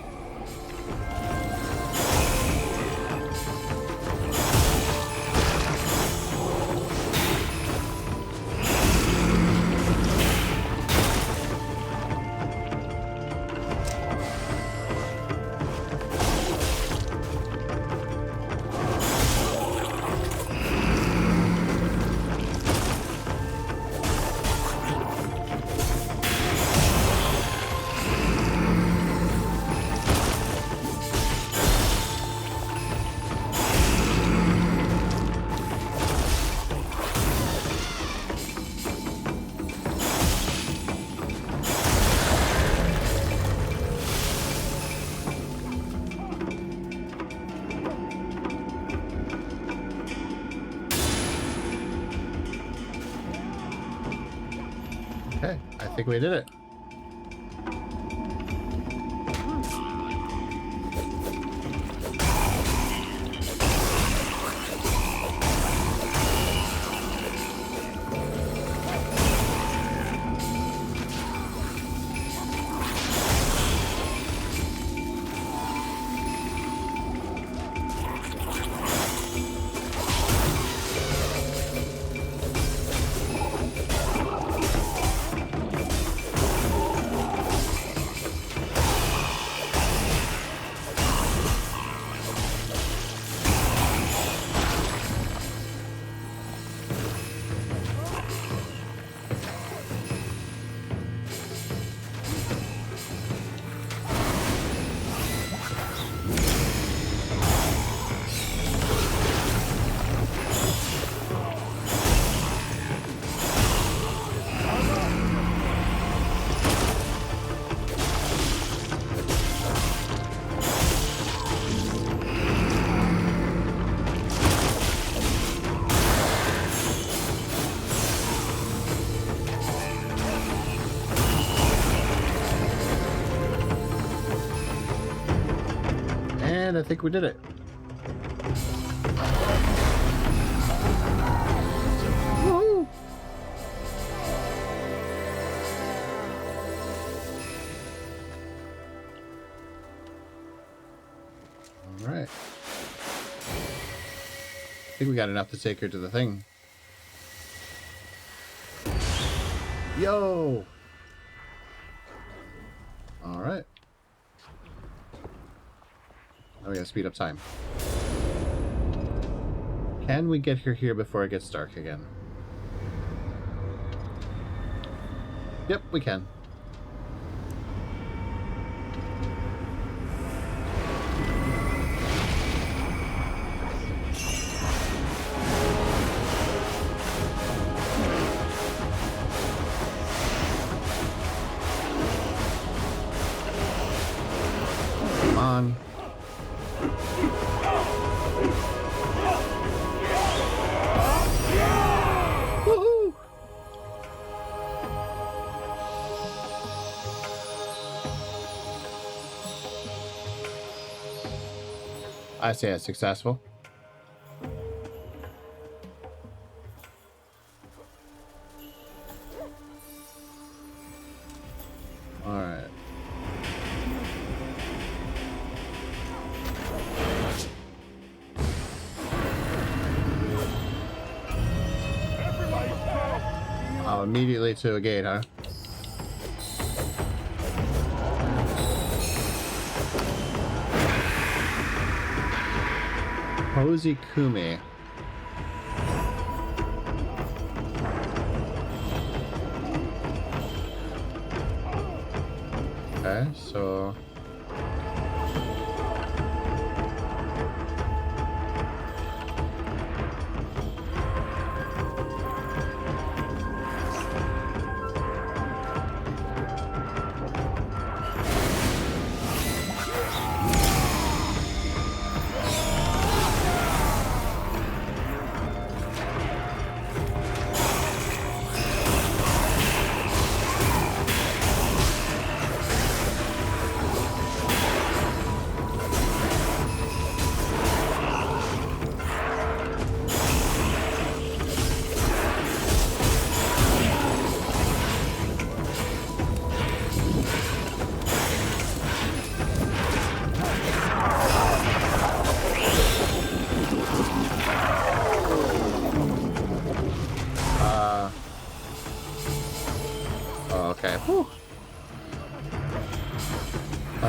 Okay, I think we did it. And I think we did it. Woohoo! All right. I think we got enough to take her to the thing. Yo! All right. Oh, we gotta speed up time. Can we get her here before it gets dark again? Yep, we can. Come on. Woohoo! I say it's successful. All right. Oh, immediately to a gate, huh? Cozy Kumi. Okay, so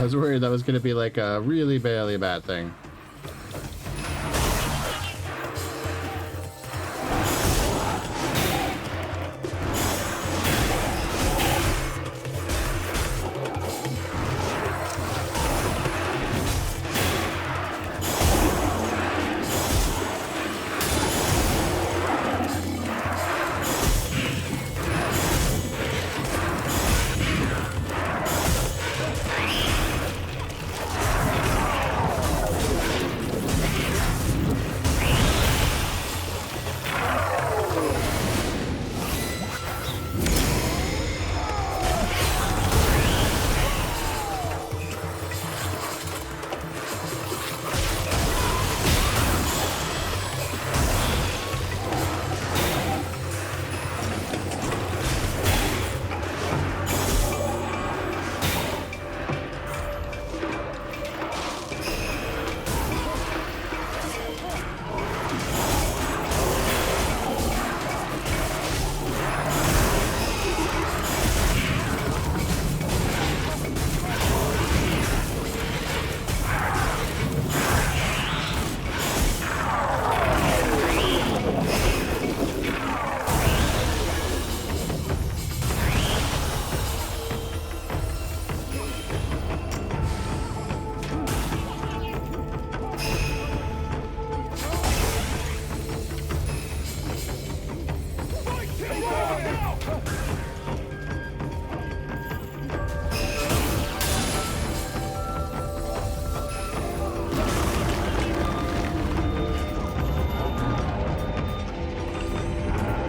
was worried that was going to be like a really bad thing.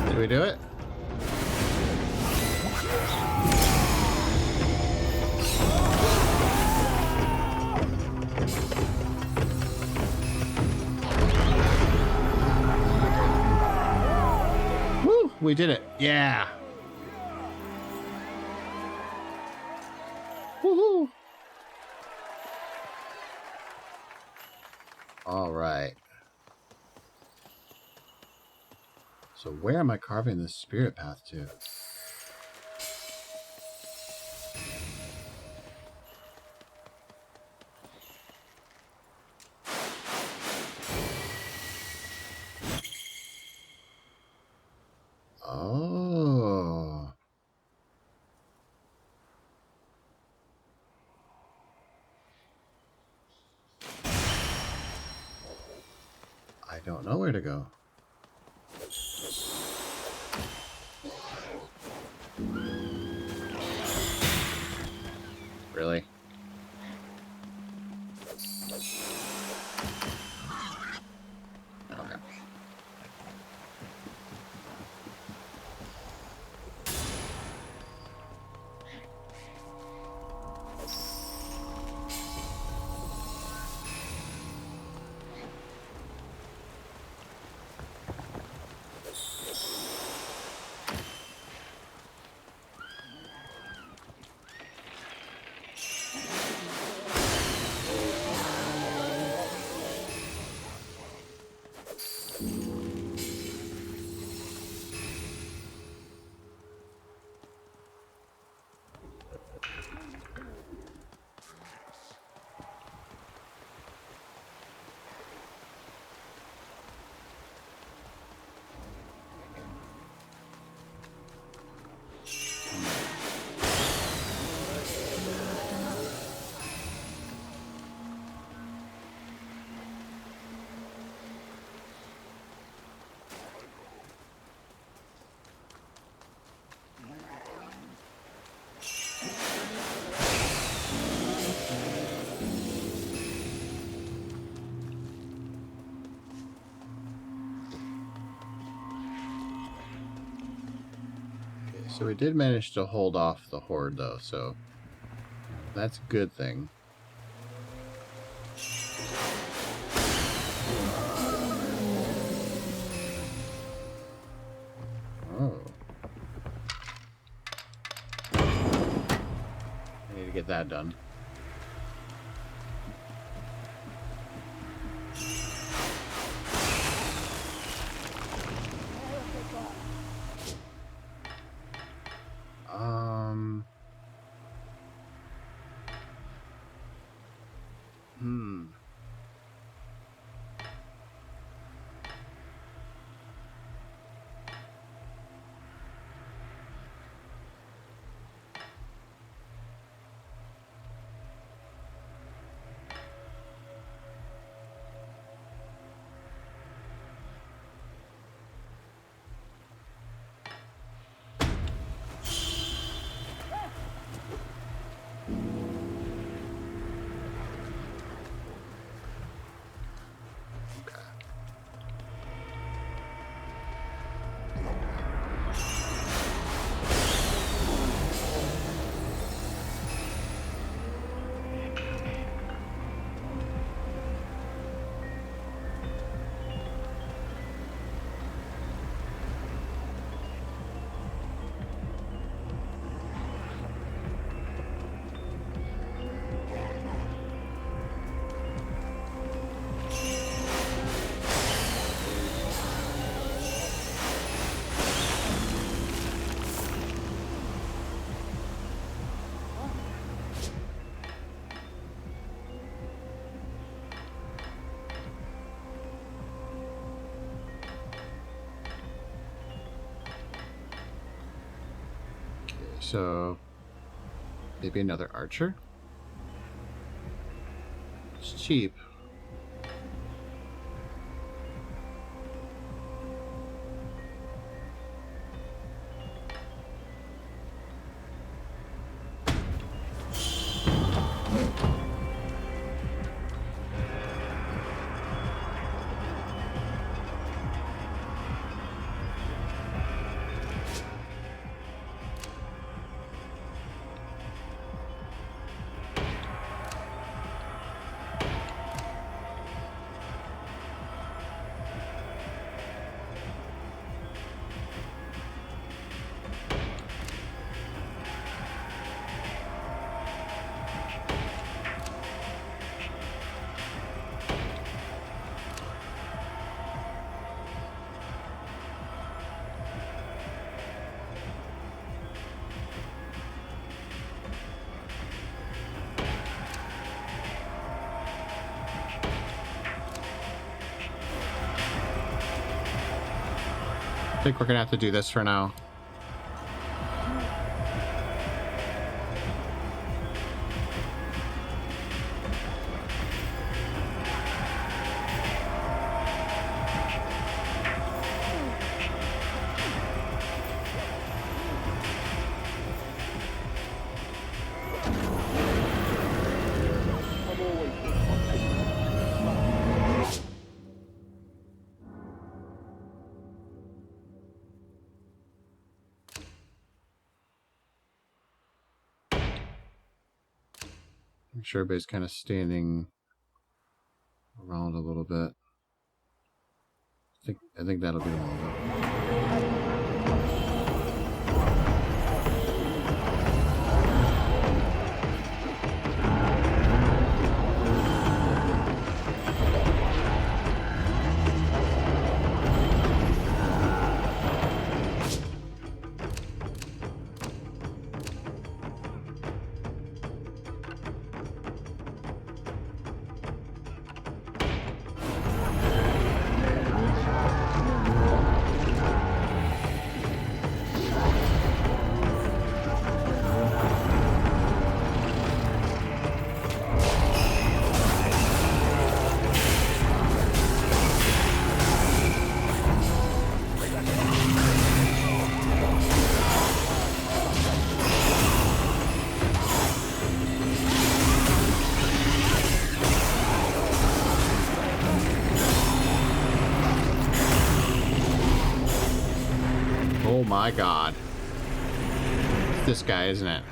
Did we do it? Woo! We did it. Yeah. Woohoo! All right. So where am I carving this spirit path to? Oh. I don't know where to go. Really? Okay. So we did manage to hold off the horde, though, so that's a good thing. Oh. I need to get that done. So maybe another archer. It's cheap. I think we're gonna have to do this for now. I'm sure everybody's kind of standing around a little bit. I think that'll be a little bit. Oh my god. It's this guy, isn't it?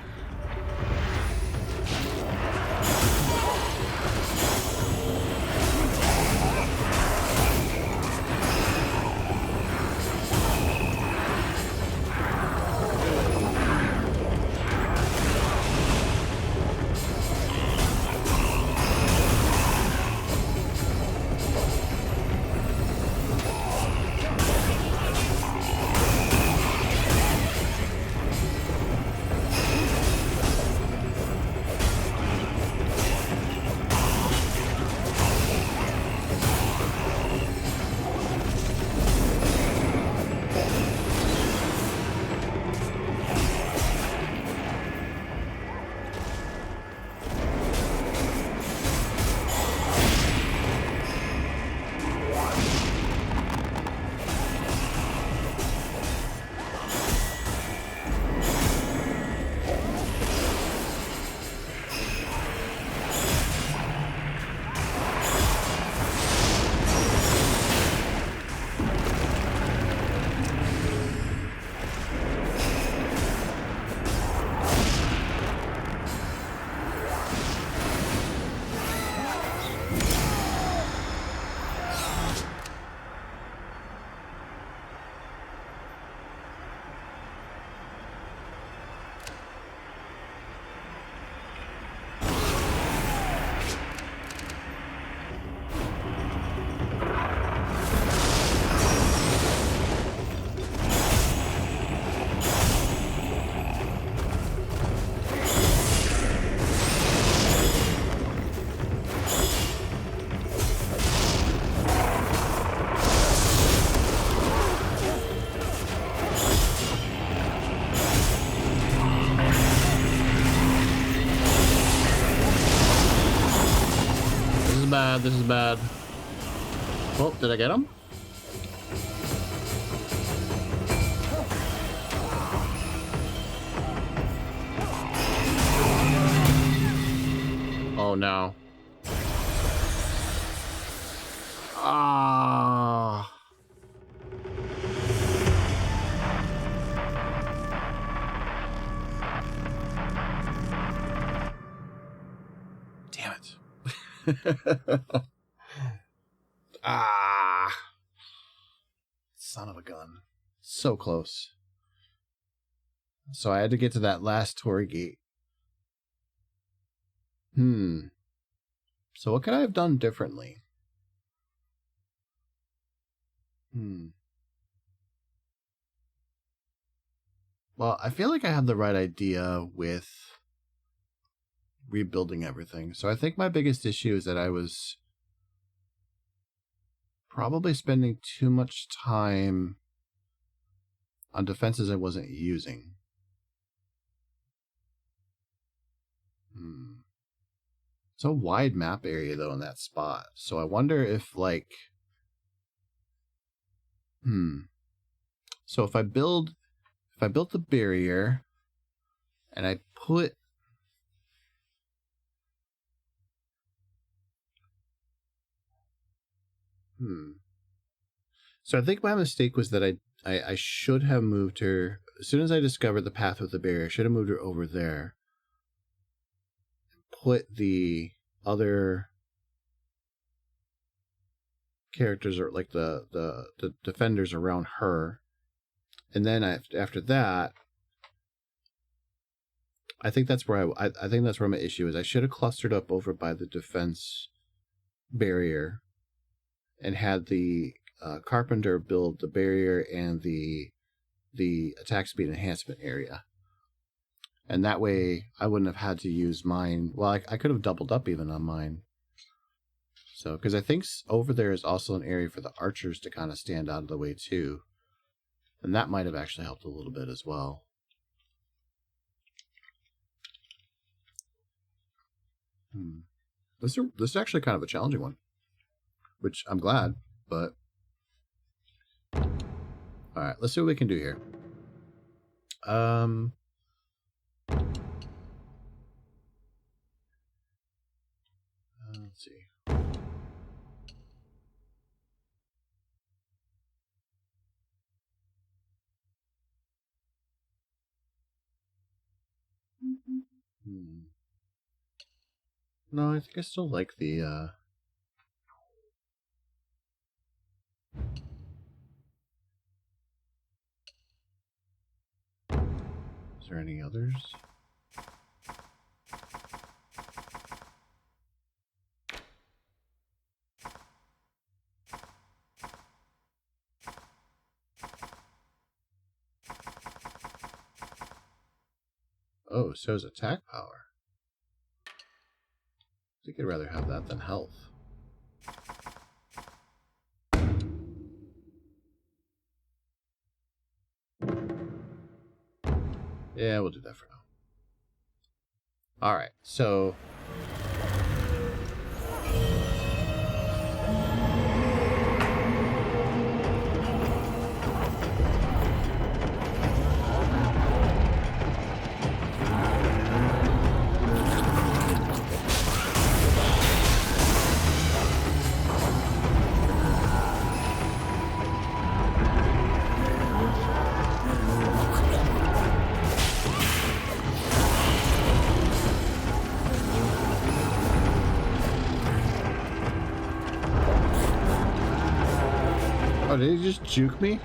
bad. This is bad. Oh, did I get him? Oh no. Ah. Damn it. Ah. Son of a gun. So close. So I had to get to that last Torii gate. So what could I have done differently? Well, I feel like I had the right idea with rebuilding everything. So I think my biggest issue is that I was probably spending too much time on defenses I wasn't using. It's a wide map area though in that spot. So I wonder if like so if I built the barrier and I put So I think my mistake was that I should have moved her as soon as I discovered the path with the barrier. I should have moved her over there. Put the other characters or like the defenders around her, and then after that, I think that's where I think that's where my issue is. I should have clustered up over by the defense barrier, and had the carpenter build the barrier and the attack speed enhancement area. And that way, I wouldn't have had to use mine. Well, I could have doubled up even on mine. So, because I think over there is also an area for the archers to kind of stand out of the way too. And that might have actually helped a little bit as well. This is actually kind of a challenging one. Which I'm glad, but... Alright, let's see what we can do here. Let's see. No, I think I still like the Is there any others? Oh, it shows attack power. I think I'd rather have that than health. Yeah, we'll do that for now. Alright, so... Oh, did he just juke me?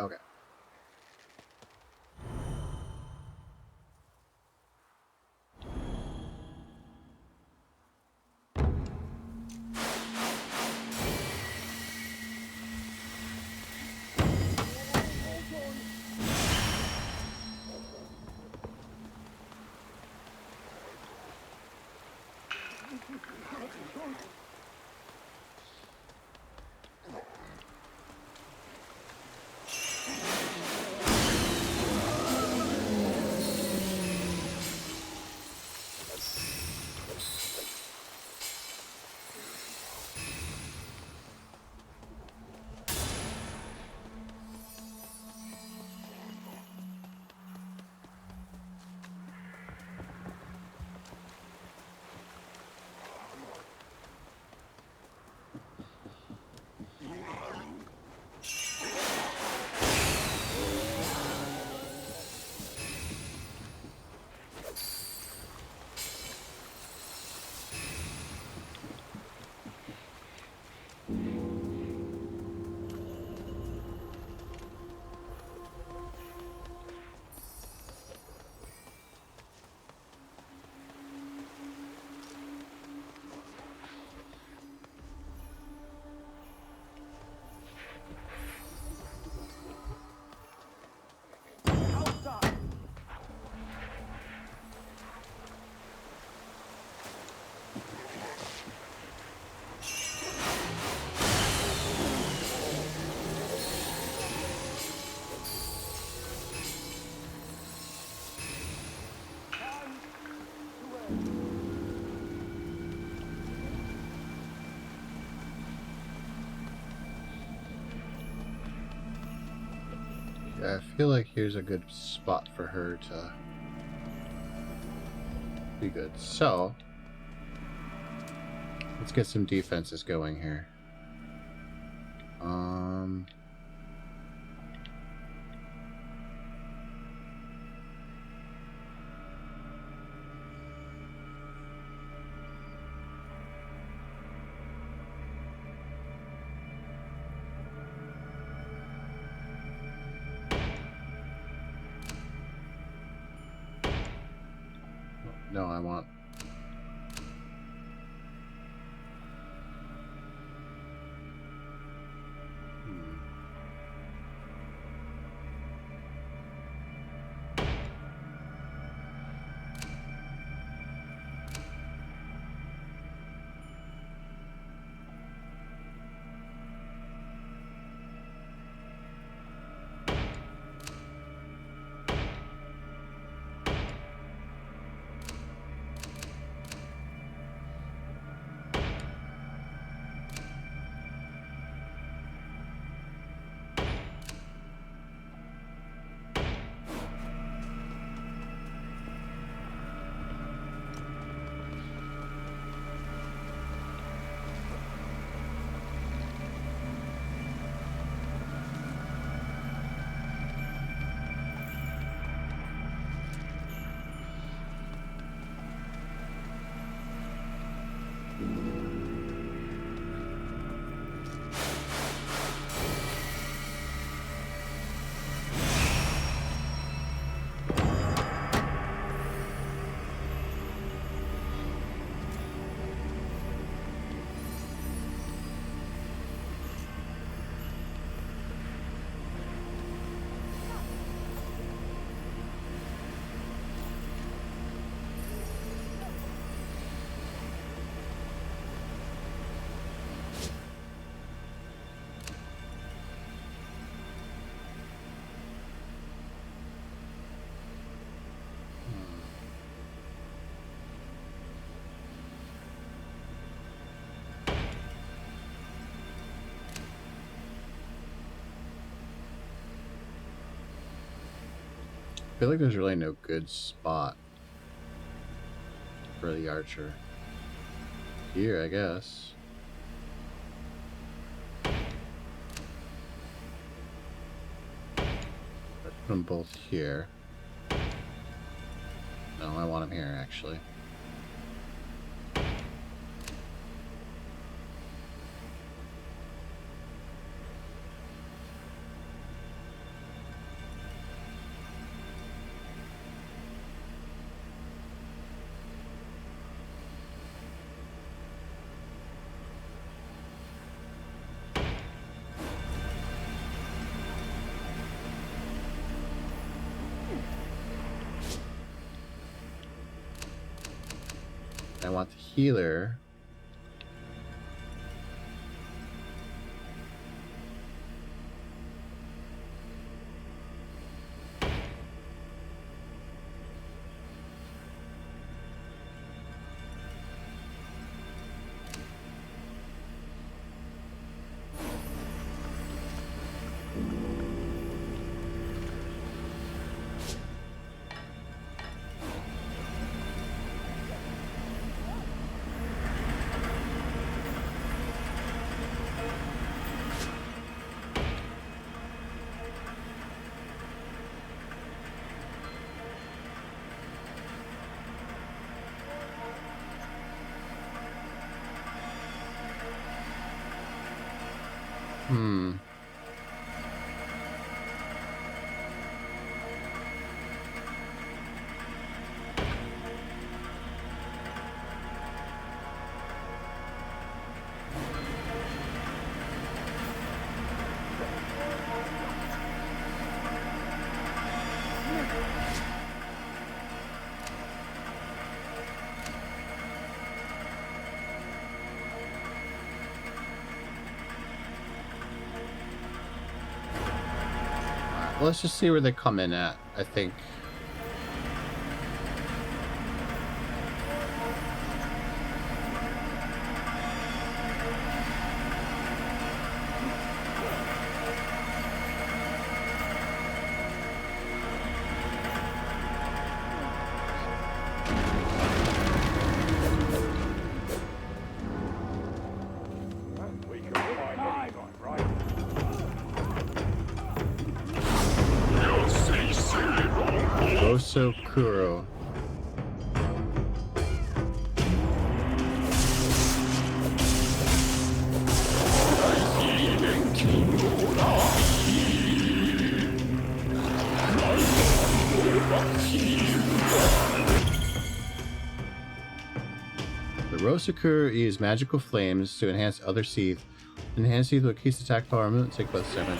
Okay. Yeah, I feel like here's a good spot for her to be good. So, let's get some defenses going here. No, I want... I feel like there's really no good spot for the archer. Here, I guess. Put them both here. No, I want them here, actually. I want the healer. Well, let's just see where they come in at, I think. Kuro. The Rosakur use magical flames to enhance other Seath. Enhance Seath with increased attack power movement, take less damage.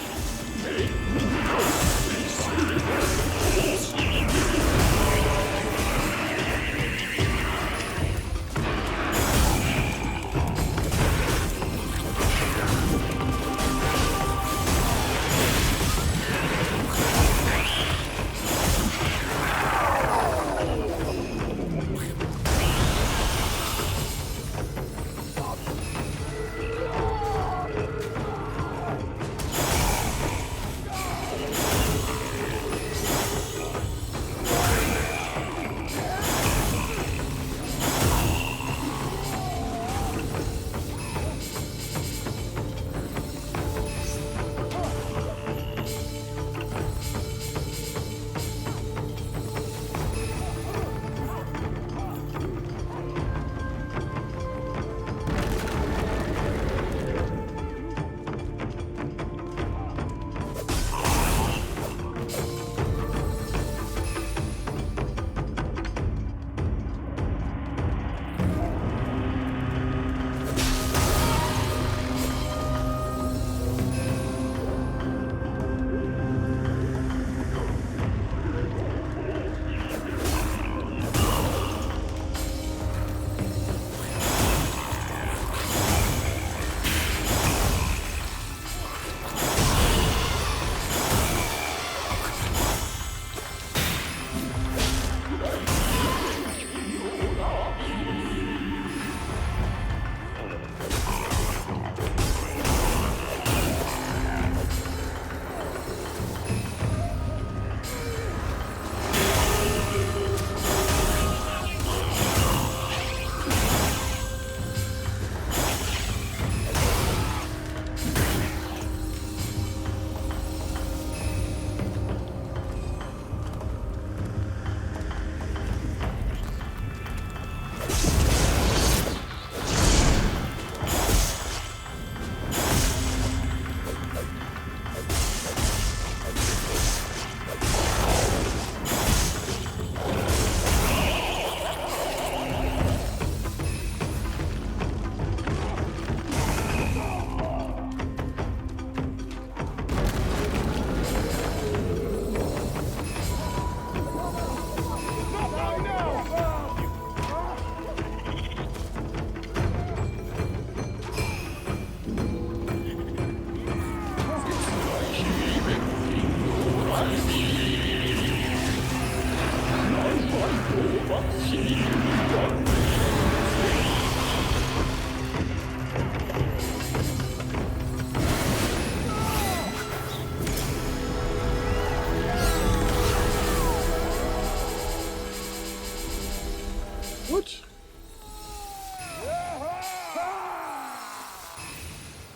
What?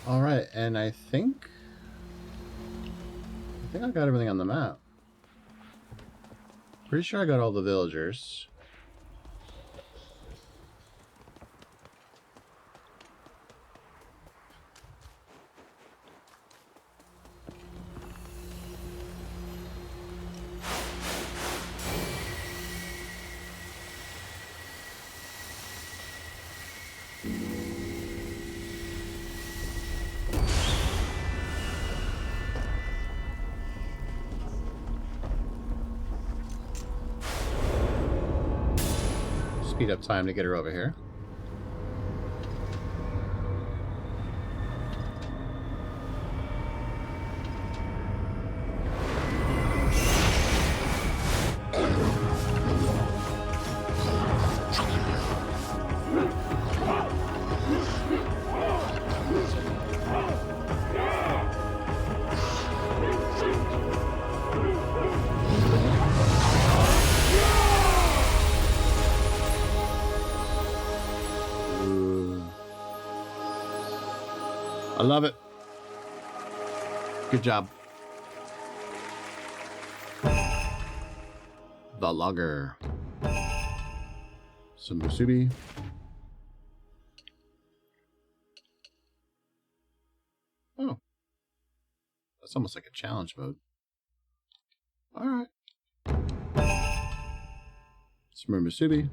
All right, and I think I got everything on the map. Pretty sure I got all the villagers. Speed up time to get her over here. I love it. Good job. The logger. Some musubi. Oh. That's almost like a challenge mode. Alright. Some more musubi.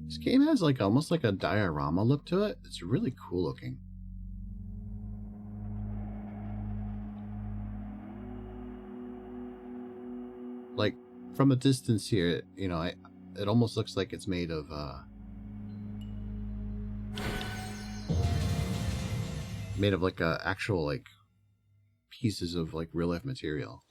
This game has like almost like a diorama look to it. It's really cool looking. Like from a distance here, you know, it almost looks like it's made of like actual like pieces of like real life material.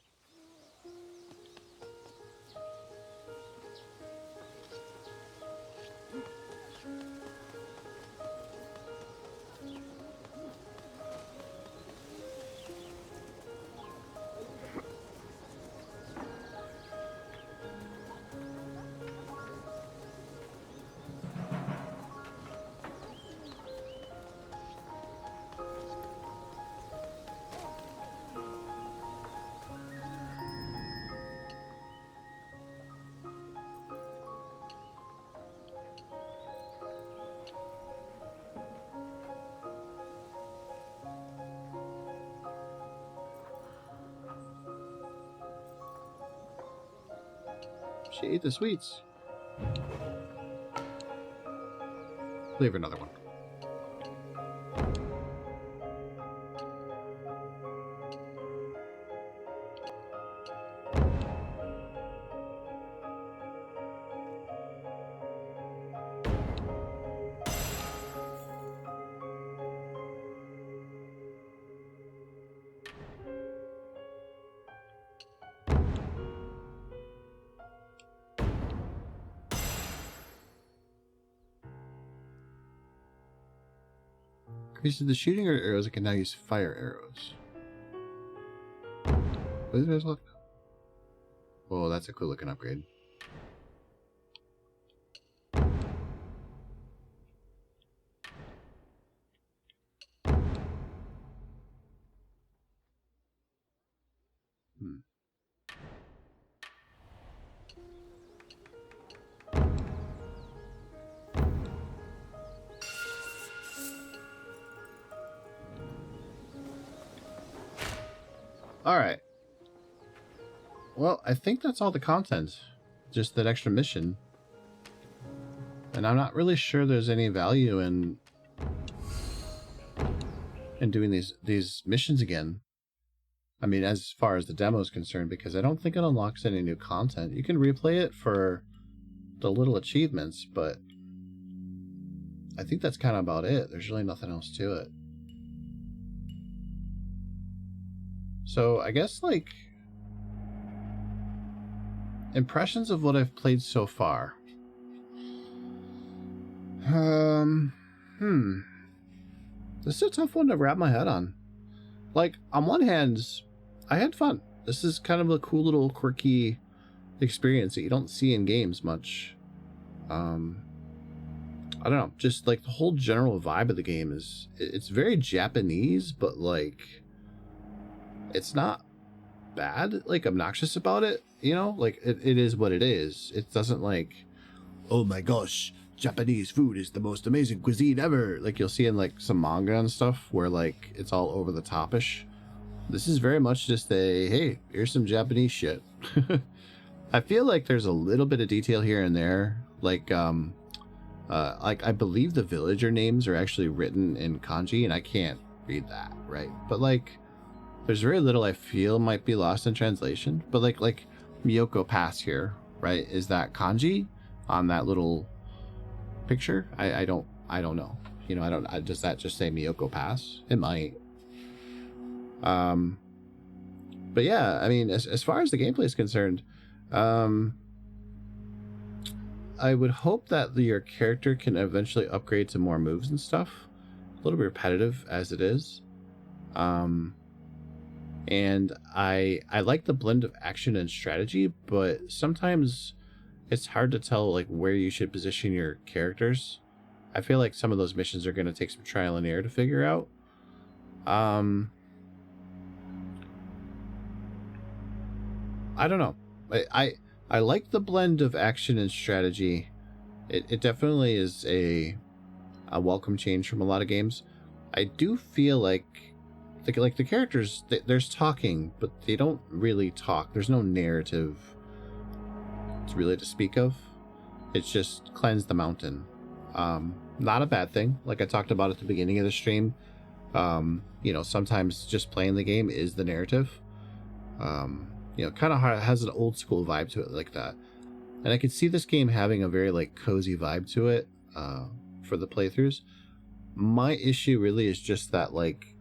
She ate the sweets. Leave her another one. Increases the shooting or arrows. It can now use fire arrows. What is this look? Oh, that's a cool looking upgrade. Alright. Well, I think that's all the content. Just that extra mission. And I'm not really sure there's any value in doing these missions again. I mean, as far as the demo is concerned, because I don't think it unlocks any new content. You can replay it for the little achievements, but I think that's kind of about it. There's really nothing else to it. So I guess, like, impressions of what I've played so far. This is a tough one to wrap my head on. Like, on one hand, I had fun. This is kind of a cool little quirky experience that you don't see in games much. I don't know, just like the whole general vibe of the game is, it's very Japanese, but like, it's not bad, like obnoxious about it, you know? Like, it is what it is. It doesn't like, oh my gosh, Japanese food is the most amazing cuisine ever. Like you'll see in like some manga and stuff where like it's all over the topish. This is very much just a, hey, here's some Japanese shit. I feel like there's a little bit of detail here and there. Like I believe the villager names are actually written in kanji, and I can't read that, right? But like, there's very little I feel might be lost in translation. But like Miyoko Pass here, right? Is that kanji on that little picture? I don't know. You know, does that just say Miyoko Pass? It might. But yeah, I mean, as far as the gameplay is concerned, I would hope that your character can eventually upgrade to more moves and stuff. A little bit repetitive as it is. And I like the blend of action and strategy, but sometimes it's hard to tell like where you should position your characters. I feel like some of those missions are going to take some trial and error to figure out. I don't know. I like the blend of action and strategy. It definitely is a welcome change from a lot of games. I do feel like the characters, there's talking, but they don't really talk. There's no narrative really to speak of. It's just cleanse the mountain. Not a bad thing. Like I talked about at the beginning of the stream, you know, sometimes just playing the game is the narrative. You know, kind of has an old school vibe to it like that. And I could see this game having a very like cozy vibe to it for the playthroughs. My issue really is just that like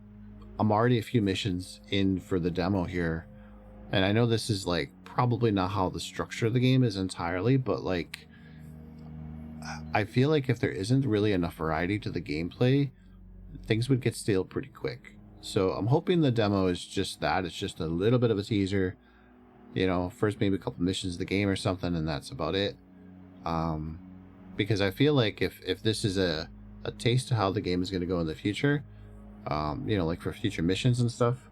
I'm already a few missions in for the demo here, and I know this is like probably not how the structure of the game is entirely, but like I feel like if there isn't really enough variety to the gameplay, things would get stale pretty quick. So I'm hoping the demo is just that. It's just a little bit of a teaser, you know, first maybe a couple missions of the game or something, and that's about it. Because I feel like if this is a taste of how the game is going to go in the future, you know, like for future missions and stuff,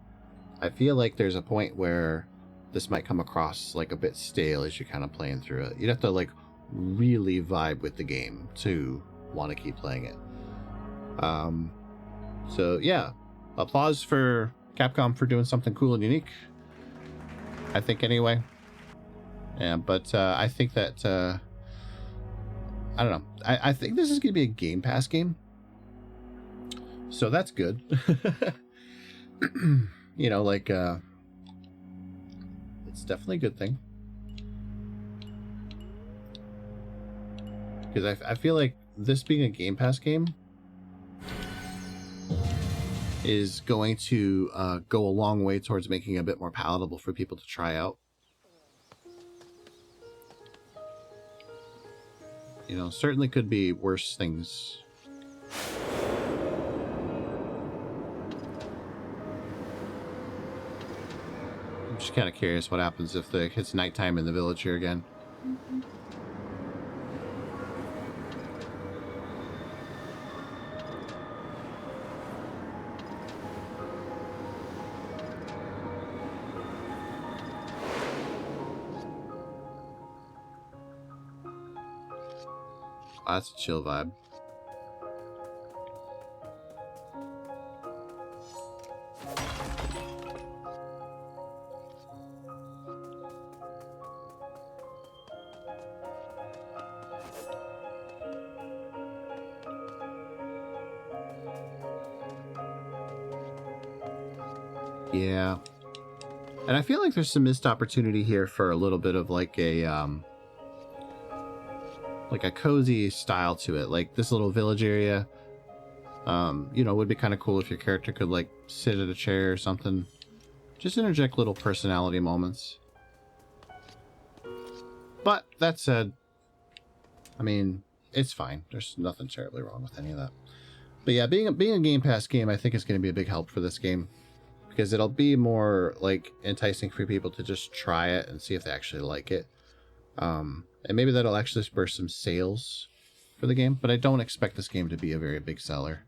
I feel like there's a point where this might come across like a bit stale as you're kind of playing through it. You'd have to like really vibe with the game to want to keep playing it. So yeah, applause for Capcom for doing something cool and unique, I think, anyway. Yeah, but I think that I don't know. I think this is gonna be a Game Pass game, so that's good. You know, like it's definitely a good thing, because I feel like this being a Game Pass game is going to go a long way towards making it a bit more palatable for people to try out. You know, certainly could be worse things. I'm just kind of curious what happens if it's nighttime in the village here again. Oh, that's a chill vibe. Yeah. And I feel like there's some missed opportunity here for a little bit of like a cozy style to it. Like this little village area, you know, would be kind of cool if your character could like sit at a chair or something. Just interject little personality moments. But that said, I mean, it's fine. There's nothing terribly wrong with any of that. But yeah, being a Game Pass game, I think is going to be a big help for this game. Because it'll be more like enticing for people to just try it and see if they actually like it. And maybe that'll actually spur some sales for the game. But I don't expect this game to be a very big seller.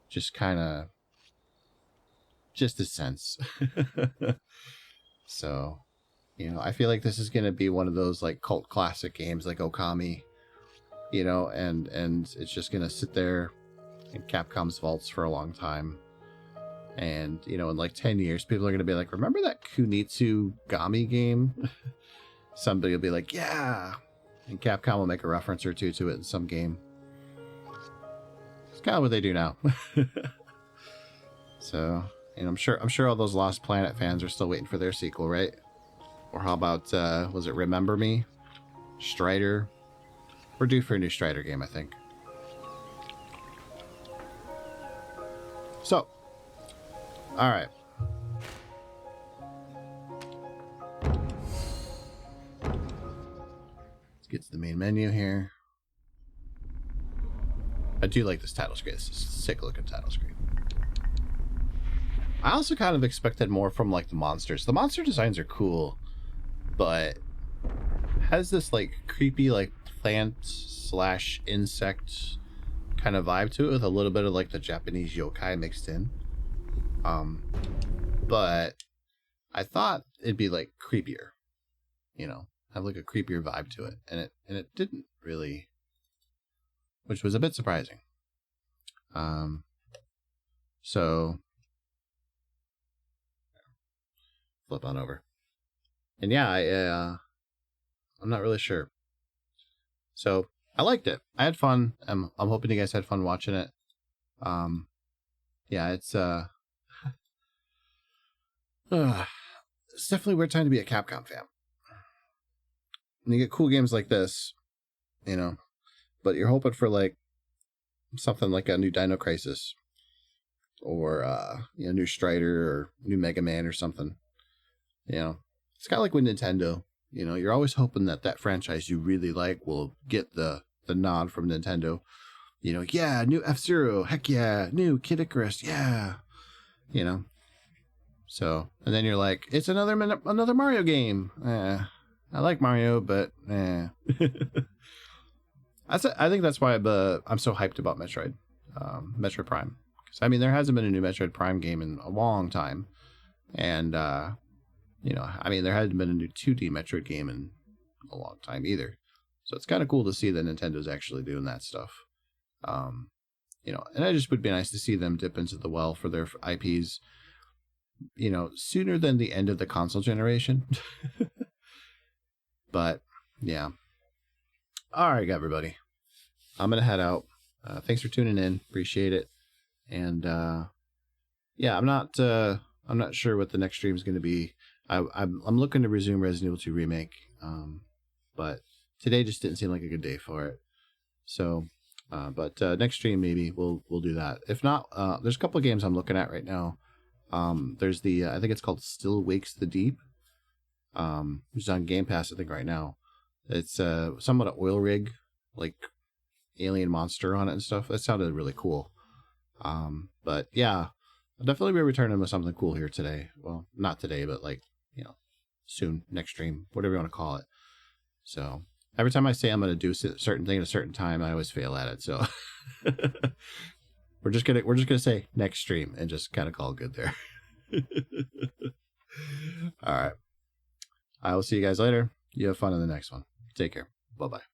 Just kind of... just a sense. So, you know, I feel like this is going to be one of those like cult classic games like Okami. You know, and it's just going to sit there in Capcom's vaults for a long time. And, you know, in like 10 years, people are going to be like, remember that Kunitsu-Gami game? Somebody will be like, yeah. And Capcom will make a reference or two to it in some game. It's kind of what they do now. So, you know, I'm sure all those Lost Planet fans are still waiting for their sequel, right? Or how about, was it Remember Me? Strider? We're due for a new Strider game, I think. So, alright. Let's get to the main menu here. I do like this title screen. This is a sick looking title screen. I also kind of expected more from like the monsters. The monster designs are cool, but has this like creepy like plant / insect kind of vibe to it with a little bit of like the Japanese yokai mixed in. But I thought it'd be like creepier, you know, have like a creepier vibe to it, and it didn't really, which was a bit surprising. So flip on over, and yeah, I'm not really sure. So I liked it. I had fun. I'm hoping you guys had fun watching it. Yeah, it's it's definitely a weird time to be a Capcom fan. And you get cool games like this, you know, but you're hoping for like something like a new Dino Crisis or you know, new Strider or new Mega Man or something. You know, it's kind of like with Nintendo. You know, you're always hoping that that franchise you really like will get the nod from Nintendo. You know, yeah, new F-Zero, heck yeah, new Kid Icarus, yeah. You know, so, and then you're like, it's another Mario game. I like Mario, but I think that's why I'm so hyped about Metroid, Metroid Prime. Because I mean, there hasn't been a new Metroid Prime game in a long time, and you know, I mean, there hasn't been a new 2D Metroid game in a long time either. So it's kind of cool to see that Nintendo's actually doing that stuff. You know, and it just would be nice to see them dip into the well for their IPs, you know, sooner than the end of the console generation. But yeah. All right, everybody. I'm going to head out. Thanks for tuning in. Appreciate it. And yeah, I'm not sure what the next stream is going to be. I'm looking to resume Resident Evil 2 Remake. But today just didn't seem like a good day for it. So, but next stream maybe we'll do that. If not, there's a couple of games I'm looking at right now. There's the I think it's called Still Wakes the Deep, which is on Game Pass I think right now. It's somewhat an oil rig, like alien monster on it and stuff. That sounded really cool. But yeah, I'll definitely be returning with something cool here today. Well, not today, but like, you know, soon, next stream, whatever you want to call it. So every time I say I'm going to do a certain thing at a certain time, I always fail at it. So we're just gonna say next stream and just kind of call it good there. All right. I will see you guys later. You have fun in the next one. Take care. Bye-bye.